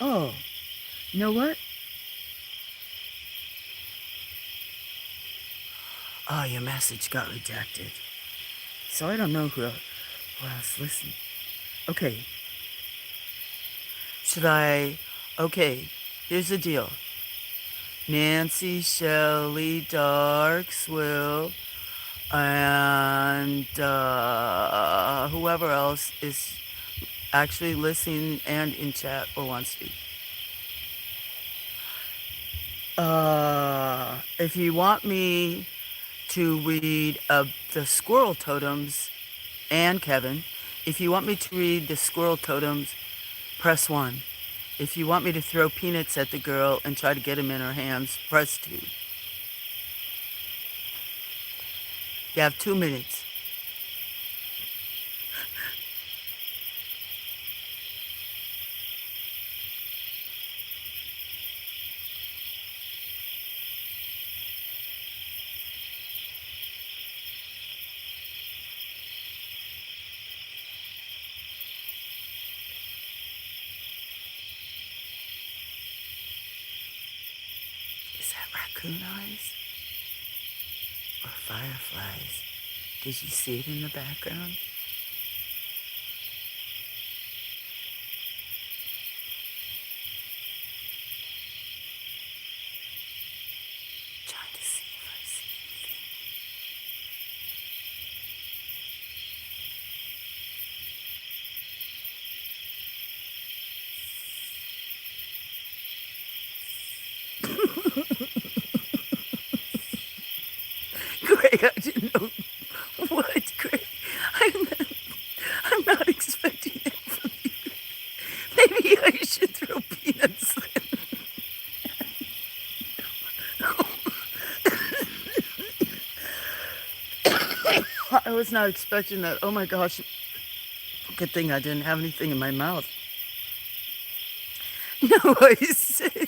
Oh, you know what? Oh, your message got rejected. So I don't know who else listened. Okay. Okay, here's the deal. Nancy, Shelley, Darks, Will, and whoever else is actually listening and in chat or wants to. If you want me to read the squirrel totems, and Kevin, if you want me to read the squirrel totems, press 1. If you want me to throw peanuts at the girl and try to get them in her hands, press 2. You have 2 minutes. Is that raccoon eyes? Or fireflies? Did you see it in the background? Trying to see if I see anything. Greg, I didn't know. What, Greg? I'm not expecting that from you. Maybe I should throw peanuts then. I was not expecting that. Oh my gosh. Good thing I didn't have anything in my mouth. No, I said.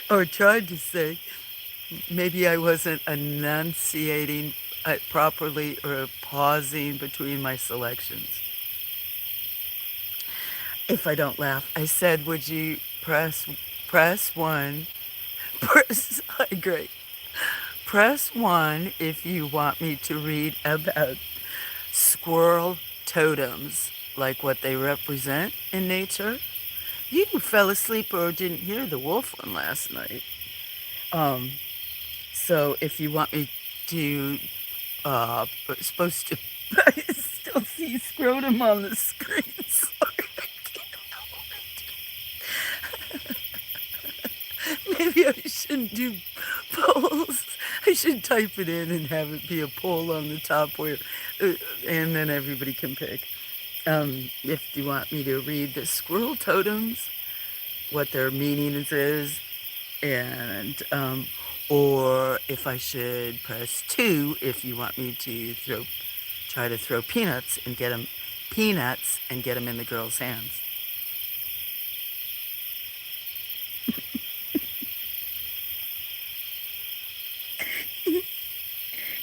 Or tried to say. Maybe I wasn't enunciating it properly or pausing between my selections. If I don't laugh, I said, would you press 1? Great. Press 1 if you want me to read about squirrel totems, like what they represent in nature. You fell asleep or didn't hear the wolf one last night. So if you want me to, supposed to, I still see scrotum on the screen. Sorry, I can't. Maybe I shouldn't do polls. I should type it in and have it be a poll on the top where And then everybody can pick. If you want me to read the squirrel totems, what their meaning is, and or if I should press 2 if you want me to try to throw peanuts and get them in the girl's hands.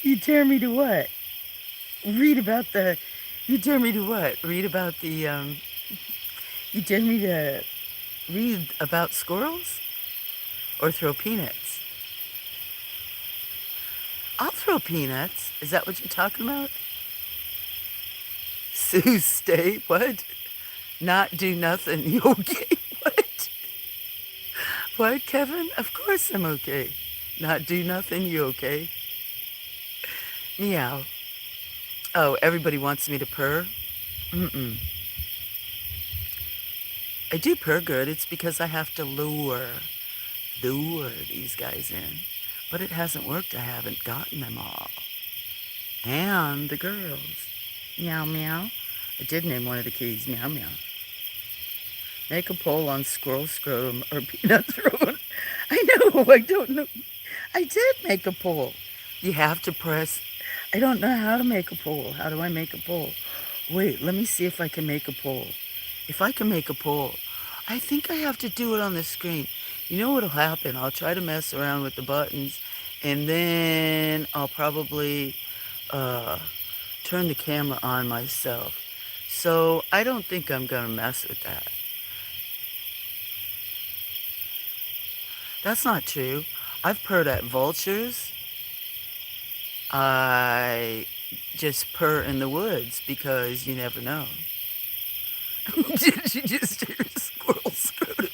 You dare me to what? Read about the. You dare me to what? Read about the. You dare me to read about squirrels? Or throw peanuts? I'll throw peanuts. Is that what you're talking about? Sue, stay. What? Not do nothing. You okay? What? What, Kevin? Of course I'm okay. Not do nothing. You okay? Meow. Oh, everybody wants me to purr? Mm-mm. I do purr good. It's because I have to lure these guys in. But it hasn't worked. I haven't gotten them all. And the girls. Meow, meow. I did name one of the keys Meow, meow. Make a poll on squirrel scrotum or peanut throat. I know. I don't know. I did make a poll. You have to press. I don't know how to make a poll. How do I make a poll? Wait, let me see if I can make a poll. If I can make a poll, I think I have to do it on the screen. You know what'll happen? I'll try to mess around with the buttons, and then I'll probably turn the camera on myself. So I don't think I'm going to mess with that. That's not true. I've purred at vultures. I just purr in the woods because you never know. Did you just hear a squirrel scrotum?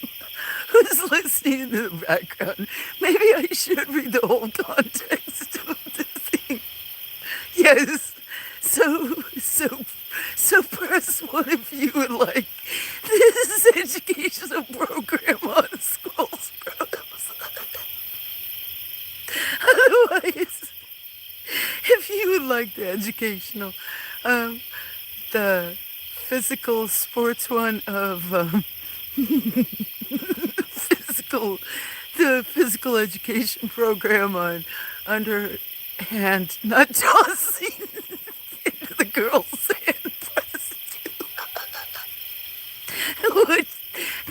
Who's listening in the background? Maybe I should read the whole context of the thing. Yes. So press 1 if you would like this educational program on squirrel scrotums. Otherwise, if you would like the educational, the physical sports one of the physical education program on underhand nut tossing into the girl's hand. Press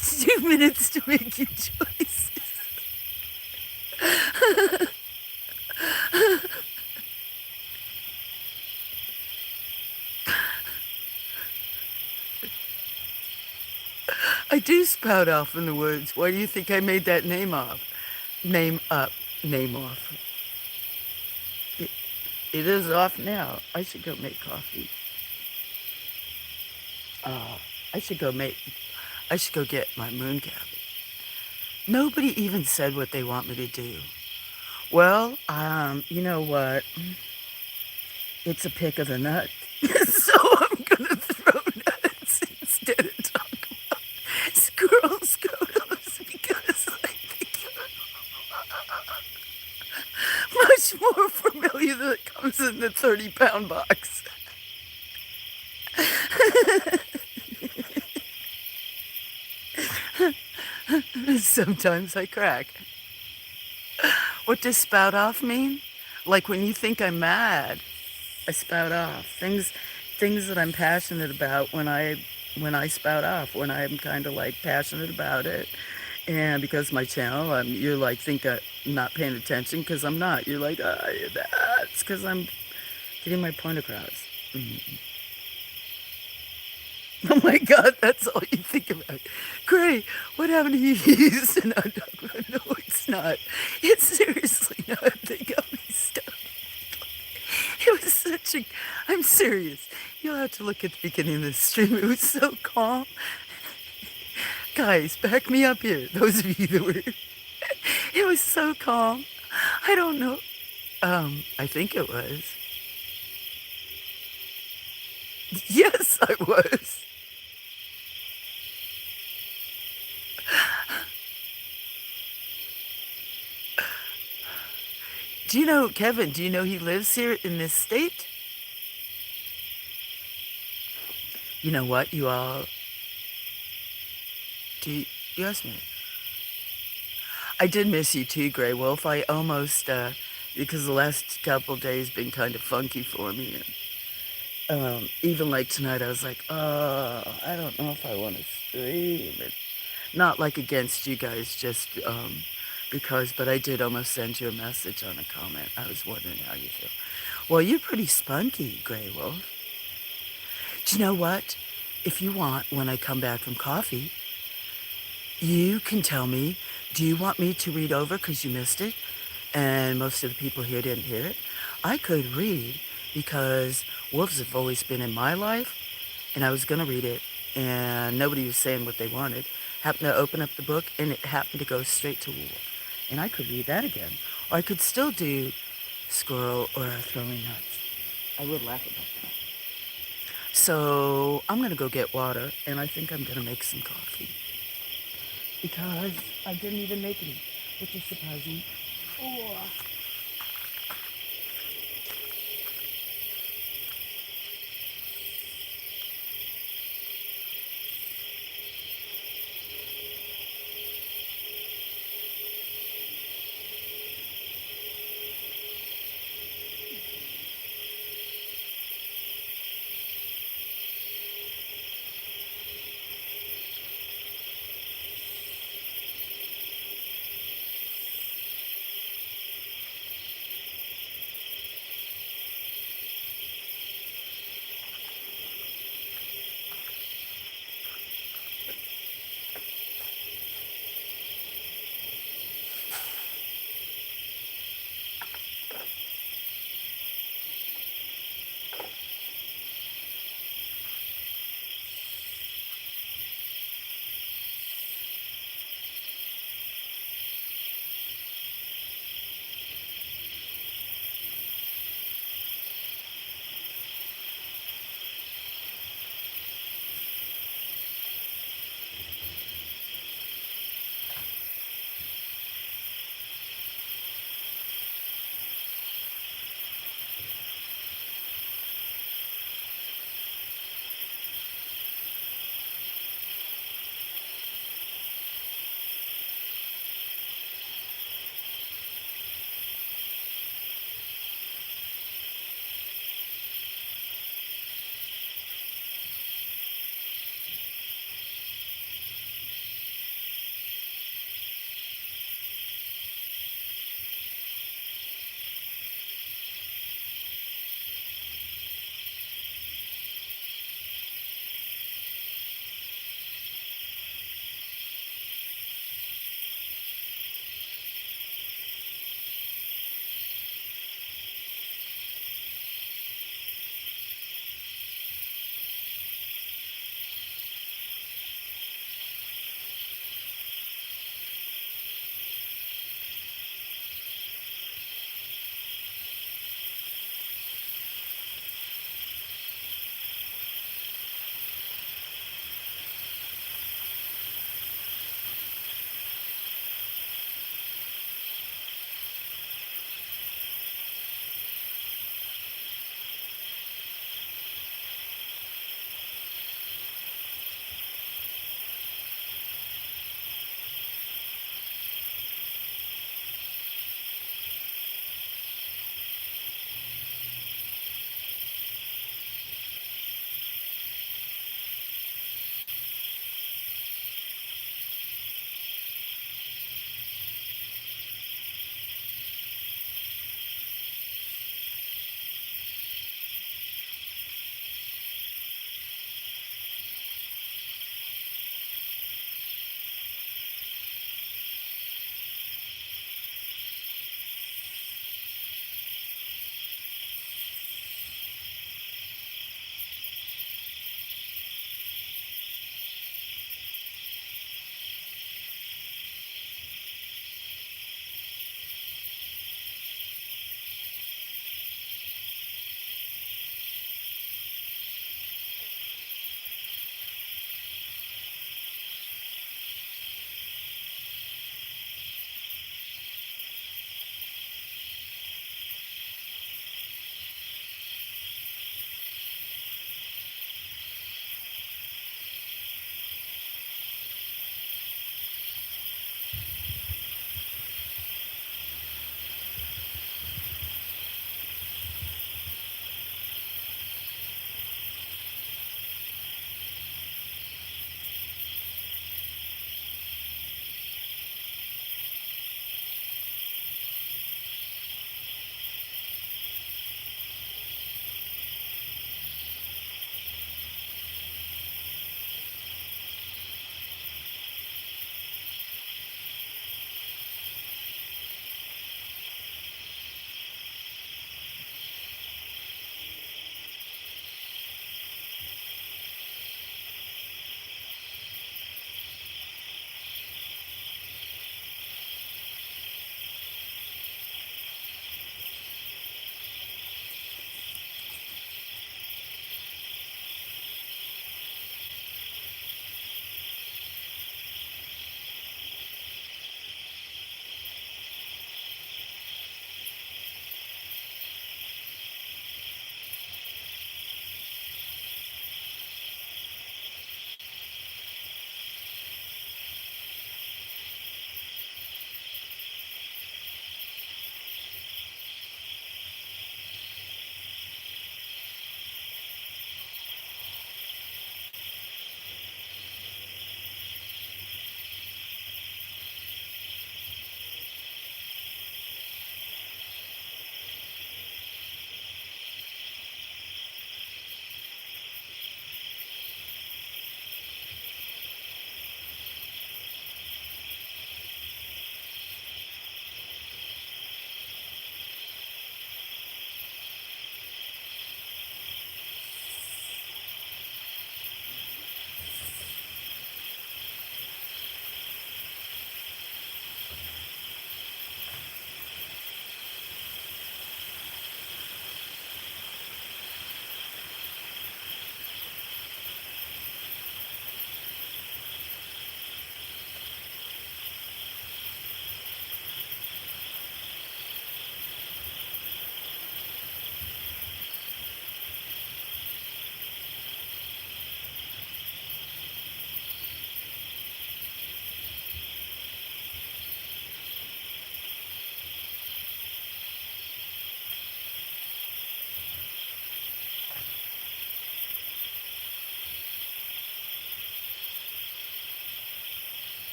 2. 2 minutes to make your choices. I do spout off in the woods. Why do you think I made that name off? Name off. It is off now. I should go make coffee. I should go get my moon cabbage. Nobody even said what they want me to do. Well, you know what? It's a pick of the nut. So I'm gonna throw nuts instead of talk about squirrel scrotums because I think much more familiar that comes in the 30-pound box. Sometimes I crack. What does spout off mean? Like when you think I'm mad, I spout off. Things that I'm passionate about when I spout off, when I'm kind of like passionate about it. And because my channel, you're like, think I'm not paying attention because I'm not. You're like, that's because I'm getting my point across. Mm-hmm. Oh my God, that's all you think about. Gray, what happened to you? Houston? No, it's not. It's seriously not. They got me stuck. It was such a... I'm serious. You'll have to look at the beginning of the stream. It was so calm. Guys, back me up here. Those of you that were... It was so calm. I don't know. I think it was. Yes, I was. Do you know, Kevin, do you know he lives here in this state? You know what, you all? Do you ask me? I did miss you too, Grey Wolf. I almost, because the last couple days been kind of funky for me. And, even like tonight, I was like, oh, I don't know if I want to stream. And not like against you guys, just because, but I did almost send you a message on a comment. I was wondering how you feel. Well, you're pretty spunky, Grey Wolf. Do you know what? If you want, when I come back from coffee, you can tell me, do you want me to read over because you missed it? And most of the people here didn't hear it. I could read because wolves have always been in my life, and I was going to read it, and nobody was saying what they wanted. Happened to open up the book, and it happened to go straight to wolf. And I could read that again. Or I could still do squirrel or throwing nuts. I would laugh about that. So I'm going to go get water, and I think I'm going to make some coffee. Because I didn't even make any, which is surprising. Oh.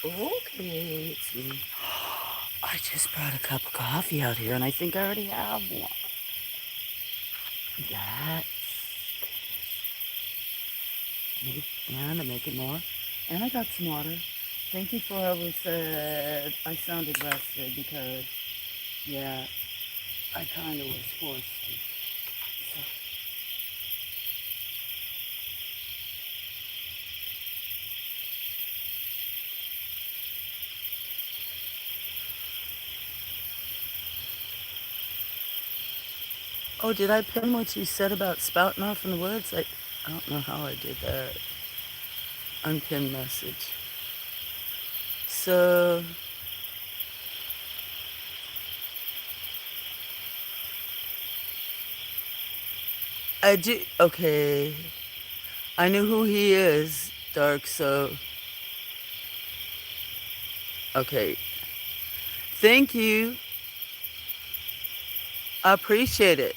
Okay, let's see. I just brought a cup of coffee out here, and I think I already have one. That's and I'm making more. And I got some water. Thank you for whoever said I sounded rested because, yeah, I kind of was forced to. So. Oh, did I pin what you said about spouting off in the woods? I don't know how I did that. Unpinned message. So, I do. Okay. I knew who he is, Dark, so. Okay. Thank you. I appreciate it.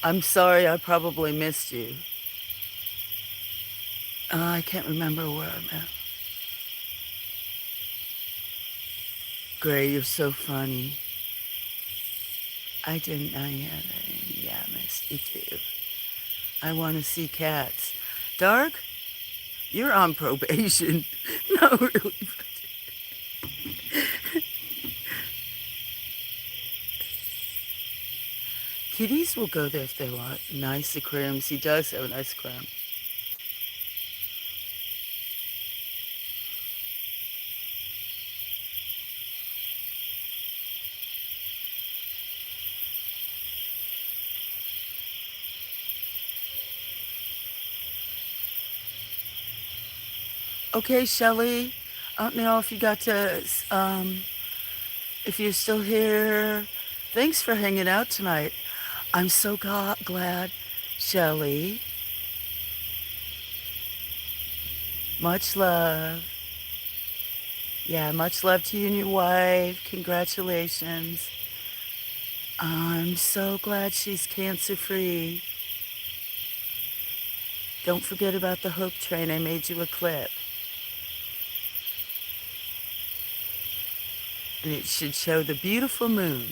I'm sorry I probably missed you. I can't remember where I'm at. Gray, you're so funny. I didn't know you had that. Yeah, I missed you too. I want to see cats. Dark, you're on probation. No, really. Kitties will go there if they want. Nice aquariums. He does have a nice aquarium. Okay, Shelly. I don't know if you got to, if you're still here. Thanks for hanging out tonight. I'm so glad, Shelly. Much love. Yeah, much love to you and your wife. Congratulations. I'm so glad she's cancer free. Don't forget about the hope train. I made you a clip. And it should show the beautiful moon.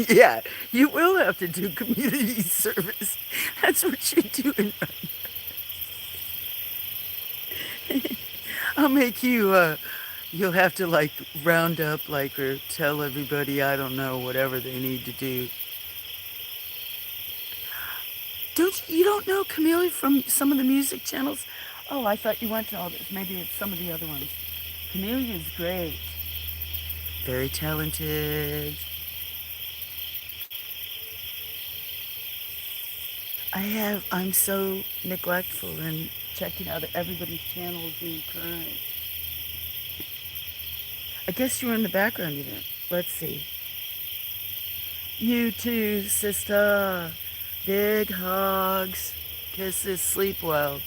Yeah, you will have to do community service. That's what you're doing right. I'll make you, you'll have to like round up like or tell everybody, I don't know, whatever they need to do. You don't know Camille from some of the music channels? Oh, I thought you went to all this. Maybe it's some of the other ones. Camille is great. Very talented. I'm so neglectful in checking out everybody's channels in current. I guess you were in the background, you didn't. Let's see. You too, sister. Big hugs. Kisses. Sleep well.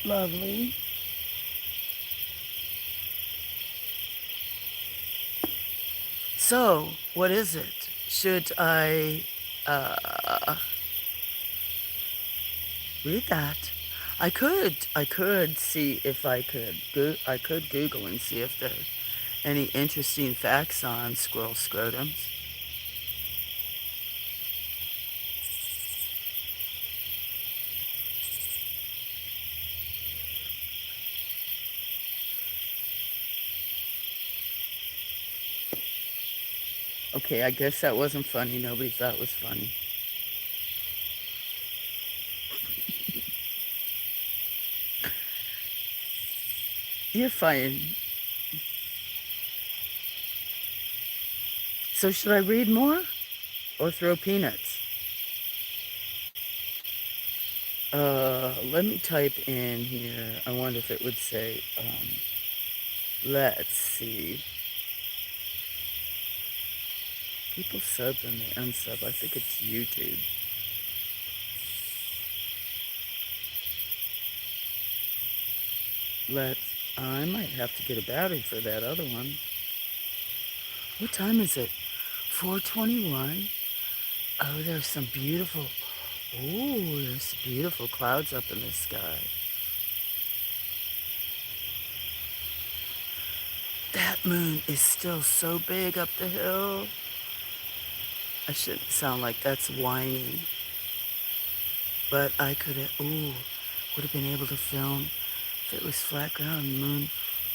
Lovely. So, what is it? Should I read that? I could see if I could Google and see if there are any interesting facts on squirrel scrotums. Okay, I guess that wasn't funny. Nobody thought it was funny. You're fine. So should I read more or throw peanuts? Let me type in here. I wonder if it would say, let's see. People sub and they unsub. I think it's YouTube. I might have to get a battery for that other one. What time is it? 4:21. Oh, there's some beautiful. Oh, there's some beautiful clouds up in the sky. That moon is still so big up the hill. I shouldn't sound like that's whining, but I could have. Ooh, would have been able to film if it was flat ground moon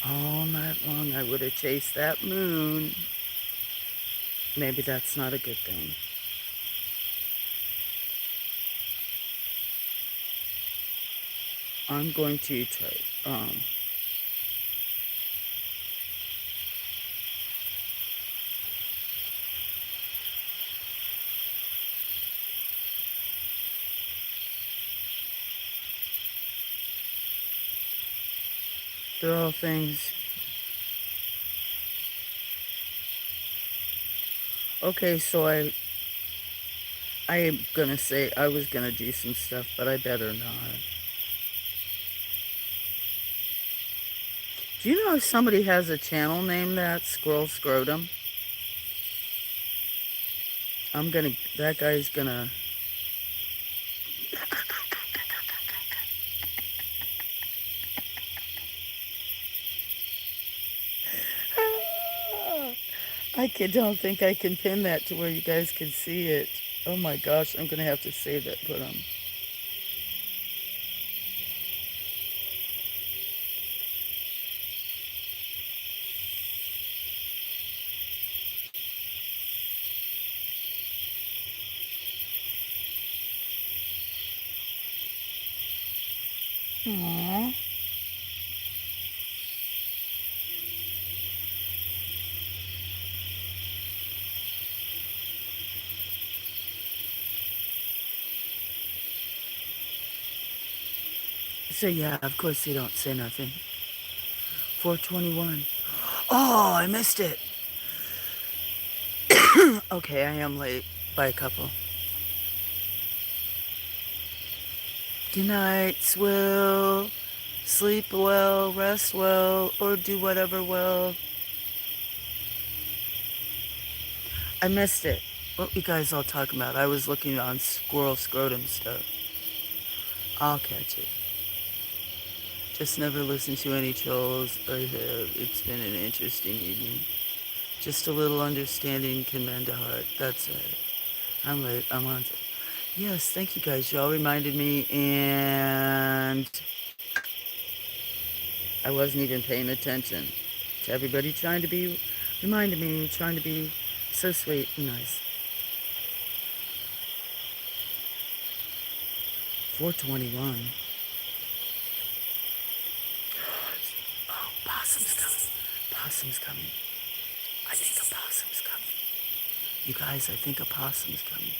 all night long. I would have chased that moon. Maybe that's not a good thing. I'm going to try. They're all things. Okay, so I am gonna say I was gonna do some stuff, but I better not. Do you know if somebody has a channel named that? Squirrel Scrotum? That guy's gonna. Don't think I can pin that to where you guys can see it. Oh my gosh, I'm gonna have to save that, but Aww. So yeah, of course they don't say nothing. 4:21. Oh, I missed it. Okay, I am late by a couple. Good nights, Will. Sleep well, rest well, or do whatever well. I missed it. What you guys all talking about? I was looking on squirrel scrotum stuff. I'll catch it. Just never listen to any trolls. I have. It's been an interesting evening. Just a little understanding can mend a heart. That's it. I'm late. I'm on. Yes, thank you guys. Y'all reminded me, and I wasn't even paying attention to everybody trying to be, reminding me, trying to be so sweet and nice. 4:21. Oh, possum's coming. Possum's coming. I think a possum's coming. You guys, I think a possum's coming.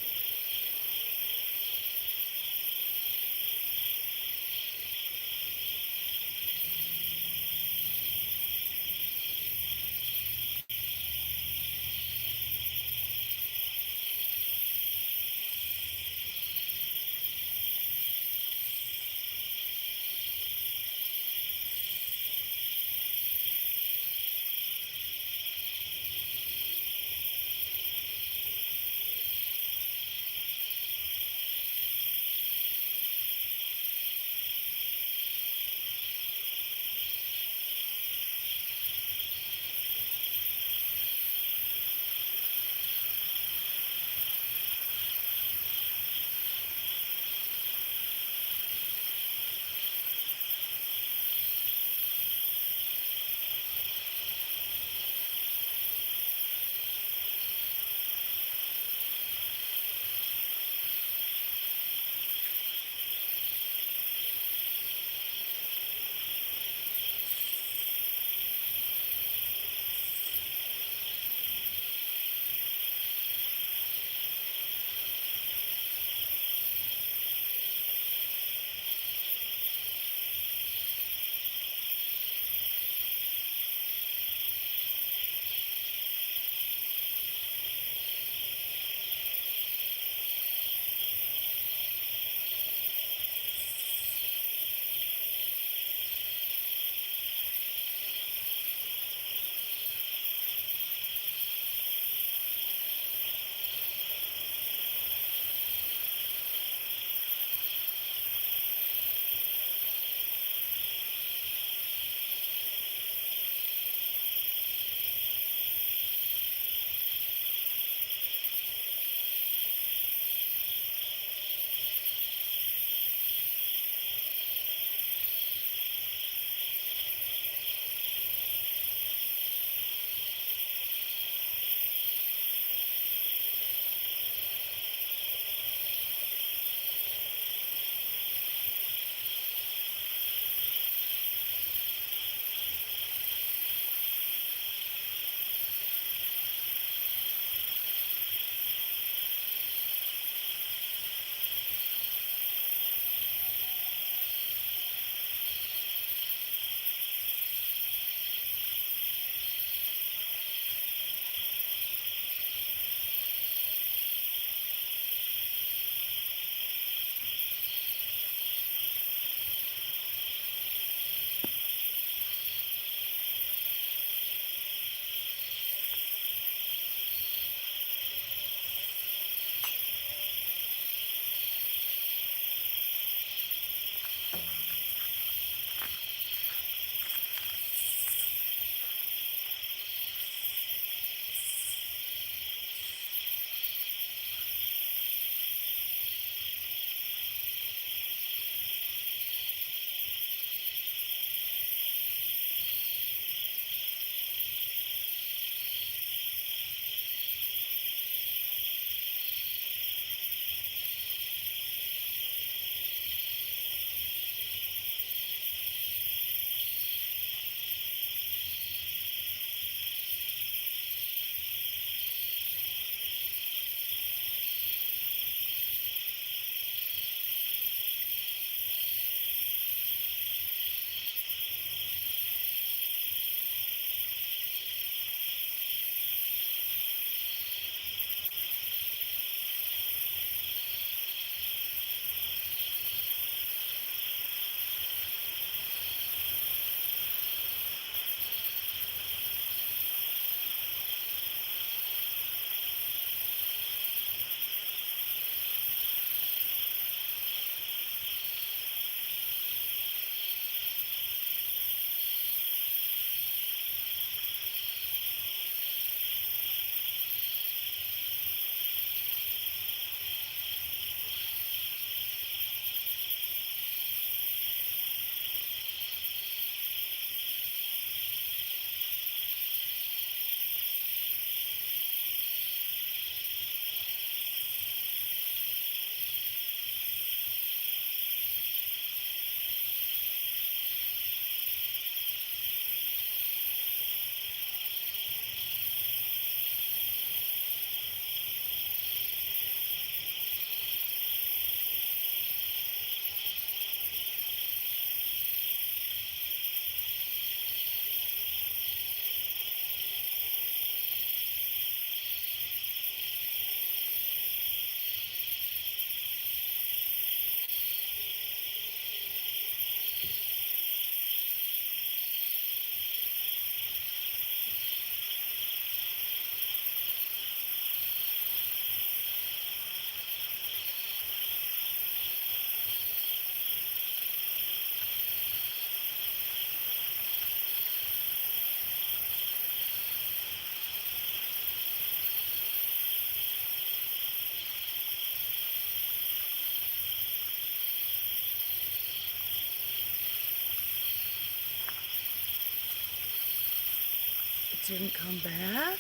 didn't come back?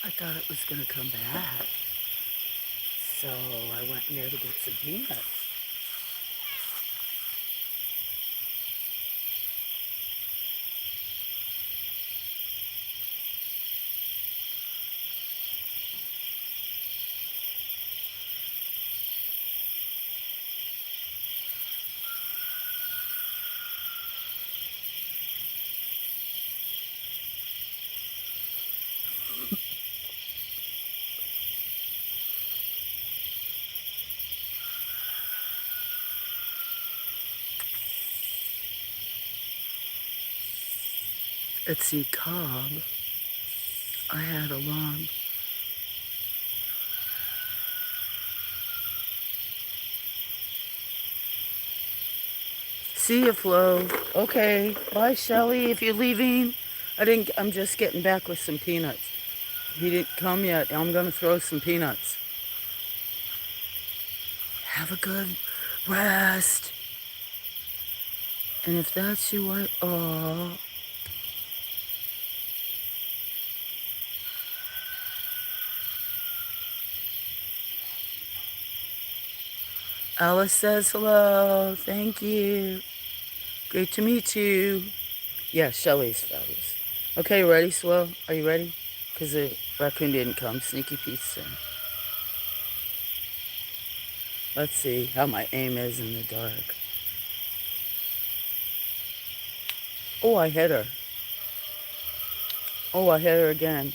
I thought it was going to come back. So I went in there to get some peanuts. It's the cob I had along. See you, Flo. Okay. Bye, Shelly. If you're leaving, I'm just getting back with some peanuts. He didn't come yet. I'm going to throw some peanuts. Have a good rest. And if that's you, Alice says hello. Thank you. Great to meet you. Yeah, Shelly's fabulous. Okay, ready, Swell? Are you ready? Because the raccoon didn't come. Sneaky pizza. Let's see how my aim is in the dark. Oh, I hit her. Oh, I hit her again.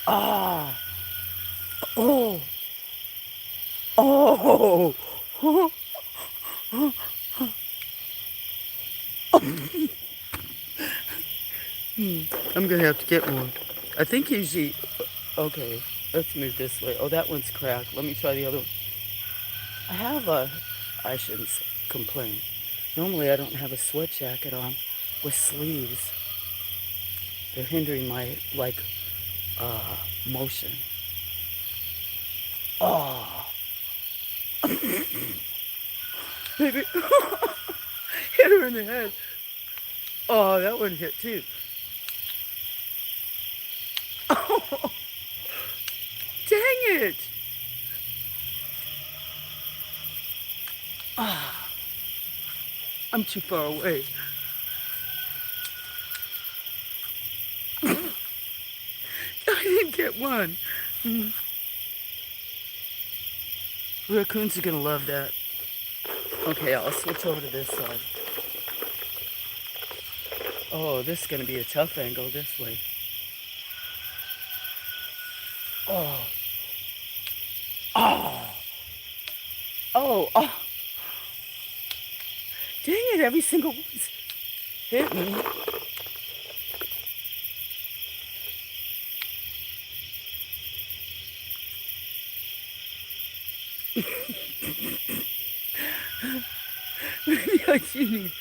Ah. Oh. Oh. I'm going to have to get one. I think usually... Okay, let's move this way. Oh, that one's cracked. Let me try the other one. I shouldn't complain. Normally I don't have a sweat jacket on with sleeves. They're hindering my, motion. Oh. Maybe. Hit her in the head. Oh, that one hit too. Oh. Dang it. Ah. I'm too far away. I didn't get one. Raccoons are going to love that. Okay, I'll switch over to this side. Oh, this is going to be a tough angle this way. Oh. Oh. Oh. Oh. Dang it, every single one's hit me. Maybe I do need...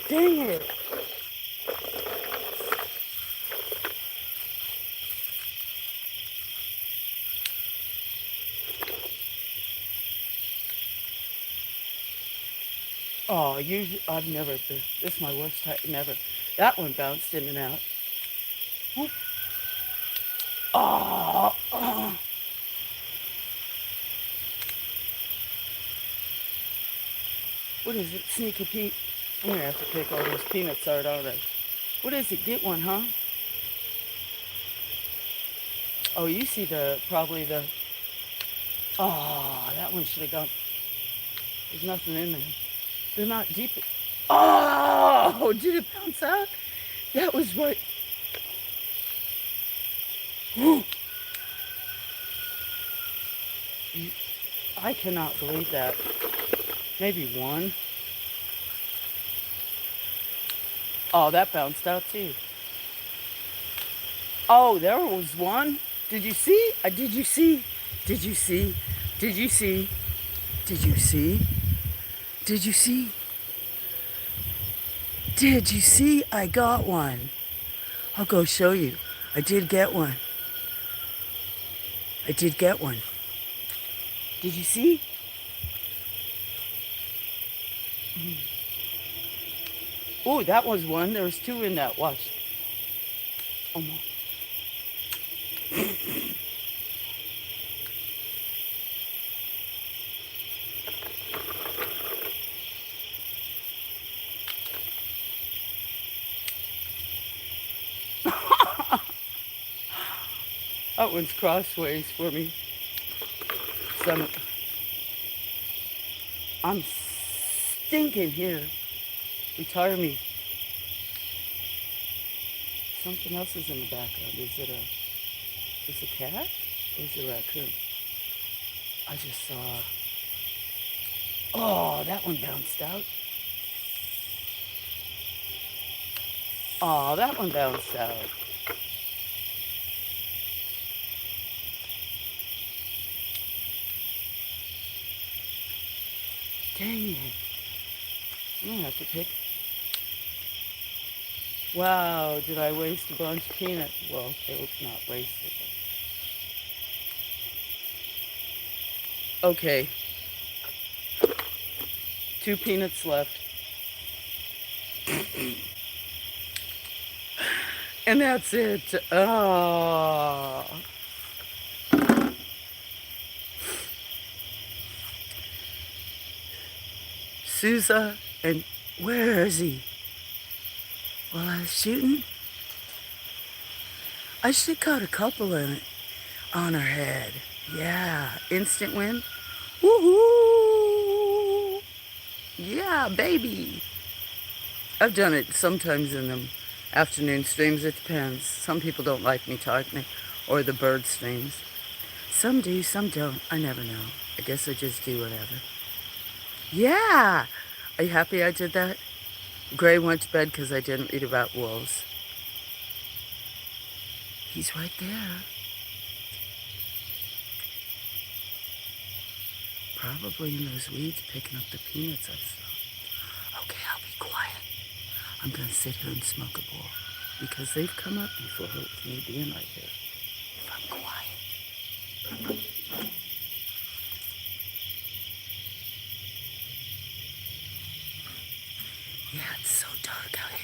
Dang it. Oh, I've never, this is my worst time, never. That one bounced in and out. Whoop. Oh, oh. What is it? Sneaky Pete. I'm going to have to pick all those peanuts out, aren't I? What is it? Get one, huh? Oh, you see probably the... Oh, that one should have gone. There's nothing in there. They're not deep. Oh, did it bounce out? That was right. I cannot believe that. Maybe one. Oh, that bounced out too. Oh, there was one. Did you see? Did you see? Did you see? Did you see? Did you see? Did you see? Did you see? I got one. I'll go show you. I did get one. I did get one. Did you see? Oh, that was one. There was two in that. Watch. Oh my. That one's crossways for me. I'm stinking here. Retire me. Something else is in the background. Is it a cat? Or is it a raccoon? I just saw. Oh, that one bounced out. Oh, that one bounced out. Dang it. I'm gonna have to pick. Wow, did I waste a bunch of peanuts? Well, they were not wasted. Okay. 2 peanuts left. And that's it. Oh. Sousa, and where is he? While I was shooting, I should have caught a couple in it on her head. Yeah, instant win. Woohoo! Yeah, baby. I've done it sometimes in the afternoon streams. It depends. Some people don't like me talking, or the bird streams. Some do, some don't. I never know. I guess I just do whatever. Yeah! Are you happy I did that? Gray went to bed because I didn't read about wolves. He's right there. Probably in those weeds picking up the peanuts I saw. Okay, I'll be quiet. I'm going to sit here and smoke a bowl because they've come up before with me being right here. If I'm quiet. Yeah, it's so dark out here.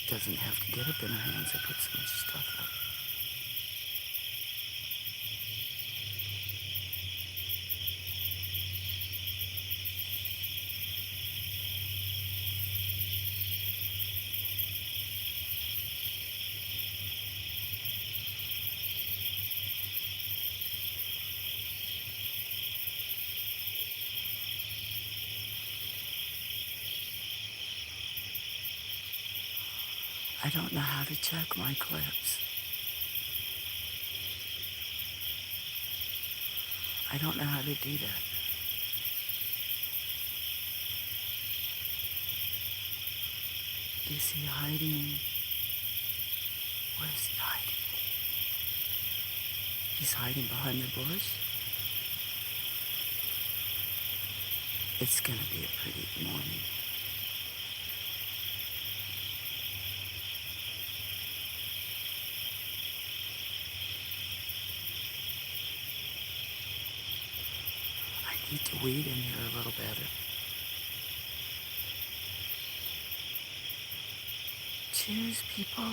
Doesn't have to get up in her hands. I put so much stuff up. I don't know how to check my clips. I don't know how to do that. Is he hiding? Where's he hiding? He's hiding behind the bush. It's gonna be a pretty morning. I need to weed in here a little better. Cheers, people.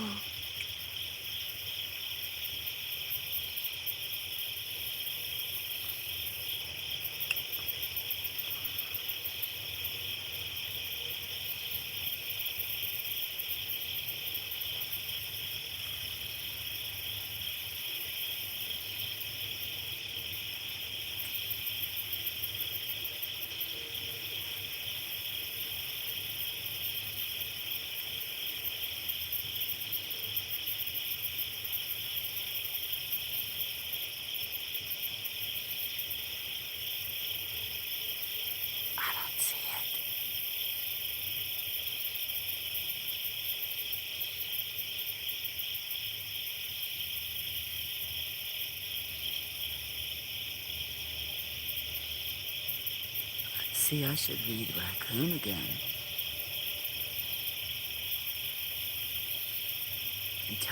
See, I should read Raccoon again.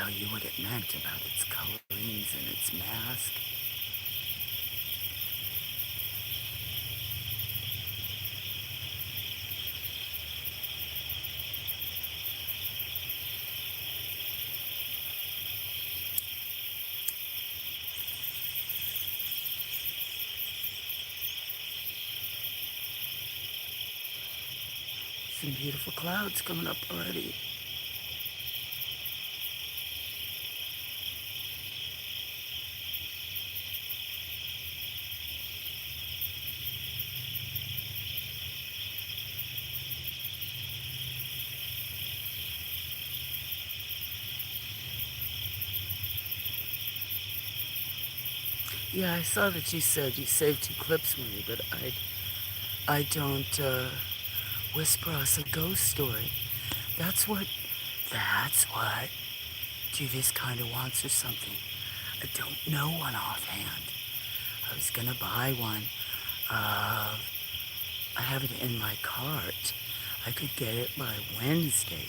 tell you what it meant about its colorings and its mask. Some beautiful clouds coming up already. Yeah, I saw that you said you saved 2 clips for me, but I don't whisper us a ghost story. That's what Judas kind of wants or something. I don't know one offhand. I was gonna buy one. I have it in my cart. I could get it by Wednesday,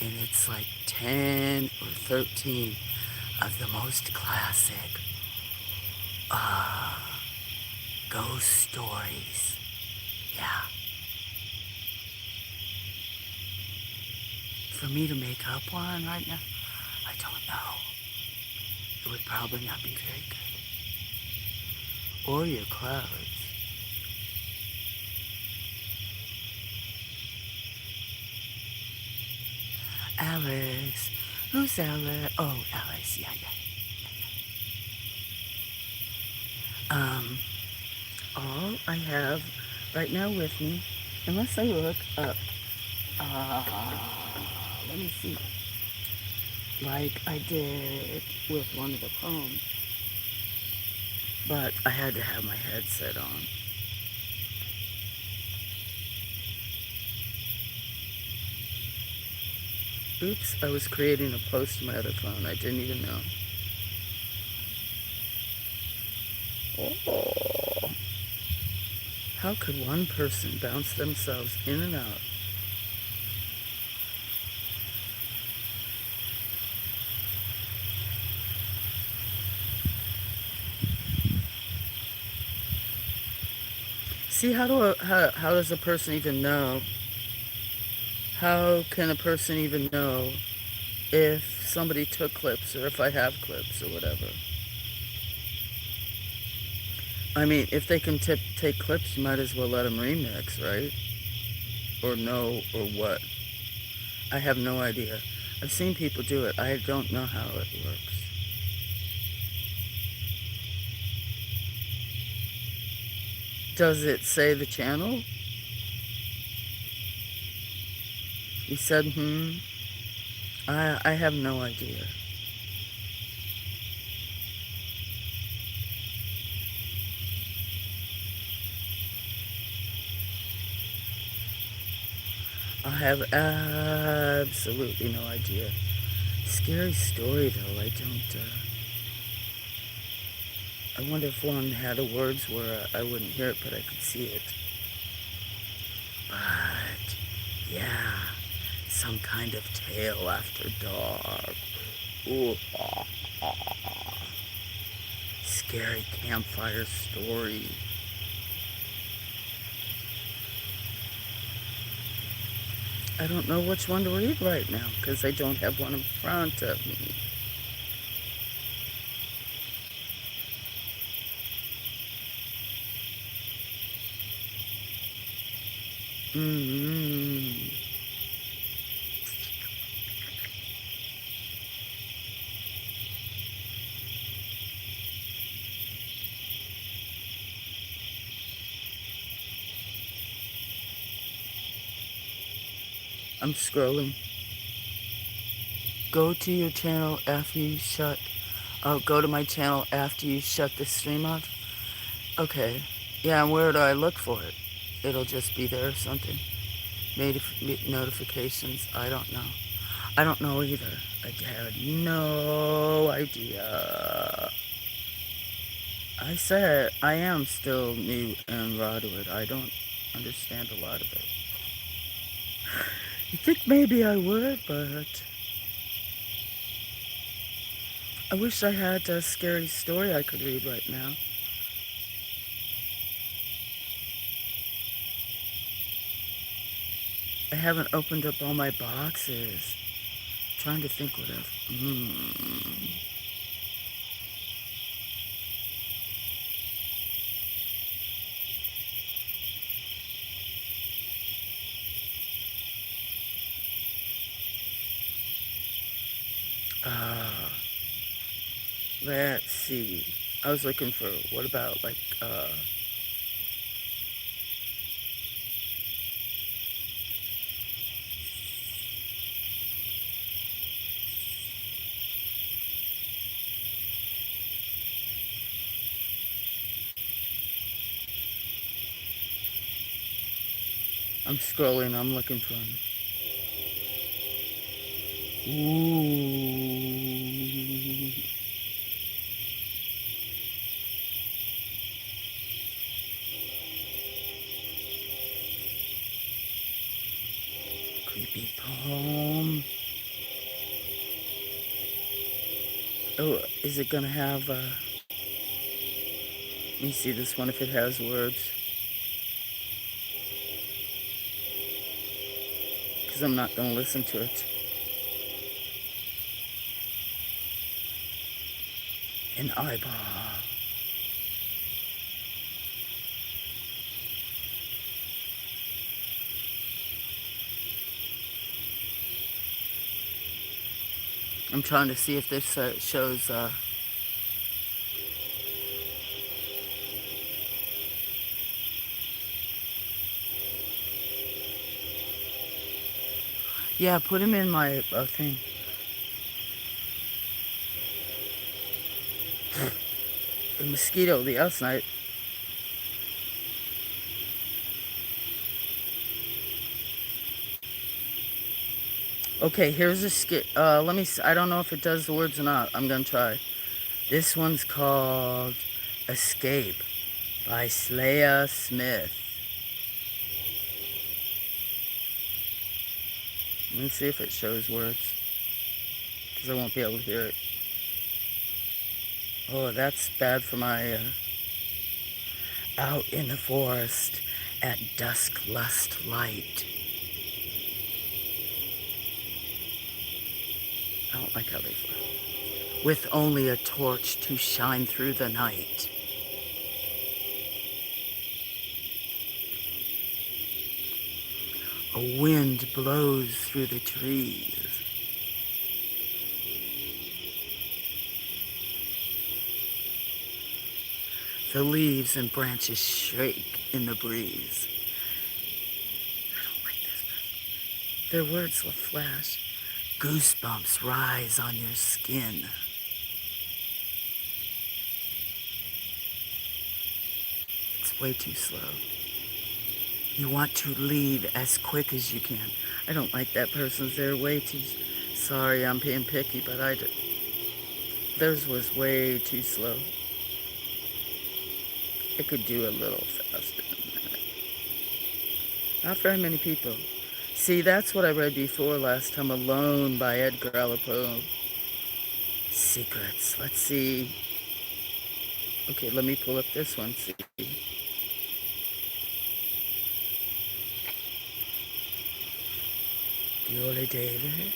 and it's like 10 or 13 of the most classic ghost stories. Yeah. For me to make up one right now, I don't know. It would probably not be very good. Or your clouds. Alice. Who's Alice? Oh, Alice. Yeah. All I have right now with me, unless I look up, let me see, like I did with one of the poems, but I had to have my headset on. Oops, I was creating a post to my other phone. I didn't even know. Oh, how could one person bounce themselves in and out? See, how does a person even know? How can a person even know if somebody took clips or if I have clips or whatever? I mean, if they can take clips, you might as well let them remix, right? Or no, or what? I have no idea. I've seen people do it. I don't know how it works. Does it say the channel? You said, I have no idea. I have absolutely no idea. Scary story, though. I wonder if one had the words where I wouldn't hear it, but I could see it. But, yeah, some kind of tale after dark. Ooh, scary campfire story. I don't know which one to read right now because I don't have one in front of me. I'm scrolling. Go to your channel after you shut. Oh, go to my channel after you shut the stream off. Okay. Yeah, and where do I look for it? It'll just be there or something. Notifications. I don't know. I don't know either. I had no idea. I said I am still new and raw to it. I don't understand a lot of it. You think maybe I would, but I wish I had a scary story I could read right now. I haven't opened up all my boxes. Trying to think what else. Uh, let's see. I was looking for, what about like, I'm scrolling, I'm looking for them. Ooh. Creepy poem. Oh, is it gonna have, let me see this one if it has words. Because I'm not gonna listen to it. An eyeball. I'm trying to see if this shows, yeah, put him in my thing. The mosquito, the last night. Okay, here's a skit. Let me, I don't know if it does the words or not. I'm gonna try. This one's called Escape by Slaya Smith. Let me see if it shows words, because I won't be able to hear it. Oh, that's bad for my, out in the forest at dusk lust light. I don't like how they fly. With only a torch to shine through the night. A wind blows through the trees. The leaves and branches shake in the breeze. I don't like this. Their words will flash. Goosebumps rise on your skin. It's way too slow. You want to leave as quick as you can. I don't like that person's. They're way too... Sorry, I'm being picky, but theirs was way too slow. I could do a little faster than that. Not very many people. See, that's what I read before last time. Alone by Edgar Allan Poe. Secrets. Let's see. Okay, let me pull up this one. See. Viola Davis.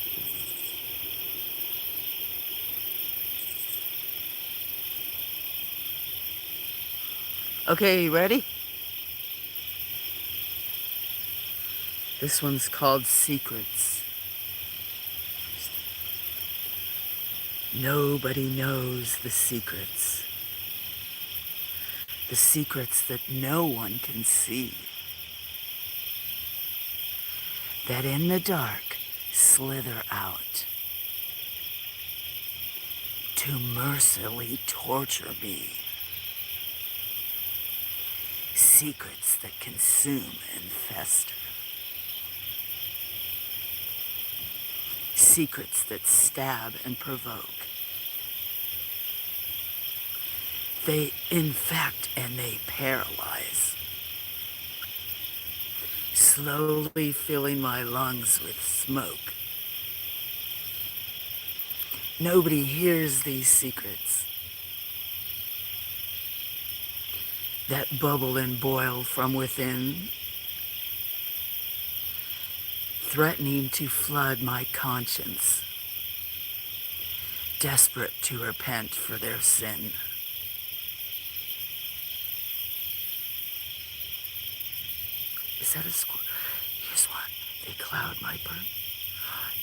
Okay, you ready? This one's called Secrets. Nobody knows the secrets. The secrets that no one can see. That in the dark slither out to mercilessly torture me. Secrets that consume and fester. Secrets that stab and provoke. They infect and they paralyze. Slowly filling my lungs with smoke. Nobody hears these secrets that bubble and boil from within, threatening to flood my conscience, desperate to repent for their sin. Is that a squirrel? Here's one. They cloud my burn.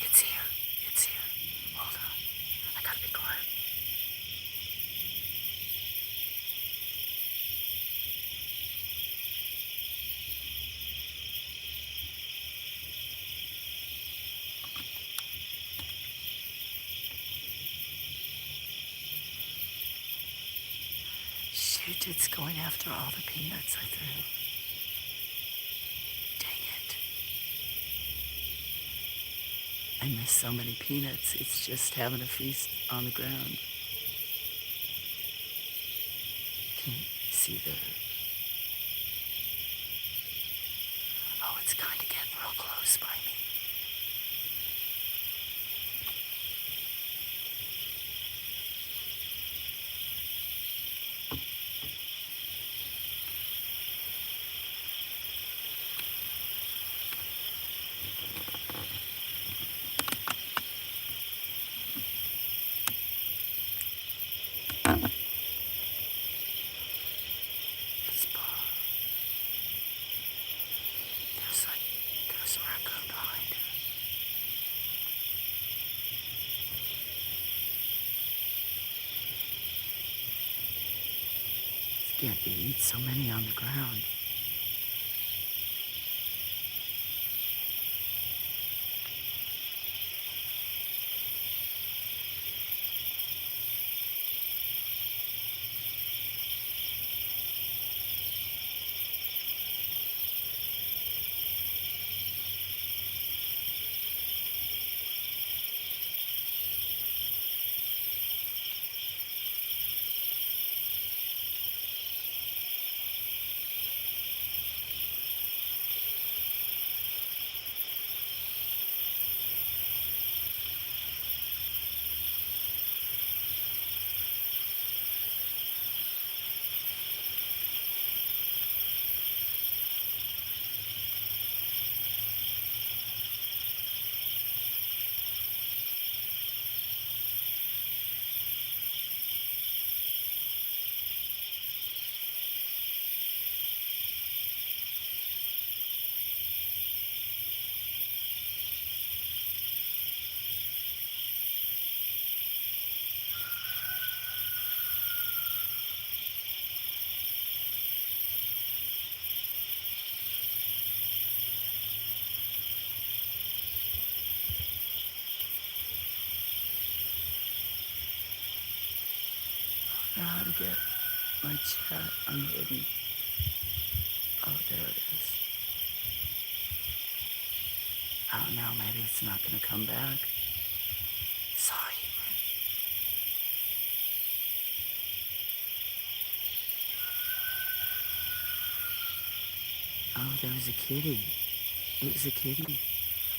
It's here. It's here. Hold on. I gotta be quiet. Shoot, it's going after all the peanuts I threw. Dang it. I missed so many peanuts. It's just having a feast on the ground. Can you see the... Oh, it's kind of getting real close by me. There's a raccoon behind her. Can't eat so many on the ground. I don't know how to get my chat unhidden. Oh, there it is. I don't know, maybe it's not going to come back. Sorry. Oh, there was a kitty. It was a kitty.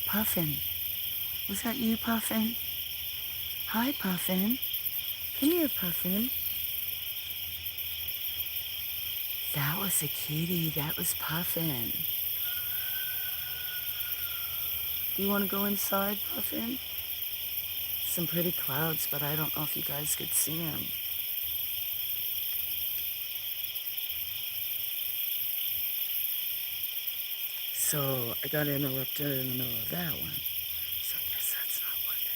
Puffin. Was that you, Puffin? Hi, Puffin. Come here, Puffin. That was a kitty. That was Puffin. Do you want to go inside, Puffin? Some pretty clouds, but I don't know if you guys could see them. So I got interrupted in the middle of that one. So I guess that's not worth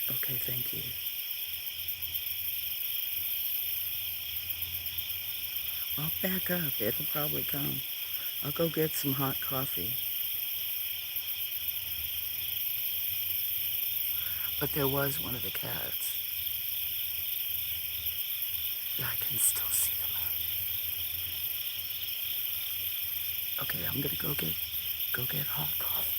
it. Okay, thank you. I'll back up. It'll probably come. I'll go get some hot coffee. But there was one of the cats. Yeah, I can still see the moon. Okay, I'm gonna go get hot coffee.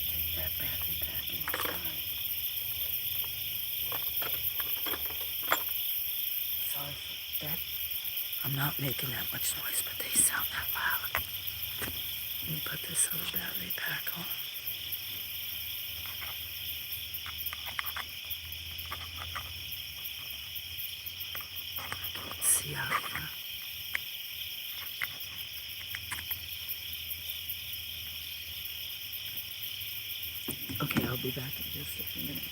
Take that battery back inside. Sorry for that. I'm not making that much noise, but they sound that loud. Let me put this other battery back on. I can't see out here. Okay, I'll be back in just a few minutes.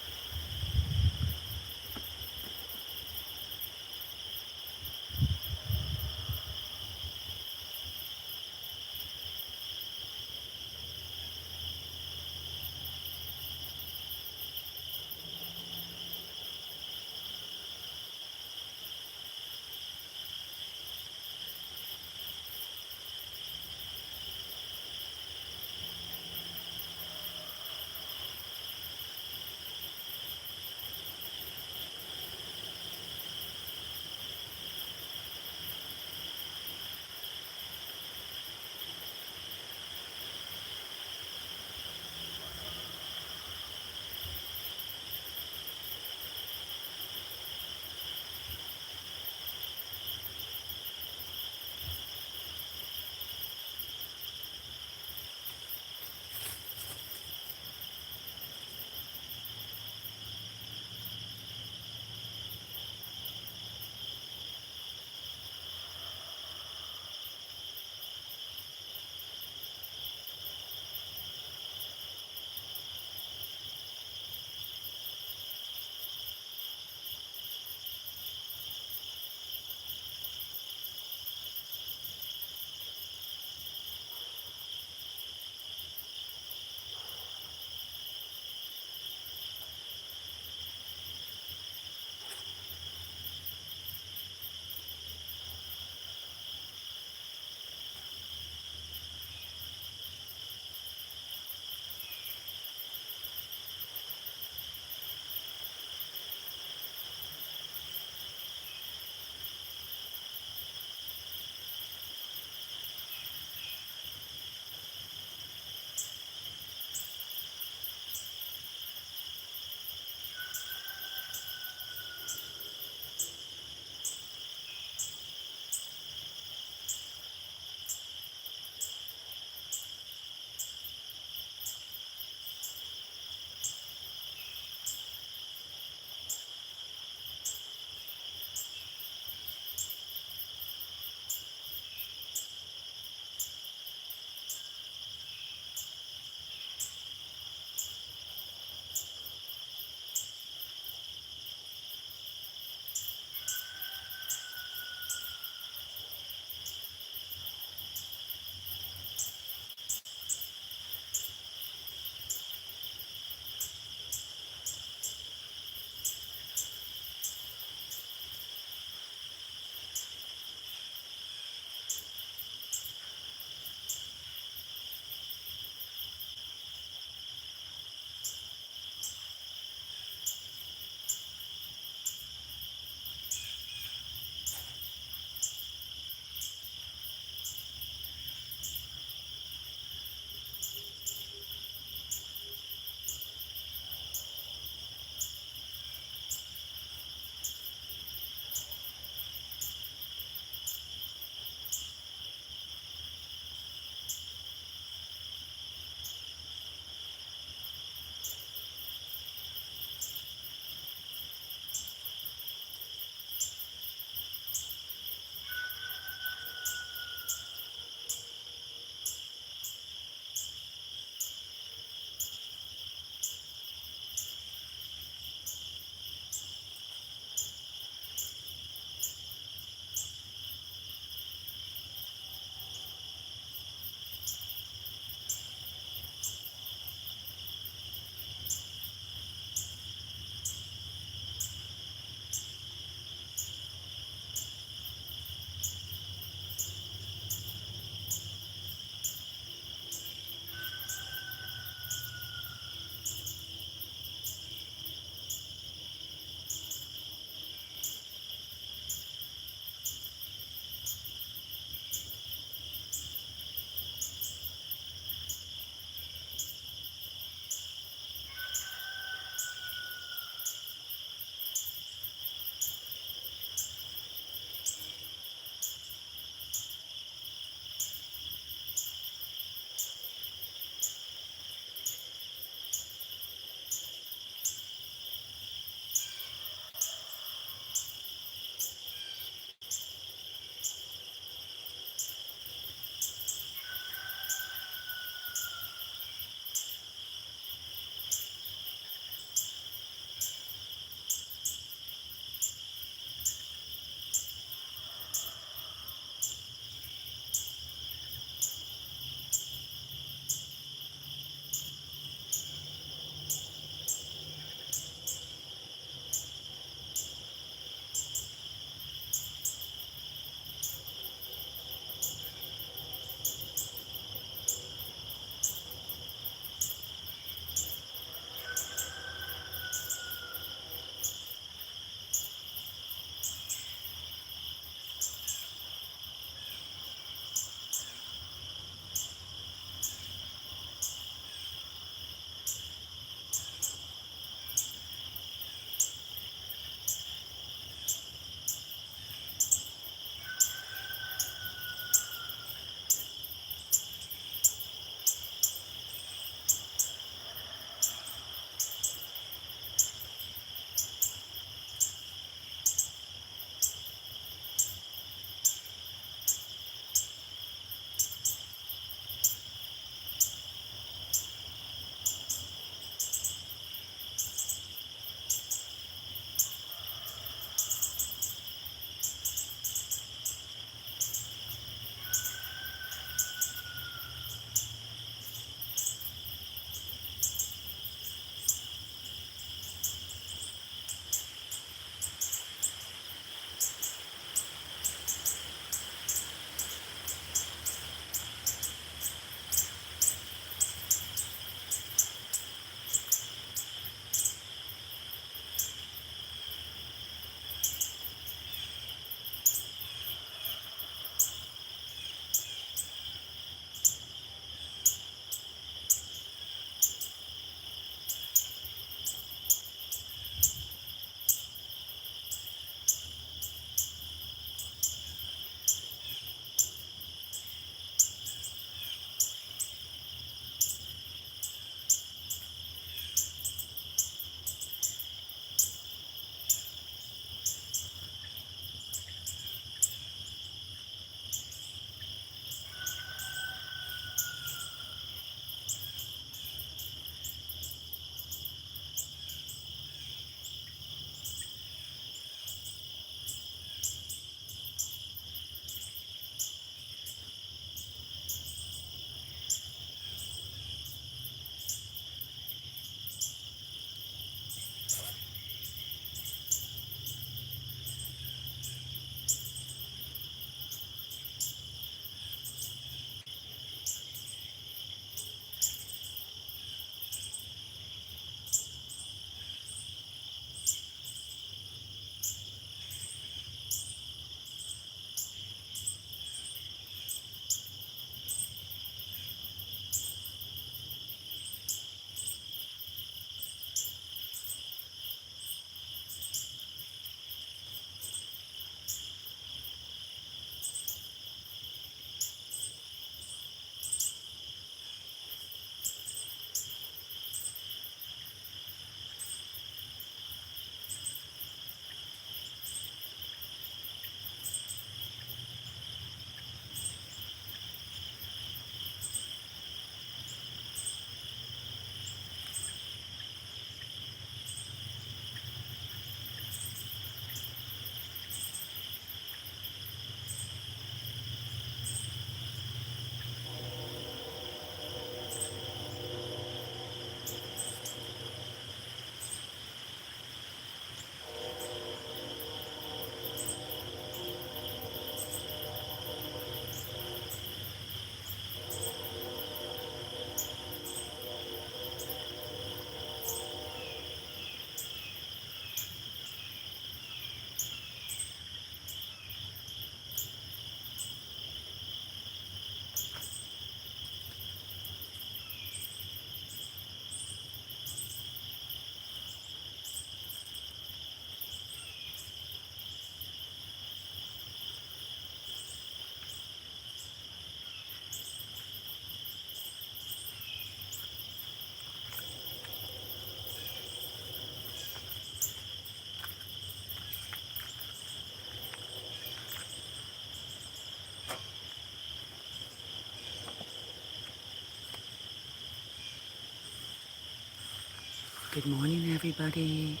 Good morning, everybody.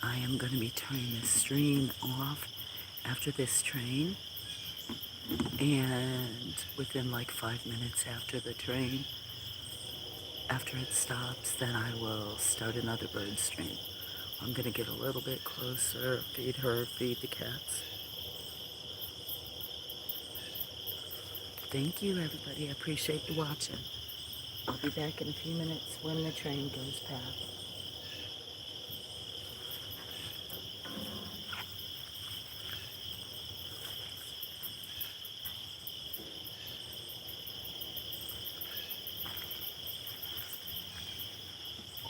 I am going to be turning this stream off after this train, and within like 5 minutes after the train, after it stops, then I will start another bird stream. I'm going to get a little bit closer, feed her, feed the cats. Thank you, everybody. I appreciate you watching. I'll be back in a few minutes when the train goes past.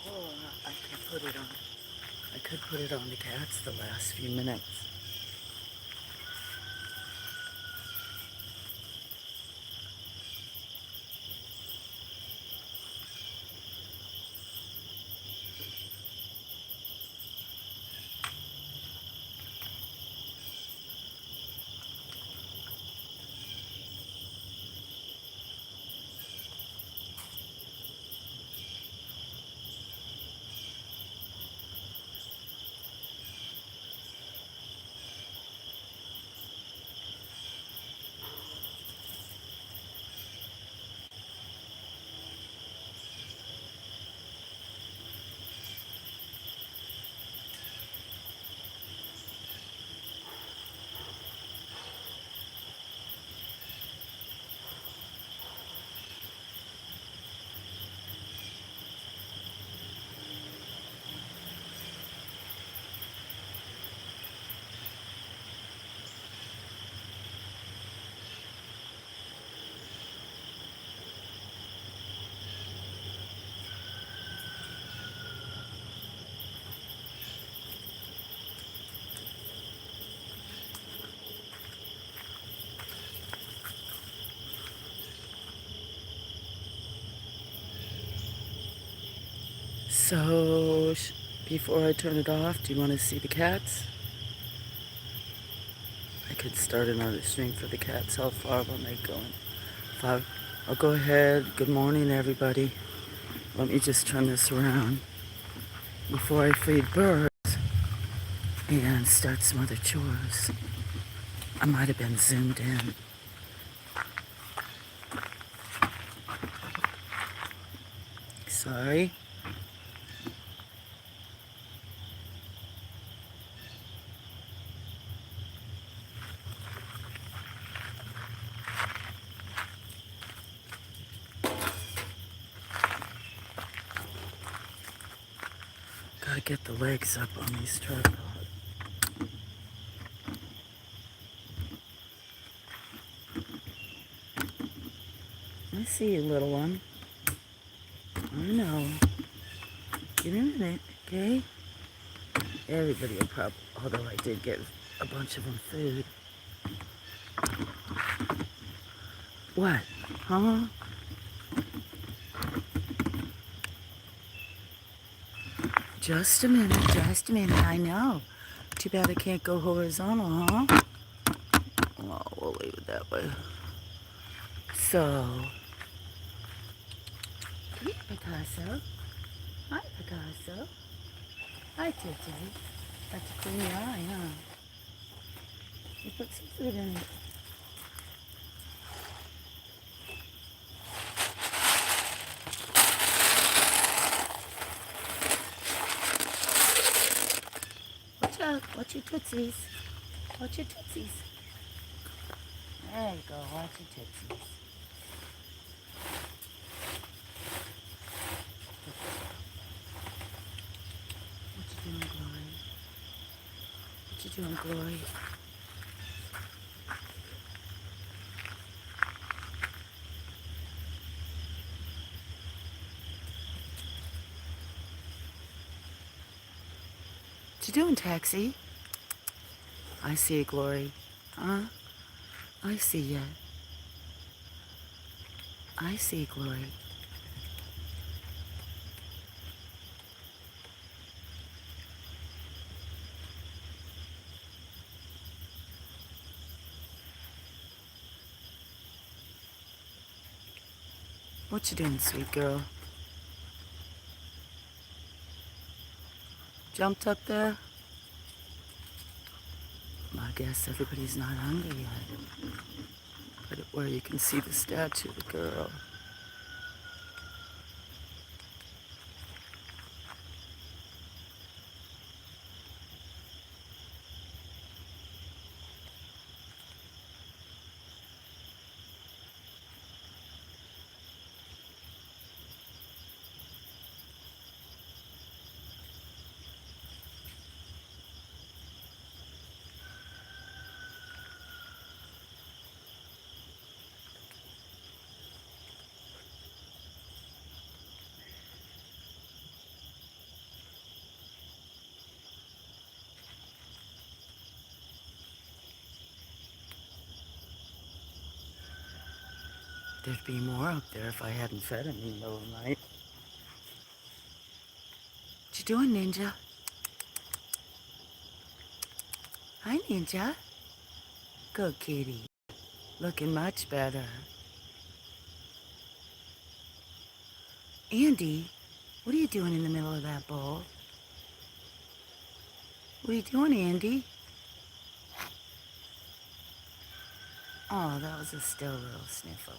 Or I could put it on the cats the last few minutes. So, before I turn it off, do you want to see the cats? I could start another stream for the cats. How far will they go in? 5. I'll go ahead. Good morning, everybody. Let me just turn this around before I feed birds and start some other chores. I might have been zoomed in. Sorry. Gotta get the legs up on these tripods. I see you, little one. I know. Get in it, okay? Everybody will probably, although I did give a bunch of them food. What? Huh? Just a minute, I know. Too bad I can't go horizontal, huh? Oh, we'll leave it that way. So, hey, Picasso. Hi, Picasso. Hi, Titi. Got to clean your eye, huh? You put some food in it. Watch out. Watch your tootsies. Watch your tootsies. There you go. Watch your tootsies. What you doing, Glory? What you doing, Glory? What you doing, Taxi? I see you, Glory. Huh? I see ya. I see Glory. What you doing, sweet girl? Jumped up there? I guess everybody's not hungry yet. Put it where you can see the statue of the girl. There'd be more up there if I hadn't fed him in the middle of the night. What you doing, Ninja? Hi, Ninja. Good kitty. Looking much better. Andy, what are you doing in the middle of that bowl? What are you doing, Andy? Oh, that was a still little sniffle.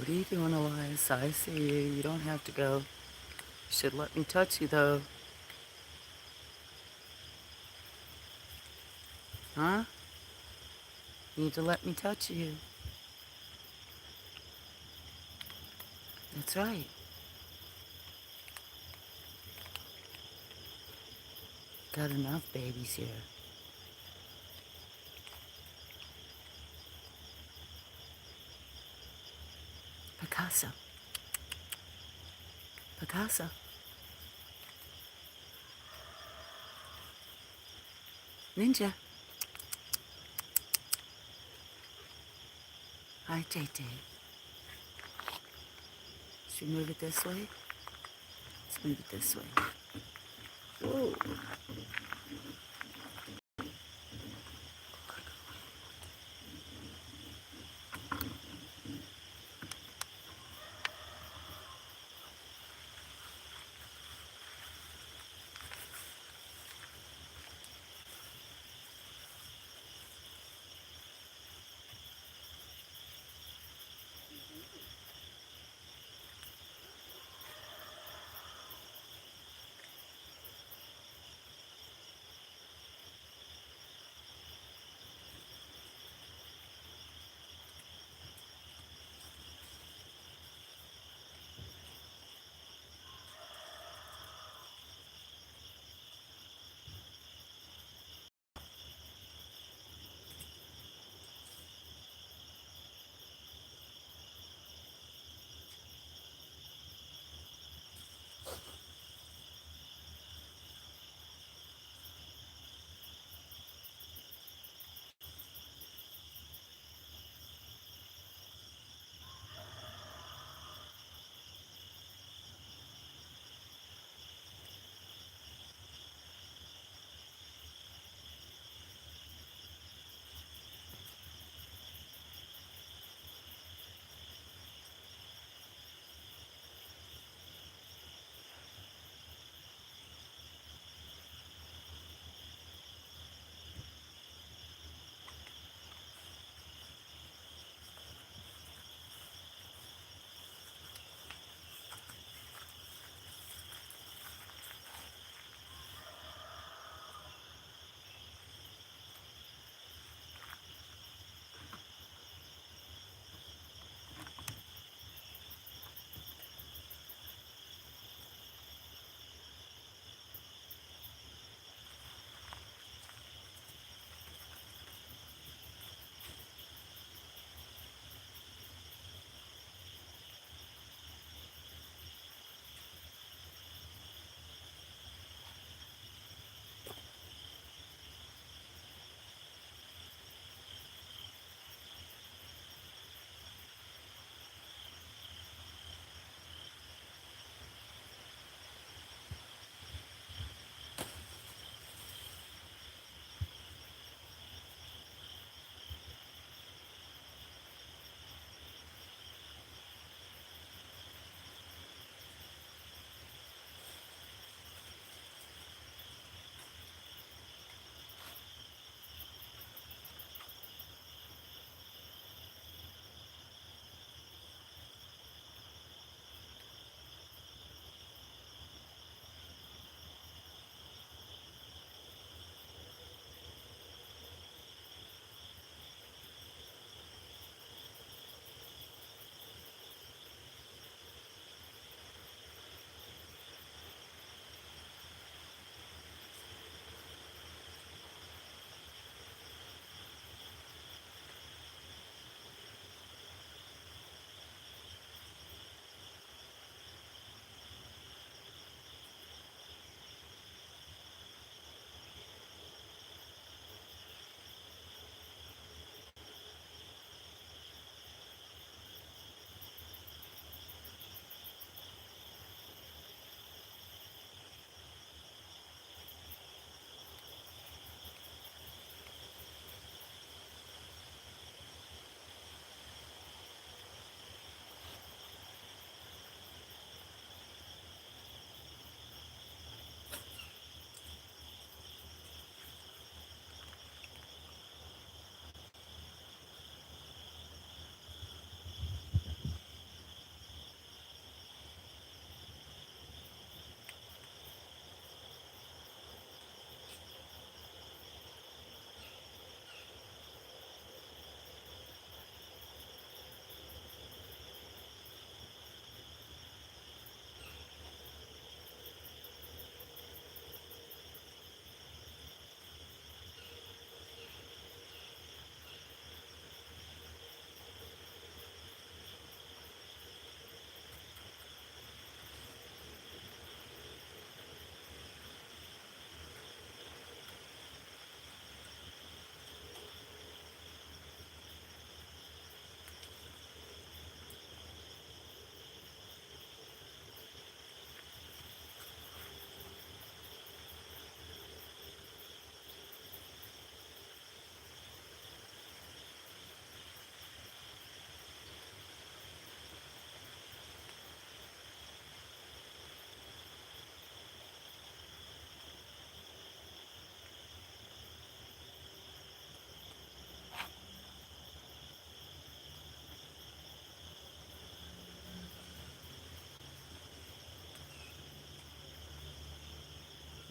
What are you doing, Elias? I see you. You don't have to go. You should let me touch you, though. Huh? You need to let me touch you. That's right. Got enough babies here. Picasso. Picasso. Ninja. Hi, JT. Should we move it this way? Let's move it this way. Whoa.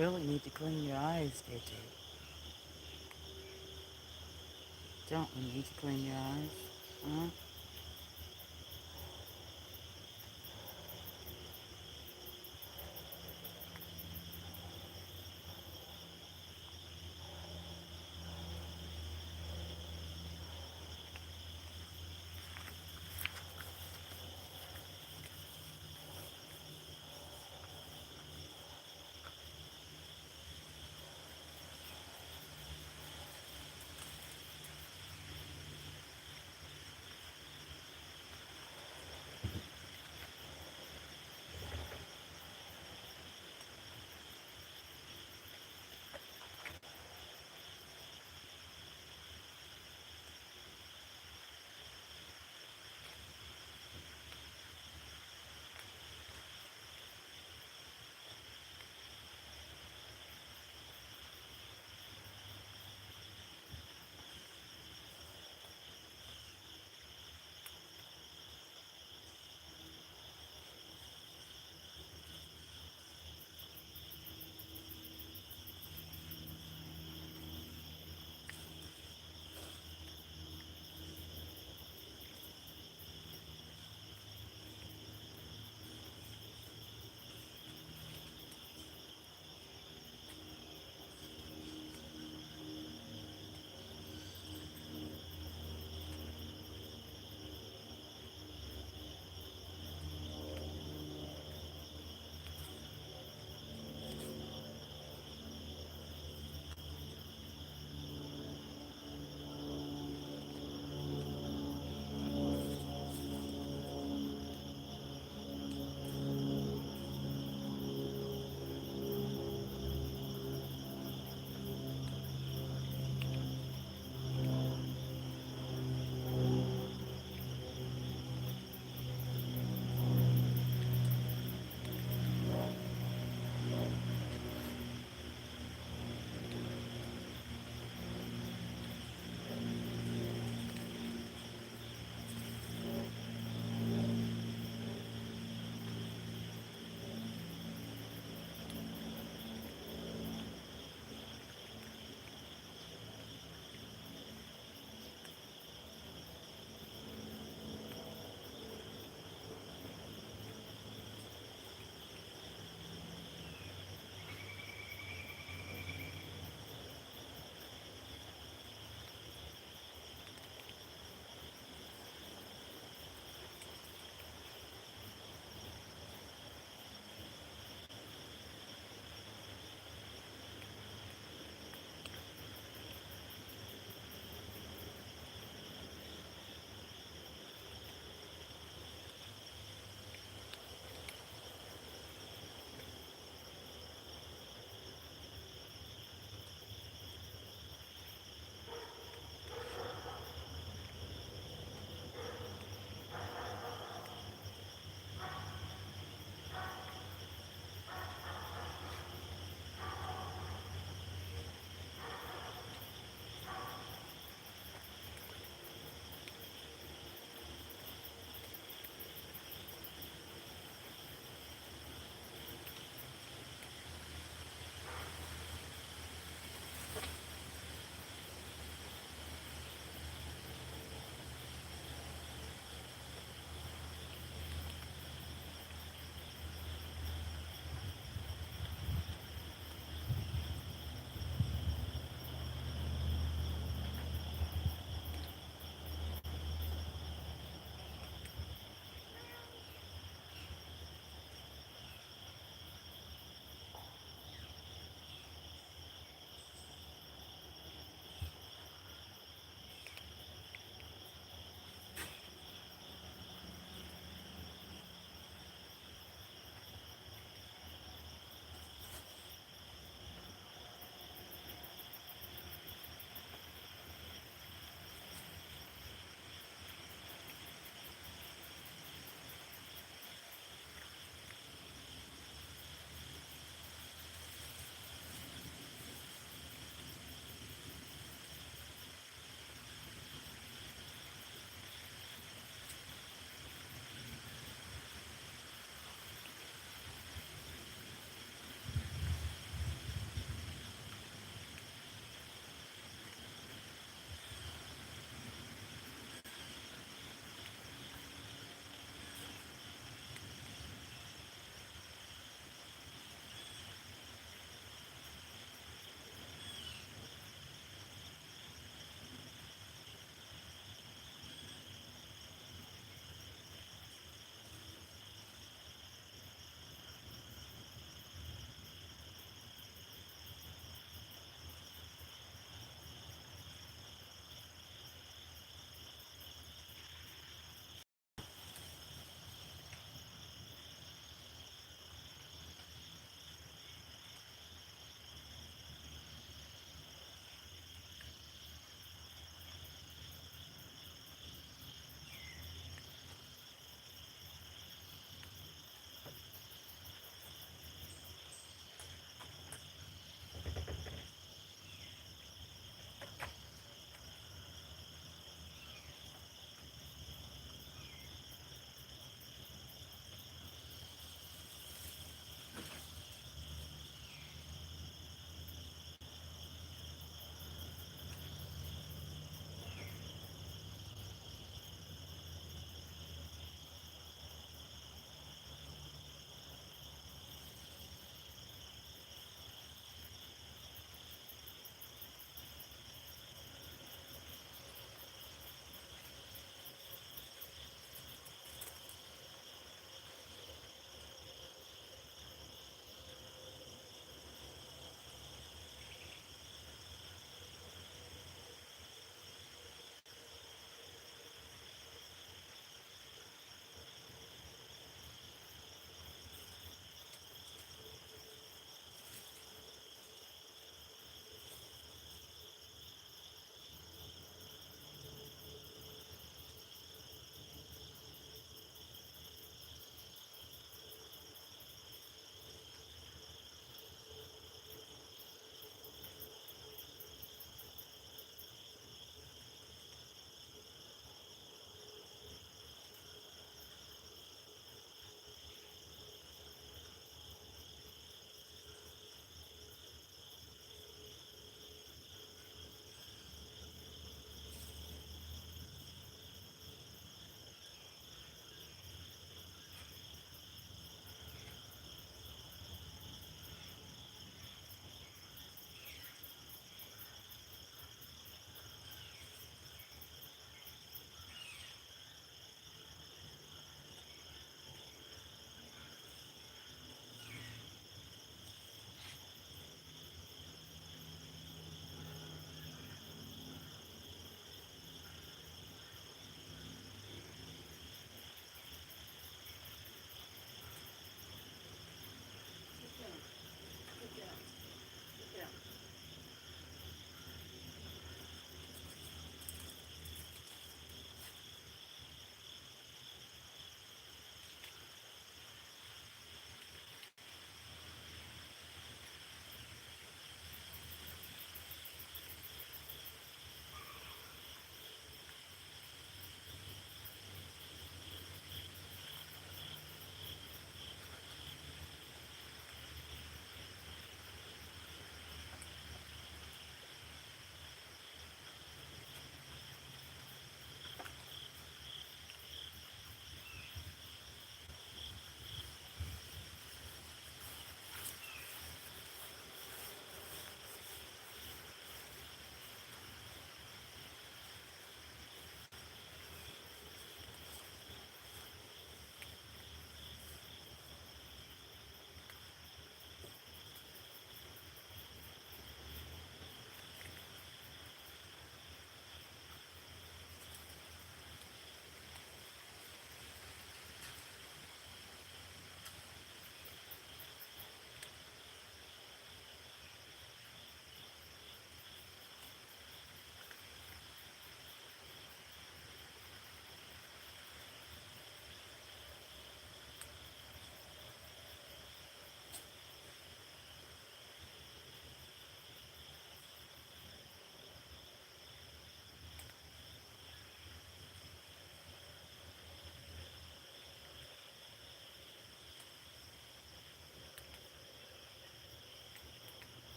really need to clean your eyes, dear dear. Don't we need to clean your eyes? Huh?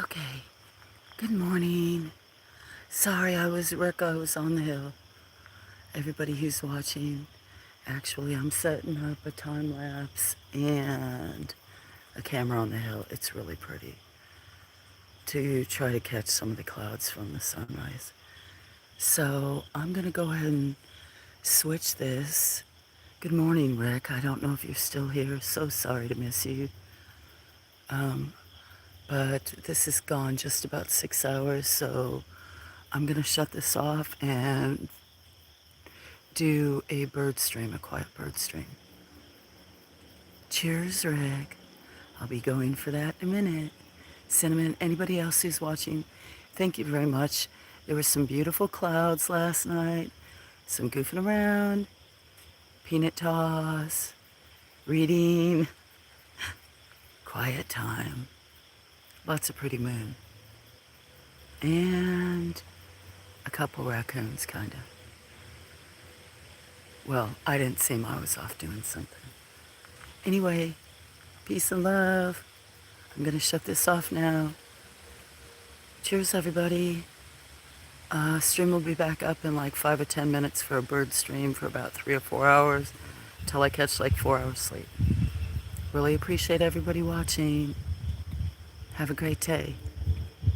Okay, good morning. Sorry I was on the hill. Everybody who's watching, actually I'm setting up a time lapse and a camera on the hill. It's really pretty to try to catch some of the clouds from the sunrise. So I'm going to go ahead and switch this. Good morning, Rick. I don't know if you're still here. So sorry to miss you. But this has gone just about 6 hours, so I'm going to shut this off and do a bird stream, a quiet bird stream. Cheers, Rick. I'll be going for that in a minute. Cinnamon, anybody else who's watching, thank you very much. There were some beautiful clouds last night, some goofing around, peanut toss, reading, quiet time, lots of pretty moon, and a couple raccoons, kind of. Well, I didn't see them. I was off doing something. Anyway, peace and love. I'm going to shut this off now. Cheers, everybody. Stream will be back up in like 5 or 10 minutes for a bird stream for about 3 or 4 hours until I catch like 4 hours sleep. Really appreciate everybody watching. Have a great day.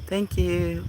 Thank you.